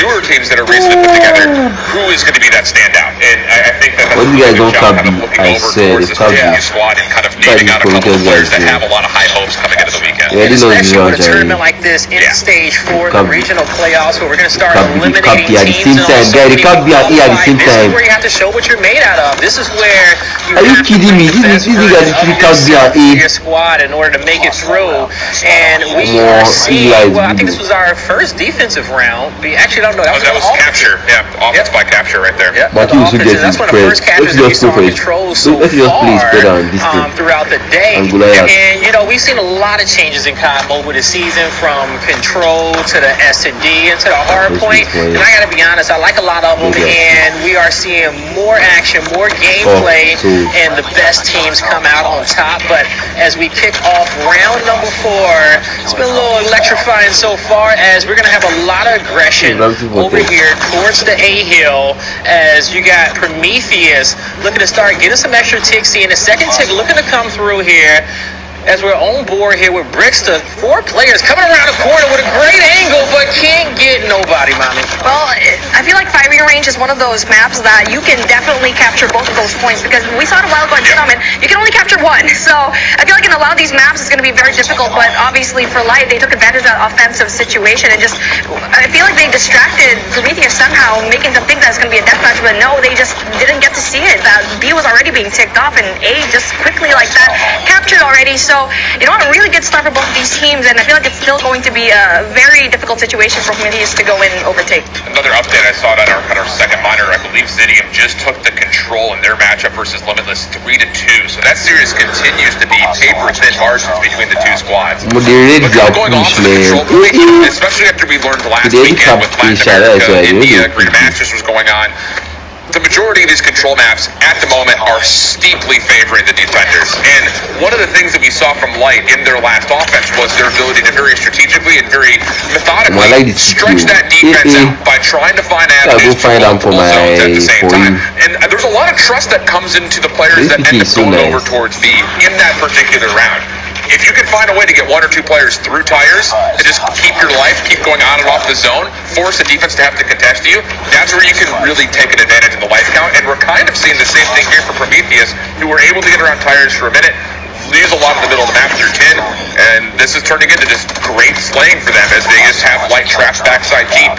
newer teams that are recently put together, who is going to be that standout? And I think that's what do you guys a good don't job copy? kind of looking I over said towards it's this copy. Prometheus squad and kind of naming out a couple of players that have a lot of high hopes coming into the weekend. Yeah, Especially with a tournament like this in stage 4, the regional playoffs, where we're going to start eliminating teams. This is where you have to show what you're made out of. This is where you have to bring the best version of your squad in order to make it through. And we are seeing, well, I think this was our first defensive round. We actually don't know. That was capture. Yeah, offense by capture right there. Yep, but that's one of the first captures that we saw in Control so far throughout the day. And, you know, we've seen a lot of changes in COD Mobile this season, from Control to the S&D and to the Hardpoint. And I got to be honest, I like a lot of them. And we are seeing more action, more gameplay, and the best teams come out on top. But as we kick off round number 4, it's been a little electrifying so far, as we're going to have a lot of aggression over here towards the A-Hill, as you got Prometheus looking to start getting some extra ticks in. The second tick looking to come through here, as we're on board here with Brickster. 4 players coming around the corner with a great angle, but can't get nobody, mommy. Well, I feel like firing range is one of those maps that you can definitely capture both of those points, because we saw it a while ago in Summit, you can only capture one. So I feel like in a lot of these maps it's going to be very difficult, but obviously for Light, they took advantage of that offensive situation, and just, I feel like they distracted Prometheus somehow, making them think that it's going to be a deathmatch, but no, they just didn't get to see it. That B was already being ticked off, and A just quickly like that captured already. So, you know, a really good start for both of these teams, and I feel like it's still going to be a very difficult situation for Prometheus to go in and overtake. Another update I saw on our second monitor, I believe Zidium just took the control in their matchup versus Limitless 3-2. So that series continues to be paper-thin margins between the two squads. But going off of the control position, especially after we learned last weekend with Latin America, India, Greater Masters was going on, the majority of these control maps at the moment are steeply favoring the defenders. And one of the things that we saw from Light in their last offense was their ability to very strategically and very methodically stretch that defense out by trying to find avenues to multiple zones at the same time. And there's a lot of trust that comes into the players that end up going over towards B in that particular round. If you can find a way to get 1 or 2 players through tires and just keep your life, keep going on and off the zone, force the defense to have to contest you, that's where you can really take an advantage in the life count. And we're kind of seeing the same thing here for Prometheus, who were able to get around tires for a minute, leaves a lot in the middle of the map through 10, and this is turning into just great slaying for them as they just have Light trapped backside deep.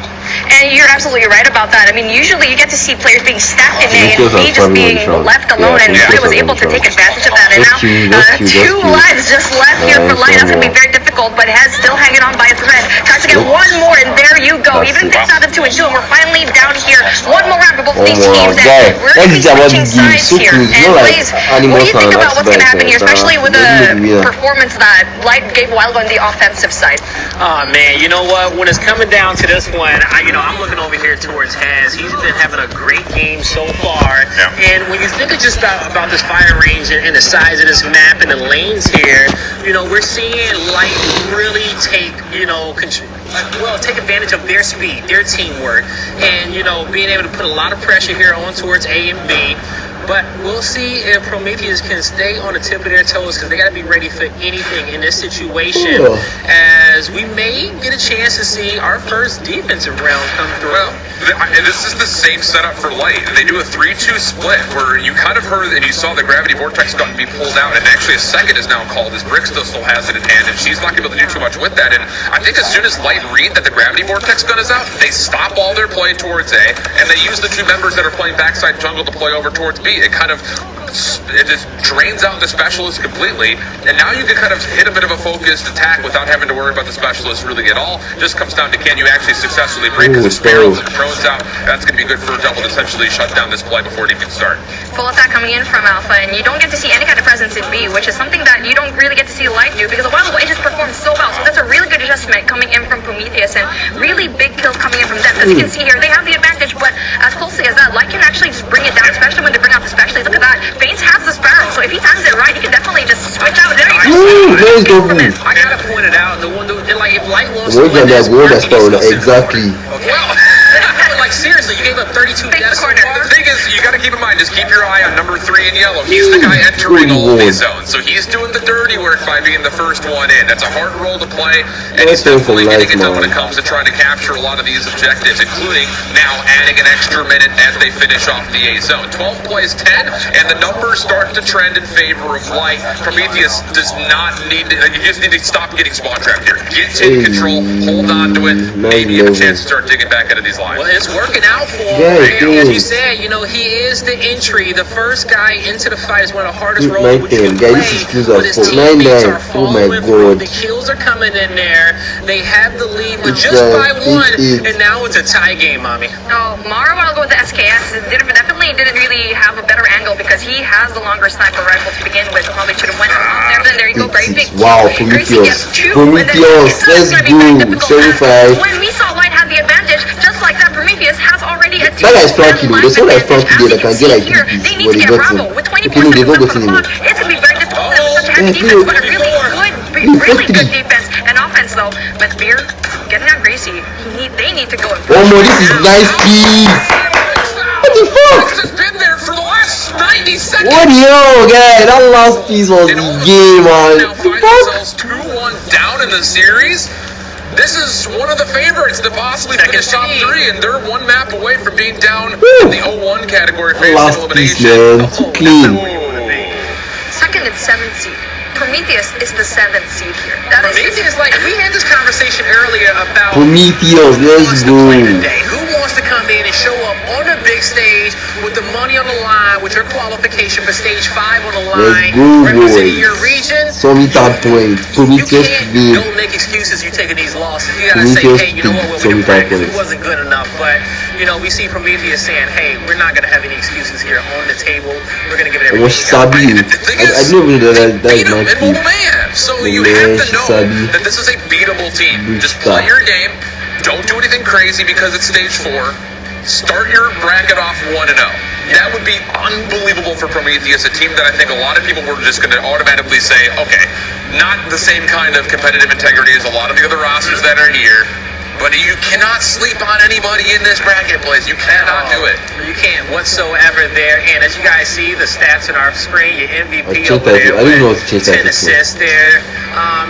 And you're absolutely right about that. I mean, usually you get to see players being stacked in A and B just being left alone, and Light was able to take advantage of that. And now 2 lives just left here for Light. That's going to be very difficult, but Hez still hanging on by a thread. Tries to get 1 more, and there you go. Even if it's out of 2 and 2, and we're finally down here. 1 more round for both of these teams, and we're going to be switching sides here. And Blaze, what do you think about what's going to happen here, especially with the performance that Light gave a while ago on the offensive side? Oh, man, you know what? When it's coming down to this one, I'm looking over here towards Hez. He's been having a great game so far. And when you think of just about this fire range and the size of this map and the lanes here, we're seeing Light really take, take advantage of their speed, their teamwork, and, being able to put a lot of pressure here on towards A and B. But we'll see if Prometheus can stay on the tip of their toes, because they got to be ready for anything in this situation, as we may get a chance to see our first defensive round come through. Well, and this is the same setup for Light. They do a 3-2 split, where you kind of heard and you saw the Gravity Vortex gun be pulled out, and actually a second is now called, as Brickster still has it in hand, and she's not going to be able to do too much with that. And I think as soon as Light read that the Gravity Vortex gun is out, they stop all their play towards A, and they use the 2 members that are playing backside jungle to play over towards B. It just drains out the specialist completely, and now you can kind of hit a bit of a focused attack without having to worry about the specialist really at all. Just comes down to, can you actually successfully break, because the Sparrows and the drones out, that's going to be good for Double to essentially shut down this play before it even starts. Full attack coming in from Alpha, and you don't get to see any kind of presence in B, which is something that you don't really get to see Light do, because a while ago it just performed so well. So that's a really good adjustment coming in from Prometheus, and really big kills coming in from them. As you can see here, they have the advantage, but as closely as that, Light can actually just bring it down, especially when they bring out the specialist. Look at that. Baines has the Sparrow, so if he times it right, he can definitely just switch out. There you go. I gotta point it out. The one that, like, if Light lost, exactly. Like, seriously, you gave up 32 deaths. The thing is, you got to keep in mind, just keep your eye on number 3 in yellow. He's the guy entering all of these zones. So he's doing the dirty work by being the first one in. That's a hard role to play, and he's definitely getting it done when it comes to trying to capture a lot of these objectives, including now adding an extra minute as they finish off the A zone. 12 plays 10, and the numbers start to trend in favor of Light. Prometheus does not need to, you just need to stop getting spawn trapped here. Get in control, hold on to it, maybe you have a chance to start digging back into these lines. Well, it's working out for him. As you said, you know, he is the entry. The first guy into the fight is one of the hardest roles which you can play. But his teammates are following through. The kills are coming in there. They have the lead, but just by one, and now it's a tie game, mommy. Oh, Mara want to go with the SKS. Definitely didn't really have a better angle because he has the longer sniper rifle to begin with. Probably should have went there. Then there you go, very big. Wow, Prometheus. Prometheus, let's go. 75. When we saw Light have the advantage, just like that, Prometheus has already a that guy's Frankie, though. They saw that Frankie did. I can get like they need to get Bravo. With 20 points on the clock, it's going to be very difficult. Such a heavy defense, but a really good defense and offense, though. But Beer, getting out Gracie, they need to go. Oh, no, this is nice piece. What the fuck? This has been there for the last 90 seconds. What yo, guy? That last piece was the game, man. Now find themselves 2-1 down in the series. This is one of the favorites to possibly finish top 3, and they're one map away from being down in the 0-1 category for elimination. Clean. Second and 7th seed. Prometheus is the 7th seed here. Prometheus, like, we had this conversation earlier about Prometheus, let's go. Who wants to come in and show up on the big stage with the money on the line, with your qualification for stage 5 on the line, representing your region? So many top points. Prometheus don't make excuses. You're taking these losses. You gotta say, hey, you know what? We didn't practice. It wasn't good enough. But you know, we see Prometheus saying, hey, we're not gonna have any excuses here on the table. We're gonna give it everything. I didn't even know that is my key. So you have to know that this is a beatable team. Just play your game. Don't do anything crazy because it's stage 4. Start your bracket off 1-0. That would be unbelievable for Prometheus, a team that I think a lot of people were just going to automatically say, okay, not the same kind of competitive integrity as a lot of the other rosters that are here. But you cannot sleep on anybody in this bracket, Blaze. You cannot do it. You can't whatsoever there. And as you guys see, the stats on our screen, your MVP over there with 10 assists there.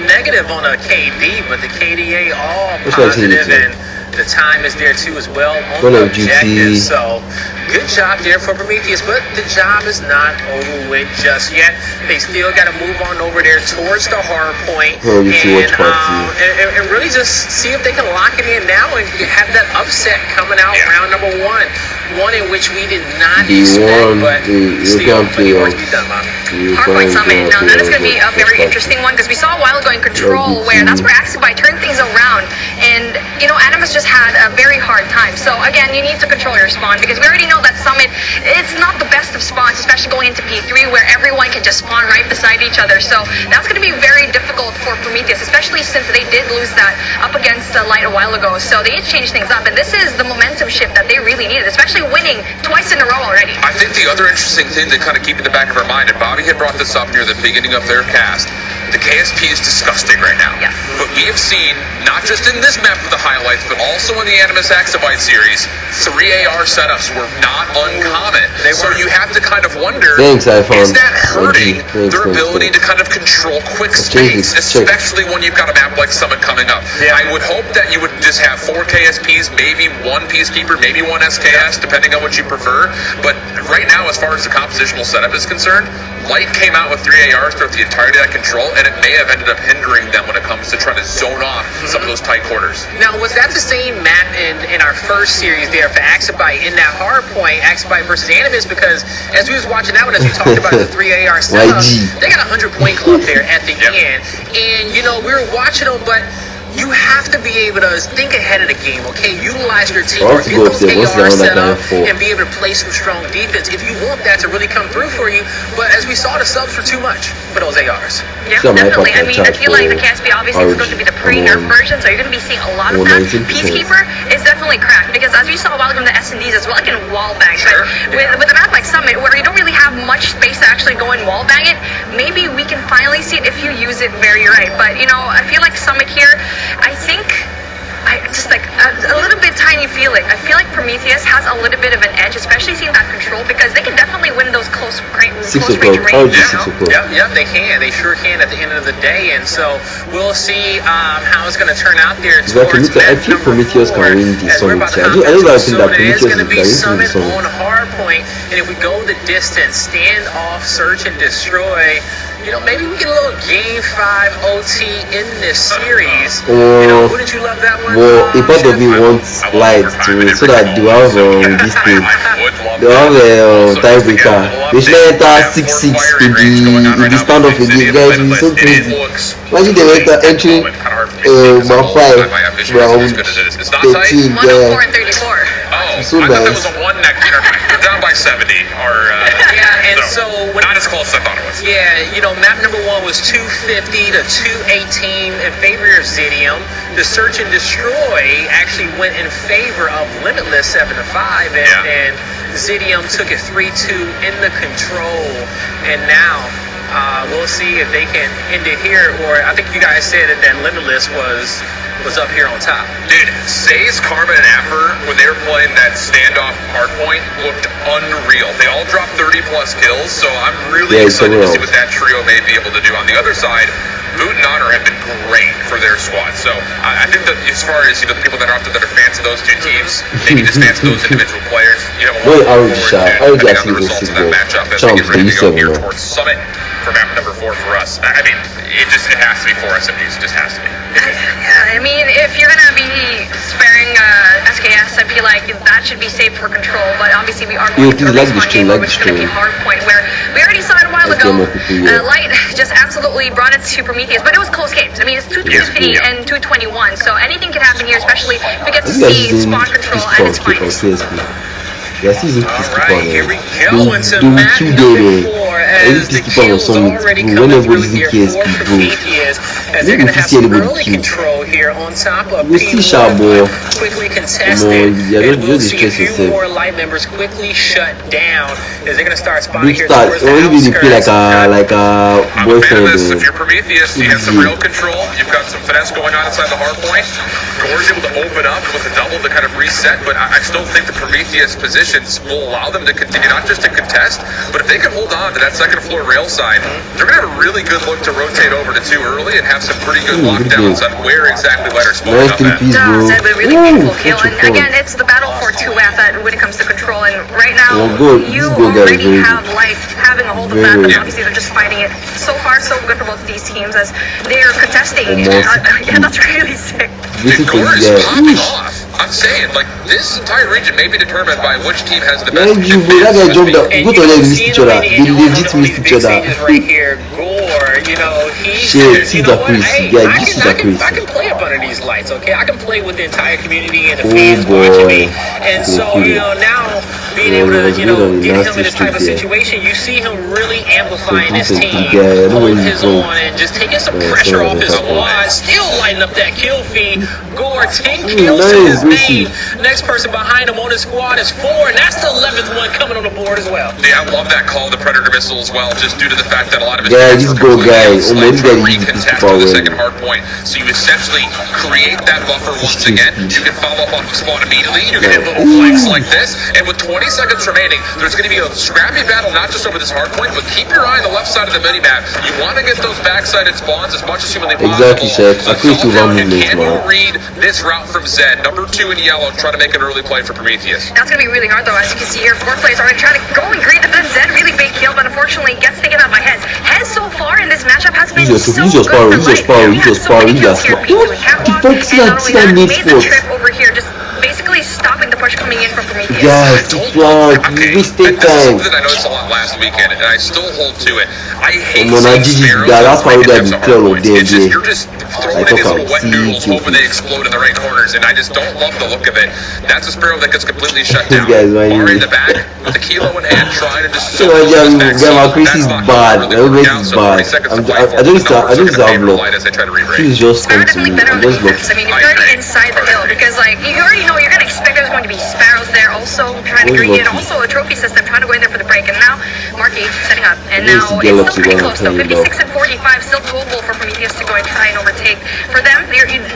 Negative on a KD, but the KDA all positive, and the time is there too as well on the objective. So good job there for Prometheus, but the job is not over with just yet. They still got to move on over there towards the hard point and really just see if they can lock it in now and have that upset coming out round number 1. One in which we did not expect, but still plenty work to be done, Mommy. Hardpoint Summit. Now that is going to be a very interesting one because we saw a while ago in Control where that's where Axibite turned things around, and you know Animus just had a very hard time. So again, you need to control your spawn because we already know that Summit, it's not the best of spawns, especially going into P3 where everyone can just spawn right beside each other. So that's going to be very difficult for Prometheus, especially since they did lose that up against Light a while ago. So they need to change things up, and this is the momentum shift that they really needed, especially winning twice in a row already. I think the other interesting thing to kind of keep in the back of our mind, and Bobby had brought this up near the beginning of their cast, the KSP is disgusting right now. Yes. But we have seen, not just in this map with the highlights, but also in the Animus Axibite series, 3 AR setups were not uncommon. So you have to kind of wonder, is that hurting their ability to kind of control quick space, especially when you've got a map like Summit coming up? I would hope that you would just have 4 KSPs, maybe 1 Peacekeeper, maybe 1 SKS, depending on what you prefer. But right now, as far as the compositional setup is concerned, Light came out with 3 ARs throughout the entirety of that control, and it may have ended up hindering them when it comes to trying to zone off some of those tight quarters. Now, was that the same map in our first series there for Axibite in that hard point, Axibite versus Animus? Because as we was watching that one, as we talked about the 3 AR setup, they got a 100-point club there at the end. And, you know, we were watching them, but you have to be able to think ahead of the game, okay? Utilize your team, get those ARs set up, and be able to play some strong defense if you want that to really come through for you. But as we saw, the subs were too much for those ARs. Yeah, definitely. I mean, I feel like the KSP obviously is going to be the pre-nerf version, so you're going to be seeing a lot of that. Peacekeeper is definitely cracked because as you saw a while ago in the S&Ds as well, it can wall bang. But with a map like Summit, where you don't really have much space to actually go and wall bang it, maybe we can finally see it if you use it very right. But, you know, I feel like Summit here, I think just like a little bit tiny feeling. I feel like Prometheus has a little bit of an edge, especially seeing that control, because they can definitely win those close range range. Yep, they can. They sure can at the end of the day, and so we'll see how it's going to turn out there. I think Prometheus can win the Summit. I don't think that Prometheus is going to Summit on Hardpoint, and if we go the distance, stand off, search and destroy. You know, maybe we get a little Game 5 OT in this series. Wouldn't you love that one? Well, a part of me wants light to so that they have this thing. They have a tiebreaker. They should enter 6-6 in the stand of a game. Guys, it's so crazy. Imagine they enter entering round 5, round 13. Yeah. 104 and 34. So I thought that was a one neck. They're down by 70. And so not as close as I thought it was. Yeah, you know, map number 1 was 250 to 218 in favor of Zidium. The search and destroy actually went in favor of Limitless 7-5, and Zidium took it 3-2 in the control. And now we'll see if they can end it here, or I think you guys said that Limitless was up here on top. Dude, Say's Karma and Amber, when they were playing that standoff hardpoint, looked unreal. They all dropped 30 plus kills, so I'm really excited to see what that trio may be able to do. On the other side, Boot and Honor have been great for their squad. So I think that as far as the people that are out there that are fans of those two teams, maybe just fans of those individual players, depending on the results of that matchup as we get ready to go here towards Summit for map number 4 for us. I mean, it has to be 4 SMGs. It just has to be. Yeah, I mean, if you're gonna be sparing SKS, I feel like that should be saved for control. But obviously, we are going to release one game, which is gonna be Hardpoint, where we already saw it a while ago. Light just absolutely brought it to Prometheus, but it was close games. I mean, it's 250 and 221, so anything can happen here, especially if we get to see spawn control at its finest. Yes, he's Alright, here we go into map number 4 as the kills already coming through here for Prometheus, as they're going to have some early control here on top of P1, quickly contested, and we'll see a few more light members quickly shut down as they're going to start spawning here towards the outskirts. Like a boyfriend. If you're Prometheus, you have some real control, you've got some finesse going on inside the hardpoint. Gore's able to open up with a double to kind of reset, but I still think the Prometheus position will allow them to continue not just to contest, but if they can hold on to that second floor rail side, they're going to have a really good look to rotate over to 2 early and have some pretty good lockdowns on where exactly Lighter's spawning up at. That's a really beautiful kill, and again, it's the battle for 2F when it comes to control, and right now, you already have Light having a hold of that, but obviously they're just fighting it. So far, so good for both of these teams as they're contesting. Yeah, that's really sick. Gore is popping off. I'm saying, like, this entire region may be determined by which team has the best. And you can see the way they legit missed each other. Right here, Gore, you know, I can play up under these lights, okay? I can play with the entire community and the fans watching me. And so, you know, now being able to, you know, get him in this type of situation, you see him really amplifying his team, holding his own, and just taking some pressure off his squad, still lighting up that kill feed. Gore, 10 kills to his name. Next person behind him on his squad is 4, and that's the 11th one coming on the board as well. Yeah, I love that call, the Predator missile as well, just due to the fact that a lot of his this Gore guy, recontest for the second hard point. So you essentially create that buffer once again. You can follow up off the spawn immediately. You can hit little flanks like this, and with 20 seconds remaining, there's going to be a scrappy battle, not just over this hard point, but keep your eye on the left side of the mini-map. You want to get those back-sided spawns as much as humanly possible. Exactly, Chef. Can you read this route from Zed? Number 2 in yellow, try to make an early play for Prometheus. That's going to be really hard, though. As you can see here, 4 players already trying to go in green, but then Zed really big kill, but unfortunately gets taken out by Hez. Hez so far in this matchup has been so good for Light. He has so many kills here, P2 and Catwalk, and not only that, made the trip over here, just basically stopping the push coming in from Prometheus. Yes, mistake time. Something I noticed a lot last weekend, and I still hold to it. I hate seeing Sparrows you're just throwing in these little wet noodles, hoping they explode in the right corners, and I just don't love the look of it. That's a Sparrow that gets completely shut down. Mari in the back, with the kilo in hand, trying to just... Chris is bad. Everybody's bad. I don't know. He's just Sparrow definitely better on the defense. I mean, if you're already inside the hill, because, like, you already know you're going to expect there's going to be Sparrows there, also trying to agree, and also a trophy system trying to go in there for the break. And now Marky setting up, and now it's still pretty close though. 56 and 45, still doable for Prometheus to go and try and overtake. For them,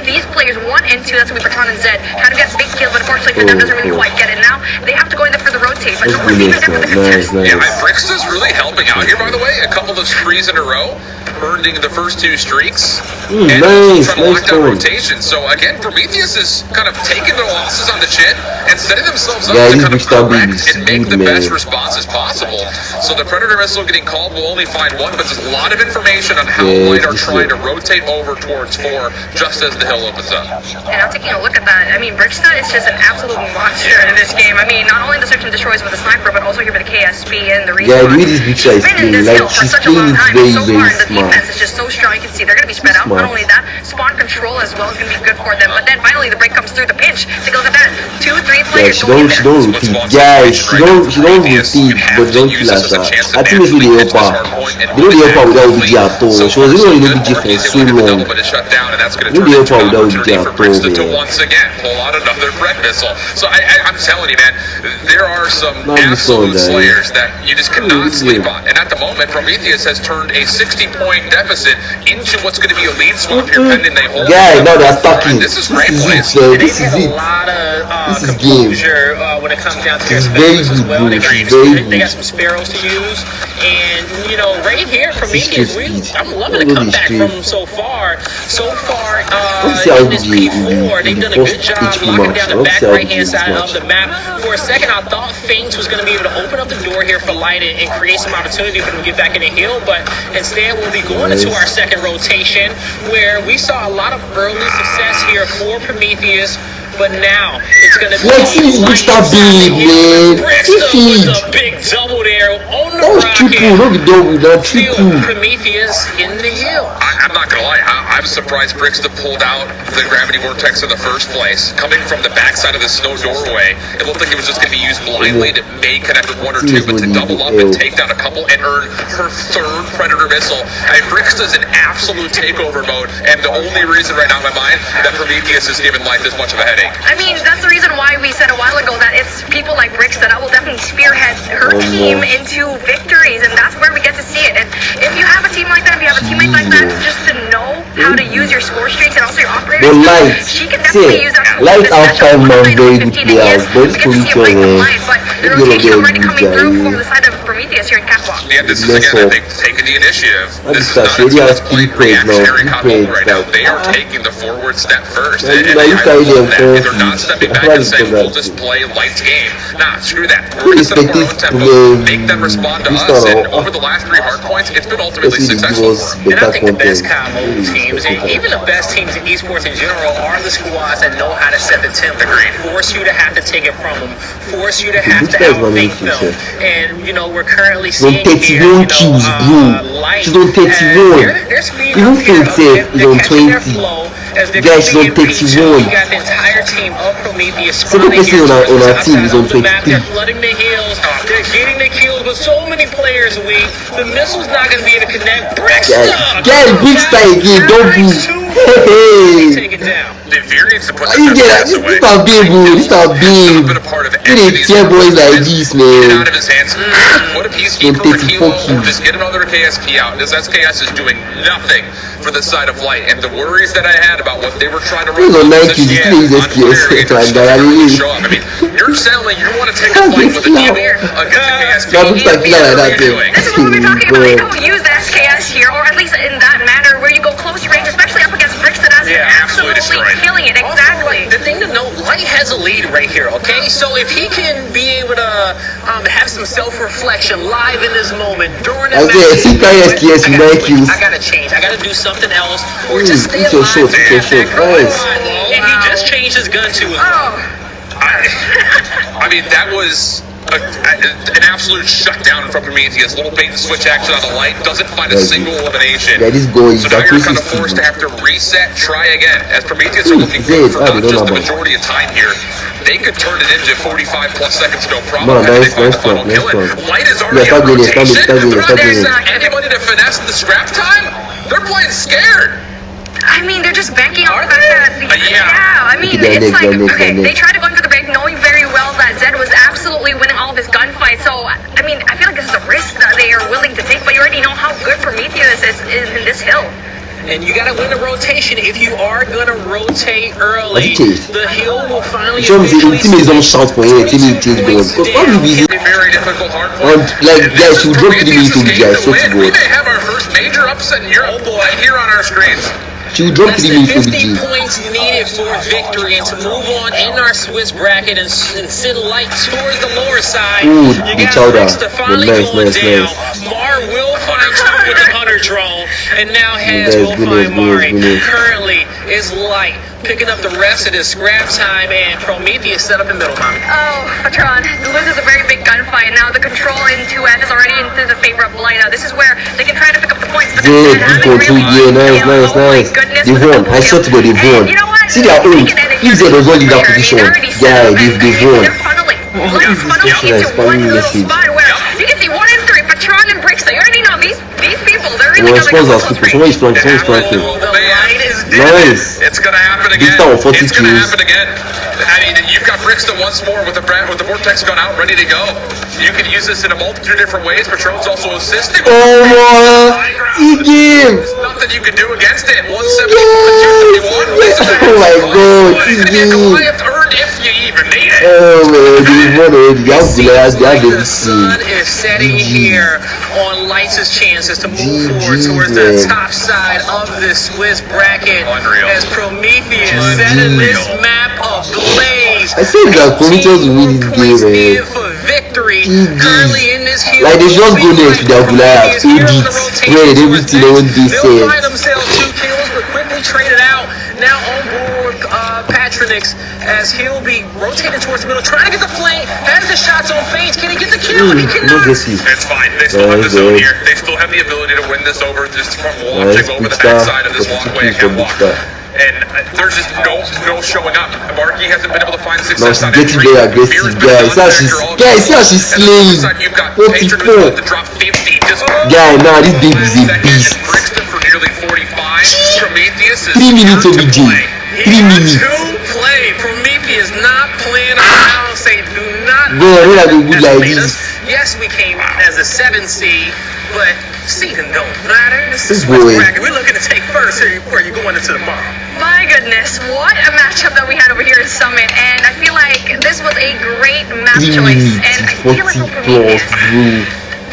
these players 1 and 2, that's going to be Patron and Zed, trying to get big kills, but unfortunately for them doesn't really quite get it. Now they have to go in there for the rotate, but no one's even there for the contest. Yeah, Brixta's really helping out here, by the way. A couple of streaks in a row, earning the first 2 streaks, and trying to lock down rotation. So again, Prometheus is kind of taking their losses on the chin and setting themselves up to kind of correct and make the best responses possible. So the Predator missile getting called will only find 1, but there's a lot of information on how Light are trying to rotate over towards 4 just as the hill opens up. And I'm taking a look at that. I mean, Brixta is just an absolute monster in this game. I mean, not only the search and destroys with the sniper, but also here with the KSP and the respawn. Yeah, really, she's been in this hill for such a long time. So far, the defense is just so strong. You can see they're going to be spread out. Not only that, spawn control as well is going to be good for them. But then finally, the break comes through the pinch. Take a look at that. 2, 3 players. She don't repeat. Guys, she don't repeat, but don't kill her. I think it's really help her. They don't help her without OBG at all. She was really on OBG for so long. They don't help her without OBG at all, man. Once again, pull out another Pred missile. So I'm telling you, man, there are some absolute slayers that you just cannot sleep on. And at the moment, Prometheus has turned a 60-point deficit into what's going to be a lead swap here, pending they hold. Yeah, now they're attacking. This is great plays. This is it. A lot of this is game. When it comes down to their very specials as well. good. They got some sparrows to use, and you know, right here for me, I'm loving the comeback from so far. In this P4, they've done a good job locking down the back right-hand side of the map. For a second, I thought Faints was going to be able to open up the door here for Light and create some opportunity for them to get back in the hill, but instead we'll be going into our second rotation, where we saw a lot of early success here for Prometheus. But now it's gonna be Brixta big, man. Brixta with a big double there on the rocket. Prometheus in the hill. I'm not gonna lie, I'm surprised Brixta pulled out the gravity vortex in the first place. Coming from the backside of the snow doorway, it looked like it was just gonna be used blindly to may connect with 1 or 2, but to double up and take down a couple and earn her 3rd Predator missile. I mean, Brixta's in absolute takeover mode, and the only reason right now in my mind that Prometheus is giving Light this much of a headache. I mean, that's the reason why we said a while ago that it's people like Brixta that will definitely spearhead her team into victories, and that's where we get to see it. And if you have a team like that, if you have a teammate like that, just to know how to use your score streaks and also your operators, she can definitely use that. Light outside my very good players, but it's pretty cool, man. But the rotation already coming through from the side of Prometheus here in Catwalk. Yeah, this is again, I think, taking the initiative. This is not a just reactionary combo right now. They are taking the forward step first. And they're not stepping back and saying, we'll just play Light's game. Nah, screw that. We're going to set up our own tempo, make them respond to us, and over the last 3 hard points, it's been ultimately successful for them. And I think the best combo teams, and even the best teams in esports in general, are the squads that know how to set the tempo. Force you to have to take it from them. Force you to have to outthink them. And, you know, we're currently seeing here, you know, Light, they're speeding up here, they're catching their flow. As they're coming in P2, you got the entire team of Prometheus spawning here towards the top side of the map. They're flooding the hills, they're getting the kills, but so many players weak. The missile's not going to be able to connect. Brixta! Brixta again, don't be. Hey! Take it down. The variance to put this is not big, bro. This is not big. You need 10 boys like this, man. Get out of his hands. What a peacekeeper, Kilo, just get another KSP out. This SKS is doing nothing for the side of Light, and the worries that I had about what they were trying to run show up. I mean, you're selling, you want to take a fight with a team against the KSP. This is what we're talking about. They don't use the SKS here, or at least in that manner where you go close range, especially up against Brixta. That's absolutely killing it. Exactly. The thing to note, Light has a lead right here, okay? So if he can be able to have some self-reflection live in this moment during this match, I gotta change. I gotta do something else, or just stay alive. And he just changed his gun to his I mean, that was an absolute shutdown from Prometheus. Little bait and switch action on the Light, doesn't find a single elimination. So now you're kind of forced to have to reset, try again. As Prometheus are looking for not just the majority of time here, they could turn it into 45 plus seconds, no problem. They find the final kill. Light is already on rotation. There's anybody to finesse the scrap time? They're playing scared. I mean, they're just banking on the fact that, I mean, it's like, okay, they try to go in for the break knowing very well that Zed was absolutely winning all of his gunfights. So, I mean, I feel like this is a risk that they are willing to take, but you already know how good Prometheus is in this hill. And you gotta win the rotation. If you are gonna rotate early, the hill will finally eventually shout for it. Very difficult, hard point. Like guys, you drop to the middle, guys. So to we may have our first major upset in Europe right here on our screens. She would drop to the middle. 50 points needed for victory and to move on in our Swiss bracket and send light towards the lower side. Ooh, you got Brix to finally going down. Mar will find Chuck with the Hunter drone, and now has will find Mari. Currently is Light picking up the rest of this scrap time, and Prometheus set up in middle, mommy. Oh, Patron, this is a very big gunfight, and now the control in 2F is already into the favor of Light. Now this is where they can try to pick up the points, but nice. They won. I swear to God, they won. See their own. If they don't in that position, yeah, they won. You can see 1 and 3, Patron and Brix. You already know these people. They're really gonna go close. Nice. It's gonna happen again. It's gonna happen again. I mean, you've got Brixton once more with the Vortex gun out, ready to go. You can use this in a multitude of different ways. Patron's also assisting. Oh There's nothing you can do against it. 171 to 271. Oh my God, Goliath earned if you even need it. Oh man, the sun is setting here on Lights' chances to move forward towards the top side of this Swiss bracket. Unreal. As Prometheus setting this map ablaze. I think that Prometheus will win this game, for victory. Currently in this hill, like they just go next to their Goliath, edit, spread everything they want to say. They'll find themselves 2 kills, but quickly traded out. Now on board Patronix, as he'll be rotating towards the middle, trying to get the flank. Has the shots on Faith. Can he get the kill? He cannot. It's fine. They still have the zone here. They still have the ability to win this over just from launching over the backside of this walkway and catwalk. And there's just no showing up. Marky hasn't been able to find success on it. Getting very aggressive, guys. See how she's slaying. 44. Guy, now this baby is a beast. Brixton for nearly 45. Prometheus is 3 minutes of BG. 3 minutes. Play. Prometheus not playing around. Say do not. We're not good like this. Yes, we came as a 7 seed, but season don't matter. This is boy. We're looking to take first here before you go into tomorrow. My goodness, what a matchup that we had over here at Summit, and I feel like this was a great map choice, and I feel like Prometheus,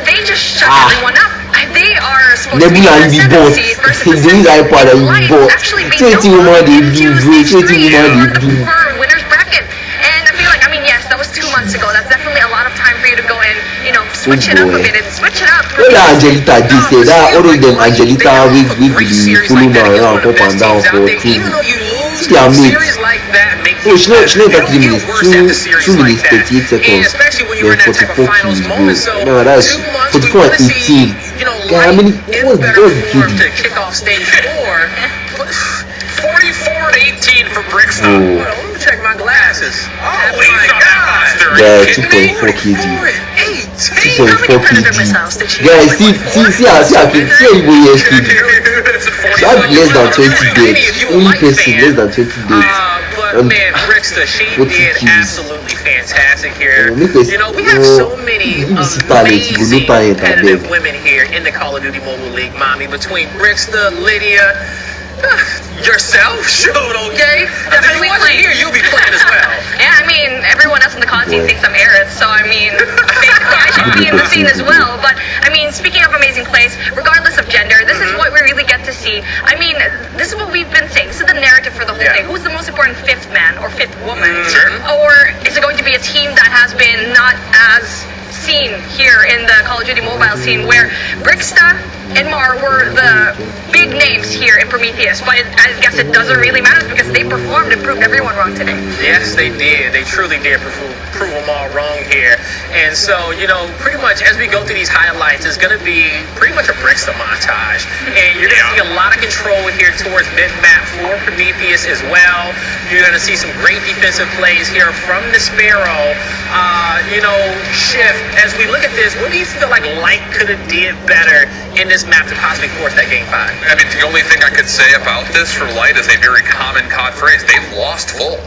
they just shut everyone up. They are supposed to be the 7th seed versus the 7th seed. Light actually beat Nova into stage 3 on the preferred winners bracket, and I feel like, I mean, yes, that was 2 months ago. That's definitely a lot of time for you to go and, you know, switch it up a bit and switch it up. Angelita did say that all of them Angelita will be pulling around up and down for 2 minutes. They are mates. Oh, she not that 3 minutes, 2 minutes 38 seconds. Then 44 kills, bro. No, that's 44 and 18. Yeah, I mean, what does it do? Kickoff stage 4. 44 to 18 for Brixton. Let me check my glasses. Oh my God! Yeah, 2.4 kg. 2.4 kg. Guys, see how you go yesterday. She had less than 20 days. Only person less than 20 days. But man, Brixton, she did absolutely fantastic here. You know, we have so many amazing competitive women here in the Call of Duty Mobile League, mommy. Between Brixton, Lydia, yourself, shoot, okay? If you wasn't here, you'll be playing as well. Yeah, I mean, everyone else in the con team thinks I'm Aerith, so I mean, I should be in the scene as well. But I mean, speaking of amazing plays, regardless of gender, this is what we really get to see. I mean, this is what we've been saying. This is the narrative for the whole day. Who's the most important 5th man or 5th woman? Or is it going to be a team that has been not as seen here in the Call of Duty mobile scene, where Brixton and Mar were the big names here in Prometheus, but I guess it doesn't really matter because they performed and proved everyone wrong today. Yes, they did. They truly did prove them all wrong here. And so, you know, pretty much as we go through these highlights, it's going to be pretty much a Brixton montage. And you're going to see a lot of control here towards mid-map for Prometheus as well. You're going to see some great defensive plays here from the Sparrow. You know, Shift, as we look at this, what do you feel like Light could have did better in this map to possibly force that game 5? I mean, the only thing I could say about this for Light is a very common COD phrase. They've lost full.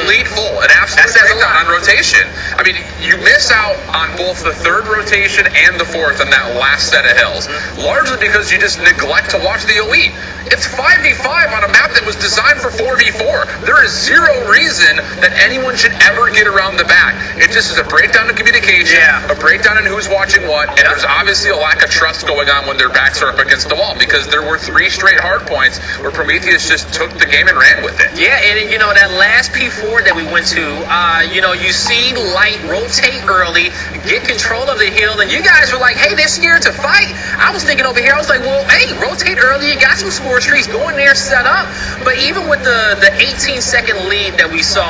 Lead full, an absolute breakdown on rotation. I mean, you miss out on both the third rotation and the fourth on that last set of hills, largely because you just neglect to watch the elite. It's 5v5 on a map that was designed for 4v4. There is zero reason that anyone should ever get around the back. It just is a breakdown of communication, a breakdown in who's watching what, and there's obviously a lack of trust going on when their backs are up against the wall, because there were 3 straight hard points where Prometheus just took the game and ran with it. Yeah, and you know, that last P4 that we went to, you know, you see Light rotate early, get control of the hill, and you guys were like, hey, they're scared to fight. I was thinking over here, I was like, well, hey, rotate early, you got some score streaks, go in there, set up. But even with the 18-second lead that we saw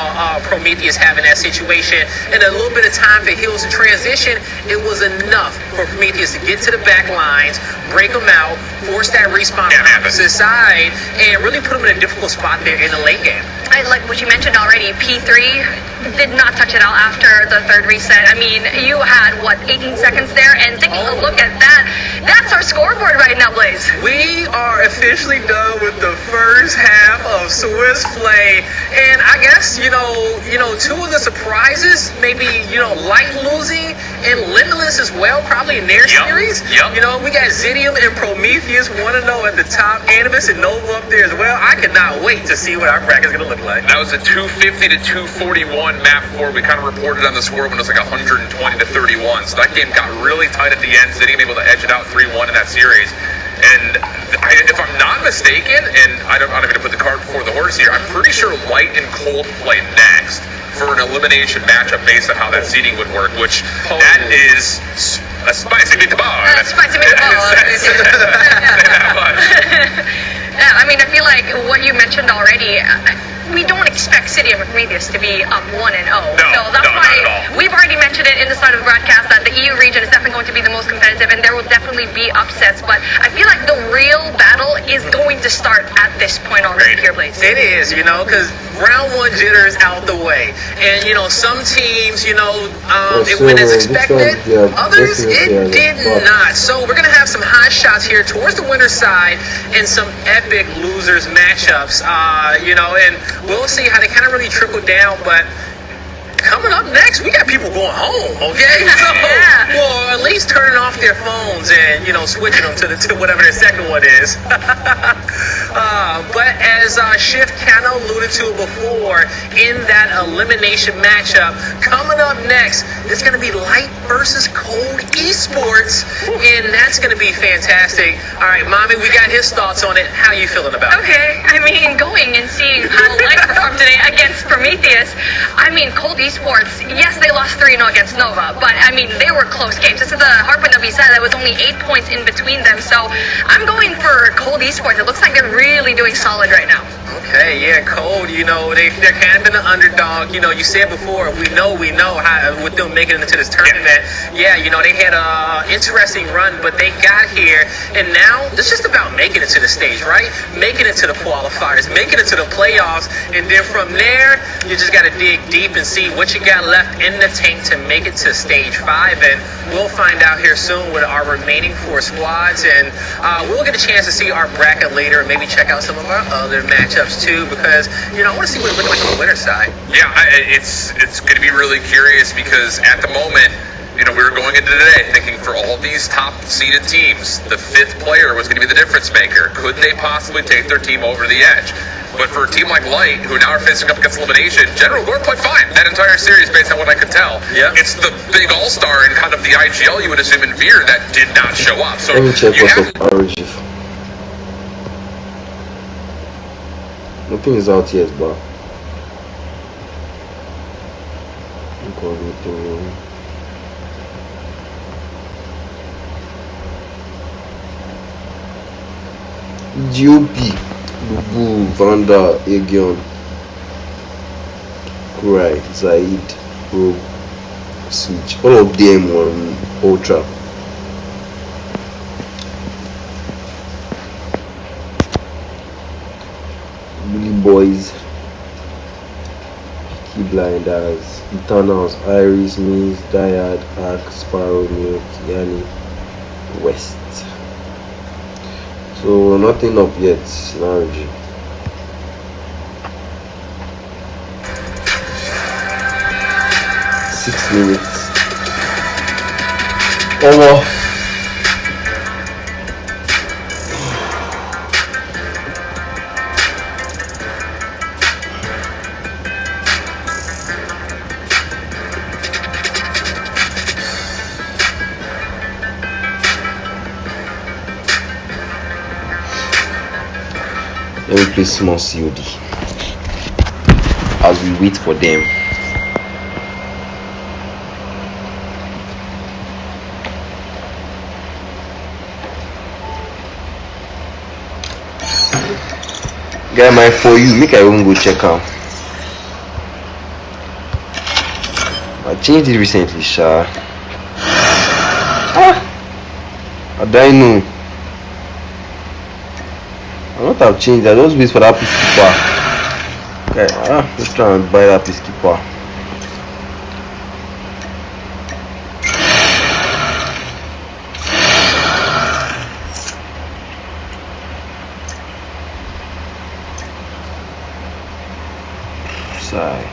Prometheus have in that situation, and a little bit of time for hills to transition, it was enough for Prometheus to get to the back lines, break them out, force that respawn on the opposite side, and really put them in a difficult spot there in the late game. I like what you mentioned already. P3 did not touch it out after the third reset. I mean, you had, what, 18 seconds there? And taking a look at that, that's our scoreboard right now, Blaze. We are officially done with the first half of Swiss Play. And I guess, you know, 2 of the surprises, maybe, you know, Light losing and Limitless as well, probably in their series. You know, we got Zidium and Prometheus 1-0 at the top, Animus and Nova up there as well. I cannot wait to see what our bracket's going to look like. That was a 250 to 241 map before. We kind of reported on the score when it was like 120 to 31. So that game got really tight at the end. Zidium able to edge it out 3-1 in that series. And if I'm not mistaken, and I don't even put the cart before the horse here, I'm pretty sure Light and Cold play next for an elimination matchup based on how that seeding would work, which that is a spicy meatball. Spicy meatball. Yeah, I mean, I feel like what you mentioned already, we don't expect City of Prometheus to be up 1-0. So that's why we've already mentioned it in the start of the broadcast that the EU region is definitely going to be the most competitive, and there will definitely be upsets. But I feel like the real battle is going to start at this point already here, Blaze. It is, you know, because round 1 jitter is out the way. And, you know, some teams, you know, it went as expected. Others, it did not. So we're going to have some hot shots here towards the winner's side and some epic losers matchups, you know, and we'll see how they kind of really trickle down. But coming up next, we got people going home, okay? So, well, at least turning off their phones and, you know, switching them to whatever their second one is. But as Shift kind of alluded to before, in that elimination matchup, coming up next, it's going to be Light versus Cold Esports, and that's going to be fantastic. All right, Mommy, we got his thoughts on it. How you feeling about it? Okay, I mean, going and seeing how Light performed today against Prometheus, I mean, Cold Esports, yes, they lost 3-0 against Nova, but I mean, they were close games. This is the hard point that we said, that was only 8 points in between them, so I'm going for Cold Esports. It looks like they're really doing solid right now. Okay, yeah, Cold, you know, they're kind of been an underdog. You know, you said before, we know how, with them making it into this tournament, yeah, you know, they had an interesting run, but they got here, and now it's just about making it to the stage, right? Making it to the qualifiers, making it to the playoffs, and then from there, you just got to dig deep and see what you got left in the tank to make it to stage 5, and we'll find out here soon with our remaining 4 squads, and we'll get a chance to see our bracket later and maybe check out some of our other matchups too, because, you know, I want to see what it looks like on the winner's side. Yeah, it's going to be really curious because at the moment, you know, we were going into today thinking for all these top seeded teams, the 5th player was going to be the difference maker. Could they possibly take their team over the edge? But for a team like Light, who now are facing up against elimination, General Gore played fine that entire series based on what I could tell. Yeah. It's the big all-star and kind of the IGL you would assume in Veer that did not show up. So let me check what's up Origin. Nothing is out yet, but I'm going to GOP, Bubu, Vanda, Aegon, Kurai, Zaid, Rogue, Switch, all of them on Ultra. Billy Boys, Peaky Blinders, Eternals, Iris, Means, Dyad, Ark, Sparrow, Milk, Yanni, West. So nothing up yet, Narji. 6 minutes. Oh wow. Let me play small COD as we wait for them. Get my for you, make I even go check out. I changed it recently, sha. How do I know? I don't have changed. I just wait for that peacekeeper. Okay, let's try and buy that peacekeeper. Sorry.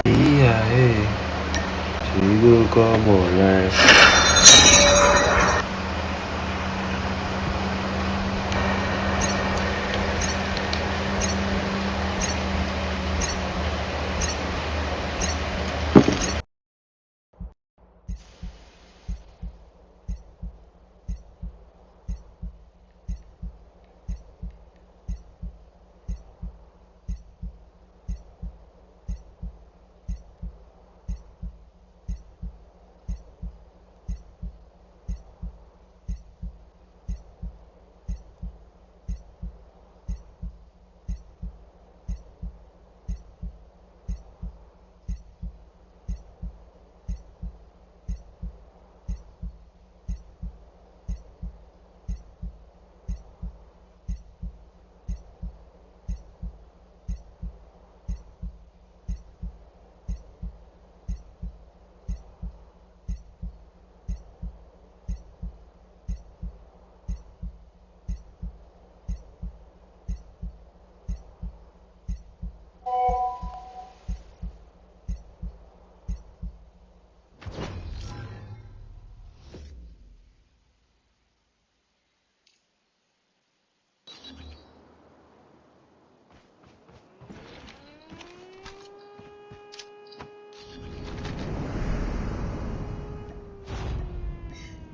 Yeah, hey. You go come on, man.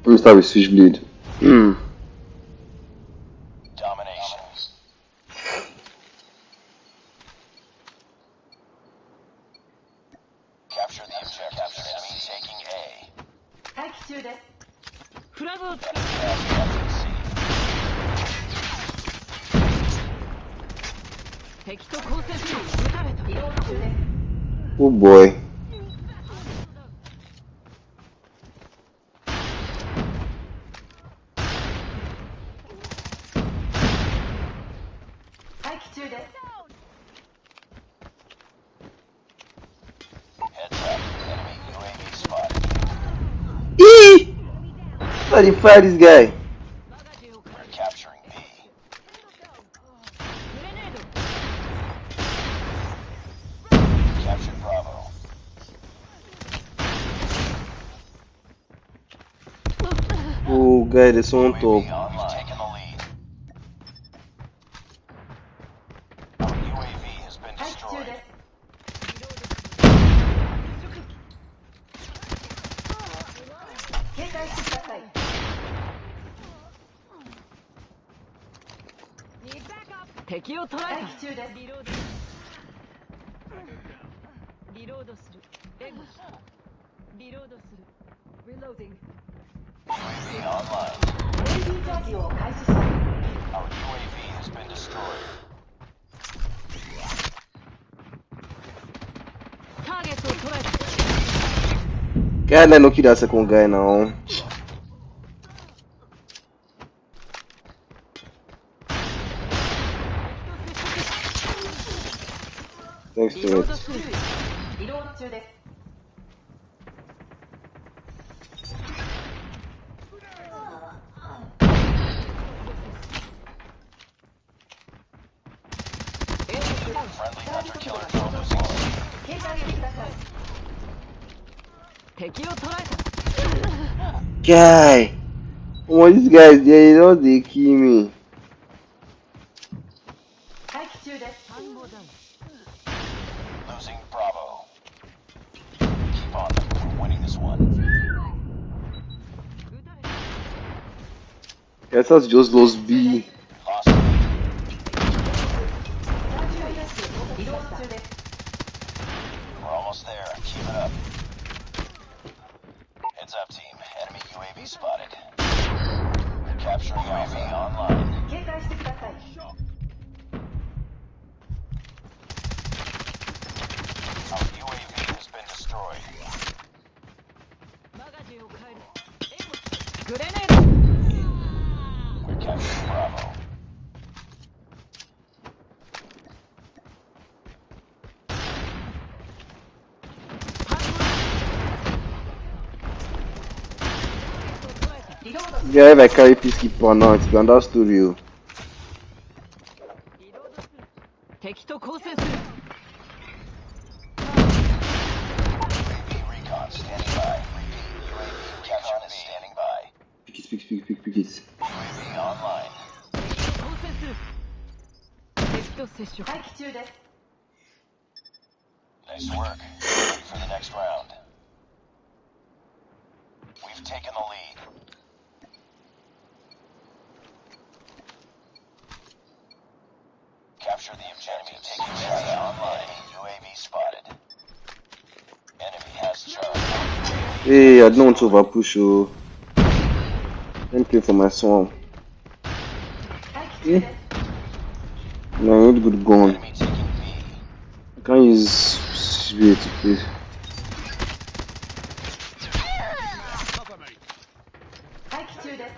Let me start with Switchblade. Domination. Capture the objective. Enemy taking A. 待機中です。フラグをつけ Enemy has captured C. 敵と交戦する。撃たれた。移動中です。 Oh boy. Heads up. Enemy UAV spotted. How do you fight this guy? We're capturing B. Captured Bravo. Oh, guy, there's someone top. UAV online. We've taken the lead. Our UAV has been destroyed. Need backup. 敵を捕らえた。リロード。リロードする。援護。リロードする。Reloading. UAV online. Our UAV has been destroyed. ターゲットを捉えた。 God, let no kill that second guy now. Thanks to it. リロード中です。Friendly hunter-killer drone losing C. 敵を捕らえた Guy! Oh, these guys, they don't they kill me. 待機中です単語だ Losing Bravo. Keep on them. We're winning this one. Guys, that's just lost B. Lost lead. 移動中です We're almost there. Keep it up. Heads up, team. Enemy UAV spotted. Capturing UAV online. 警戒してください Our UAV has been destroyed. マガジンを変えるグレネード We're capturing Bravo. Yeah, if I carry peacekeeper now, it's been that studio. 敵と交戦する UAV recon standing by. Repeat. UAV recon is standing by. Pick it. UAV online. 交戦する敵と接触待機中です Nice work. Ready for the next round. We've taken the lead. Capture the objective. Taking Charlie online. UAV spotted. Enemy has Charlie. Hey, I don't want to over push. Oh, don't play for my song. Yeah. No, I need good gun. Enemy taking B. I can't use CBA to play. Cover me 待機中です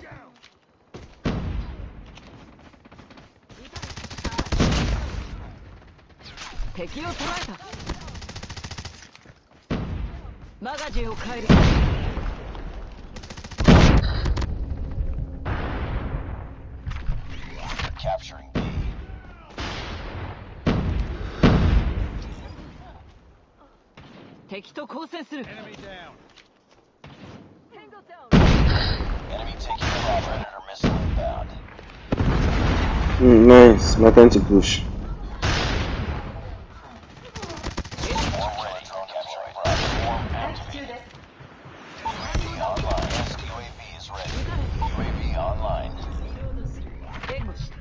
敵を捕らえたマガジンを変える Capturing B. 敵と交戦する Enemy taking the Predator missile inbound. Nice. My time to push. Already capturing Bravo. Swarm activated. UAV online. Yes, UAV is ready. UAV online. 援護した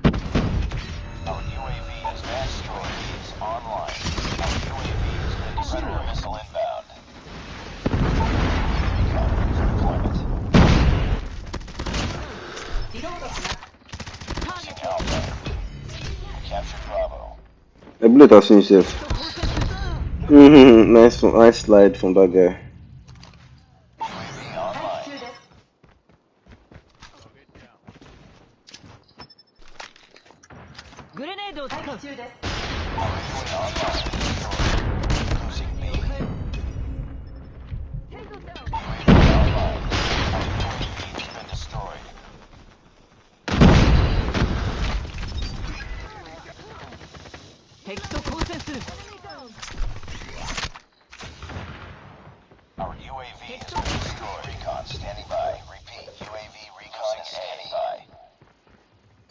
Our UAV advanced destroyed is online. Our UAV has been Predator missile inbound. Recon ready for deployment. リロードしますターゲ Losing ット Alpha. We captured Bravo. I bullet has finished it. Nice slide from that guy. UAV online. 中ですグレネードを使う中です Our UAV online. Losing B. UAV online. Our UAV has been destroyed. 敵と交戦する Our UAV has been destroyed. Recon standing by. Repeat. UAV recon is standing by.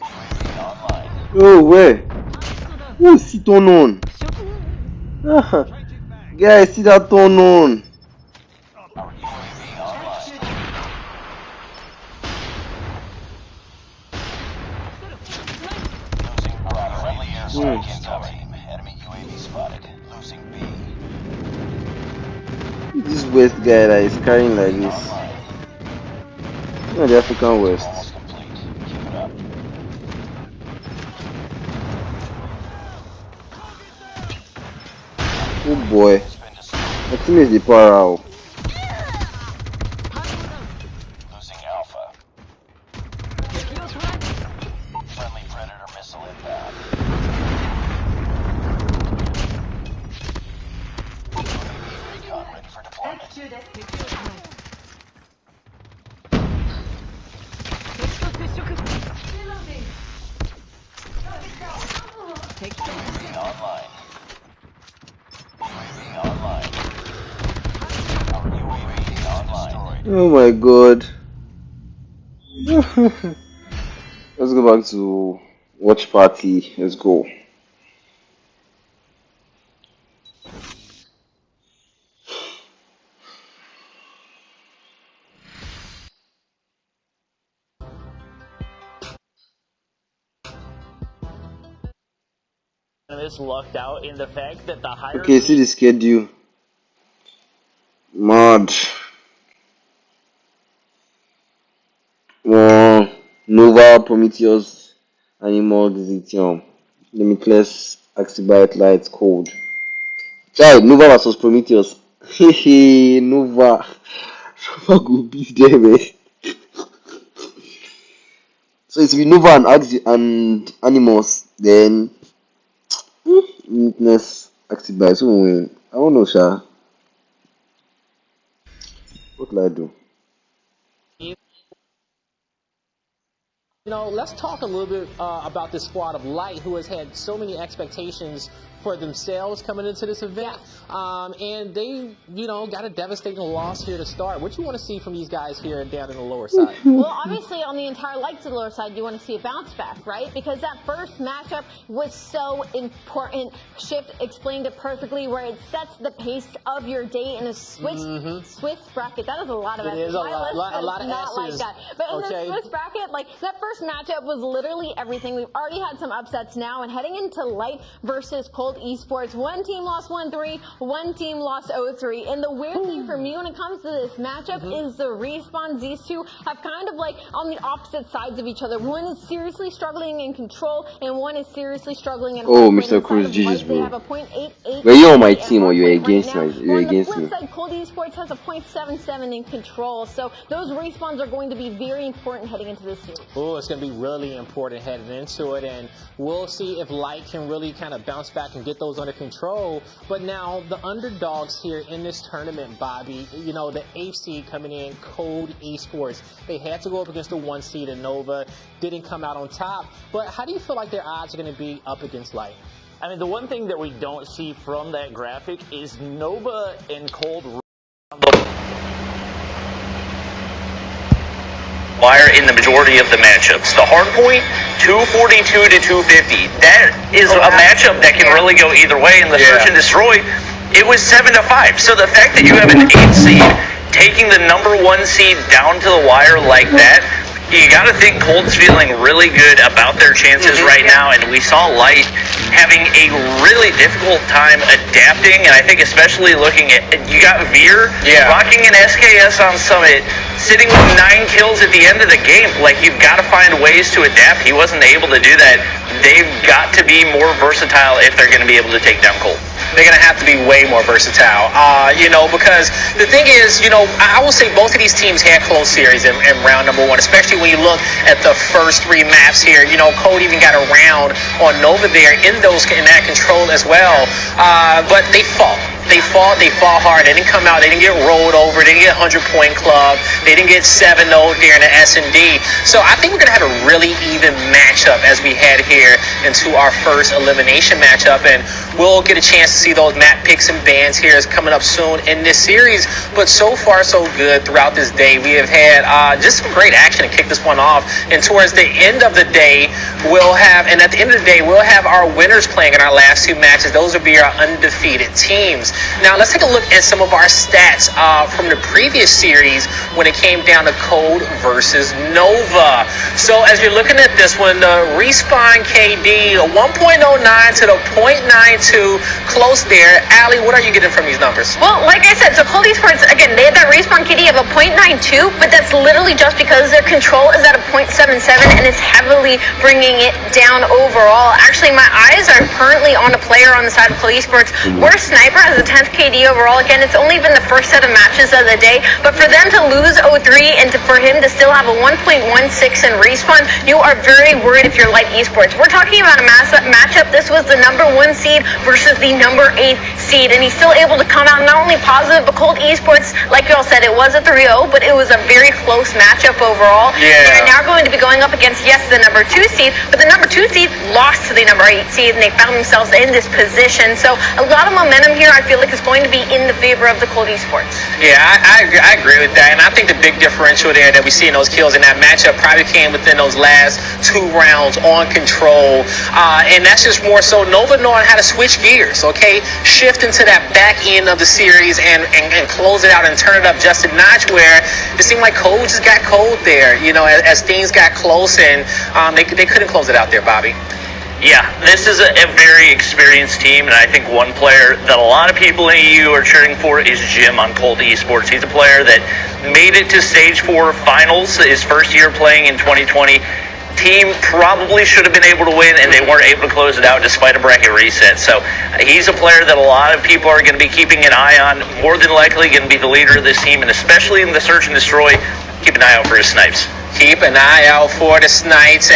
UAV online. Oh, where? Oh, see turn on. Guys, see that turn on. Our UAV online. Losing Bravo. Friendly airstrike incoming. Enemy UAV spotted. Losing B. This West guy that is carrying like this. Online. No, the African West. Almost complete. Keep it up. Oh boy. Has been destroyed. My team is the power out. Losing Alpha. 敵を捕らえた Friendly Predator missile inbound. UAV recon ready for 待 deployment. 機中です敵を捕らえた敵と接触敵と UAV online. UAV online. Our UAV is online. Oh my god. Let's go back to watch party. Let's go. This lucked out in the fact that the higher. Okay, see the schedule. Mad. Nova, Prometheus, Animal, Zitium, Limitless, Axibite, Light, Cold. Child, Nova versus Prometheus. Hehe, Nova. Nova go beat them, eh? So it's with Nova and Animals, then Limitless, Axibite. So win. I don't know, Sha. What will I do? You know, let's talk a little bit about this squad of Light, who has had so many expectations for themselves coming into this event. And they, you know, got a devastating loss here to start. What you want to see from these guys here down in the lower side? Well, obviously on the entire Lights of the lower side, you want to see a bounce back, right? Because that first matchup was so important. Shift explained it perfectly, where it sets the pace of your day in a Swiss bracket. That is a lot of S's. It is a lot of not S's. Like that. But in the Swiss bracket, like that first matchup was literally everything. We've already had some upsets now, and heading into Light versus Cold Esports, one team lost 1-3, one team lost 0-3. And the weird thing for me when it comes to this matchup is the respawns. These two have kind of like on the opposite sides of each other. One is seriously struggling in control, and one is seriously struggling in Mr. Cruz, GG's, bro. They have a .88. Were you on my team or you're against me? You're against me. On the flip side, Cold Esports has a .77 in control, so those respawns are going to be very important heading into this series. Oh, it's going to be really important heading into it, and we'll see if Light can really kind of bounce back and get those under control. But now the underdogs here in this tournament, Bobby, you know, the 8th seed coming in, Cold Esports, they had to go up against the 1 seed in Nova, didn't come out on top. But how do you feel like their odds are going to be up against Light? I mean, the one thing that we don't see from that graphic is Nova and Cold Wire in the majority of the matchups. The hard point, 242 to 250. That is a matchup that can really go either way. In the Search and Destroy, it was 7 to 5. So the fact that you have an 8th seed taking the number 1 seed down to the wire like that, you got to think Cold's feeling really good about their chances right now, and we saw Light having a really difficult time adapting, and I think especially looking at, you got Veer rocking an SKS on Summit, sitting with 9 kills at the end of the game. Like, you've got to find ways to adapt. He wasn't able to do that. They've got to be more versatile if they're going to be able to take down Cold. They're going to have to be way more versatile, you know, because the thing is, you know, I will say both of these teams had close series in round number 1, especially when you look at the first 3 maps here. You know, Cold even got a round on Nova there in that control as well, but they fought. They fought hard. They didn't come out. They didn't get rolled over. They didn't get 100-point club. They didn't get 7-0 there in the S&D. So I think we're going to have a really even matchup as we head here into our first elimination matchup. And we'll get a chance to see those map picks and bans here coming up soon in this series. But so far, so good throughout this day. We have had just some great action to kick this one off. And towards the end of the day, we'll have our winners playing in our last 2 matches. Those will be our undefeated teams. Now, let's take a look at some of our stats from the previous series when it came down to Cold versus Nova. So, as you're looking at this one, the Respawn KD, a 1.09 to the 0.92, close there. Allie, what are you getting from these numbers? Well, like I said, so Cold Esports, again, they had that Respawn KD of a 0.92, but that's literally just because their control is at a 0.77 and it's heavily bringing it down overall. Actually, my eyes are currently on a player on the side of Cold Esports. We're a sniper as a 10th KD overall. Again, it's only been the first set of matches of the day, but for them to lose 0-3 and for him to still have a 1.16 in Respawn, you are very worried if you're Light Esports. We're talking about a matchup. This was the #1 seed versus the #8 seed, and he's still able to come out not only positive, but Cold Esports, like you all said, it was a 3-0, but it was a very close matchup overall. Yeah. They're now going to be going up against, yes, the #2 seed, but the #2 seed lost to the #8 seed, and they found themselves in this position. So a lot of momentum here, I feel like, is going to be in the favor of the Cold Esports. Yeah, I agree with that, and I think the big differential there that we see in those kills in that matchup probably came within those last 2 rounds on control, and that's just more so Nova knowing how to switch gears, okay? Shift into that back end of the series and close it out and turn it up just a notch, where it seemed like Cold just got cold there, you know, as things got close, and they couldn't close it out there, Bobby. Yeah, this is a very experienced team, and I think one player that a lot of people in EU are cheering for is Jim on Cold Esports. He's a player that made it to Stage 4 finals his first year playing in 2020. Team probably should have been able to win, and they weren't able to close it out despite a bracket reset. So he's a player that a lot of people are going to be keeping an eye on. More than likely going to be the leader of this team, and especially in the search and destroy, keep an eye out for his snipes. Keep an eye out for the snipes,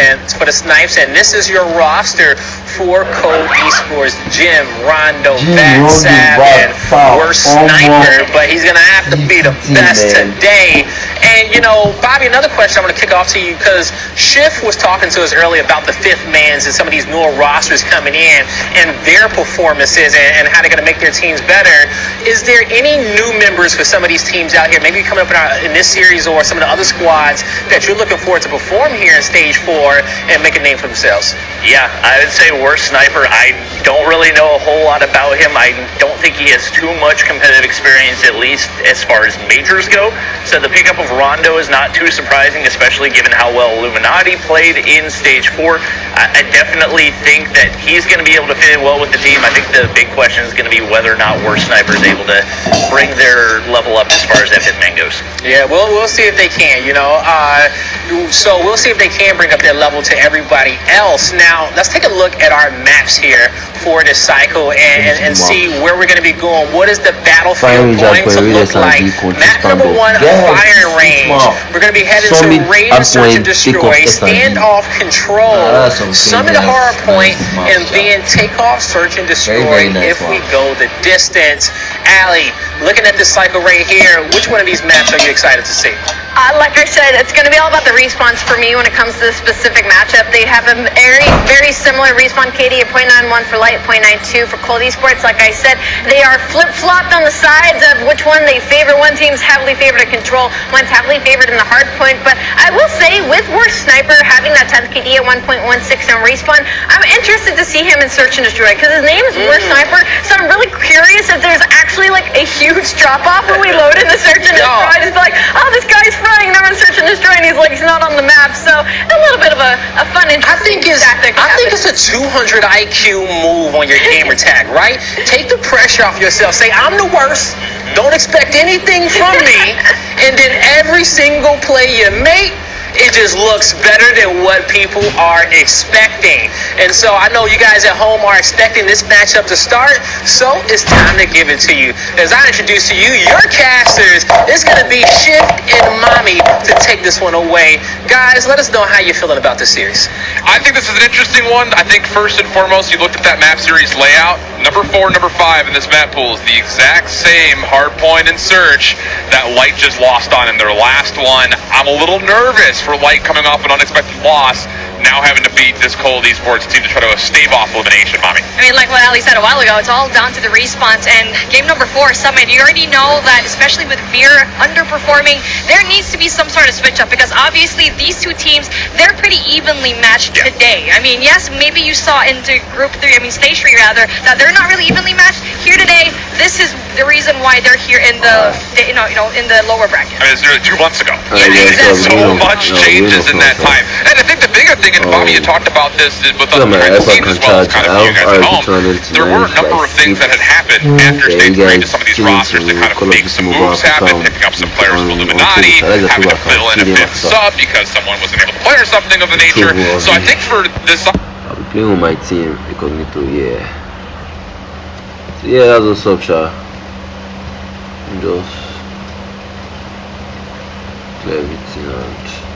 and this is your roster for Cold Esports: Jim, Rondo, Vatsap, and Worst Sniper. But he's gonna have to be the best today. And you know, Bobby, another question I'm gonna kick off to you, because Schiff was talking to us earlier about the 5th mans and some of these newer rosters coming in and their performances and how they're gonna make their teams better. Is there any new members for some of these teams out here, maybe coming up in this series or some of the other squads, that you're looking forward to perform here in Stage 4 and make a name for themselves? Yeah, I would say Worst Sniper. I don't really know a whole lot about him. I don't think he has too much competitive experience, at least as far as majors go. So the pickup of Rondo is not too surprising, especially given how well Illuminati played in Stage 4. I definitely think that he's going to be able to fit in well with the team. I think the big question is going to be whether or not Worst Sniper is able to bring their level up as far as that 5th man goes. Yeah, we'll see if they can, you know. So we'll see if they can bring up their level to everybody else. Now, let's take a look at our maps here for this cycle and see where we're going to be going. What is the battlefield going to look like? Map number 1, Fire Range. We're going to be heading to Raid and Search and Destroy, Standoff Control, Summit Horror Point, and then Takeoff, Search and Destroy if we go the distance. Allie, looking at this cycle right here, which one of these maps are you excited to see? Like I said, it's going to be all about the respawns for me when it comes to this specific matchup. They have a very similar respawn KD at 0.91 for Light, 0.92 for Cold Esports. Like I said, they are flip-flopped on the sides of which one they favor. One team's heavily favored at Control, one's heavily favored in the hard point. But I will say, with Worst Sniper having that 10th KD at 1.16 in respawn, I'm interested to see him in Search and Destroy, because his name is Worst Sniper, so I'm really curious if there's actually like a huge drop-off when we load into Search and Destroy. Just like, oh, this guy's frying, they're in Search and Destroy, and he's not on the map. So a little bit of a fun, interesting tactic. I think it's a 200 IQ move on your gamer tag, right? Take the pressure off yourself. Say, I'm the worst. Don't expect anything from me. And then every single play you make, it just looks better than what people are expecting. And so I know you guys at home are expecting this matchup to start, so it's time to give it to you. As I introduce to you your casters, it's going to be Schiff and Mommy to take this one away. Guys, let us know how you're feeling about this series. I think this is an interesting one. I think first and foremost, you looked at that map series layout. Number 4, number 5 in this map pool is the exact same hardpoint and Search that Light just lost on in their last one. I'm a little nervous for Light coming off an unexpected loss, now having to beat this Cold Esports team to try to stave off elimination, Mommy. I mean, like what Ali said a while ago, it's all down to the respawns. And game number 4, Summit, you already know that, especially with Veer underperforming, there needs to be some sort of switch up, because obviously these two teams, they're pretty evenly matched today. I mean, yes, maybe you saw into Stage 3 rather, that they're not really evenly matched. Here today, this is the reason why they're here in the in the lower bracket. I mean, it's nearly 2 months ago. Yeah, exactly. So much changes in that time. And I think the bigger thing, and Bobby, you talked about this with us behind the scenes as well as kind of you guys at home, there were a number of things that had happened after Stage 3 to some of these rosters to kind of make some moves happen, picking up some players from Illuminati, having to fill in a 5th sub because someone wasn't able to play or something of the nature. So I think for this... I'll be playing with my team, Incognito, yeah. So yeah, that's what's up, y'all. just clear everything out.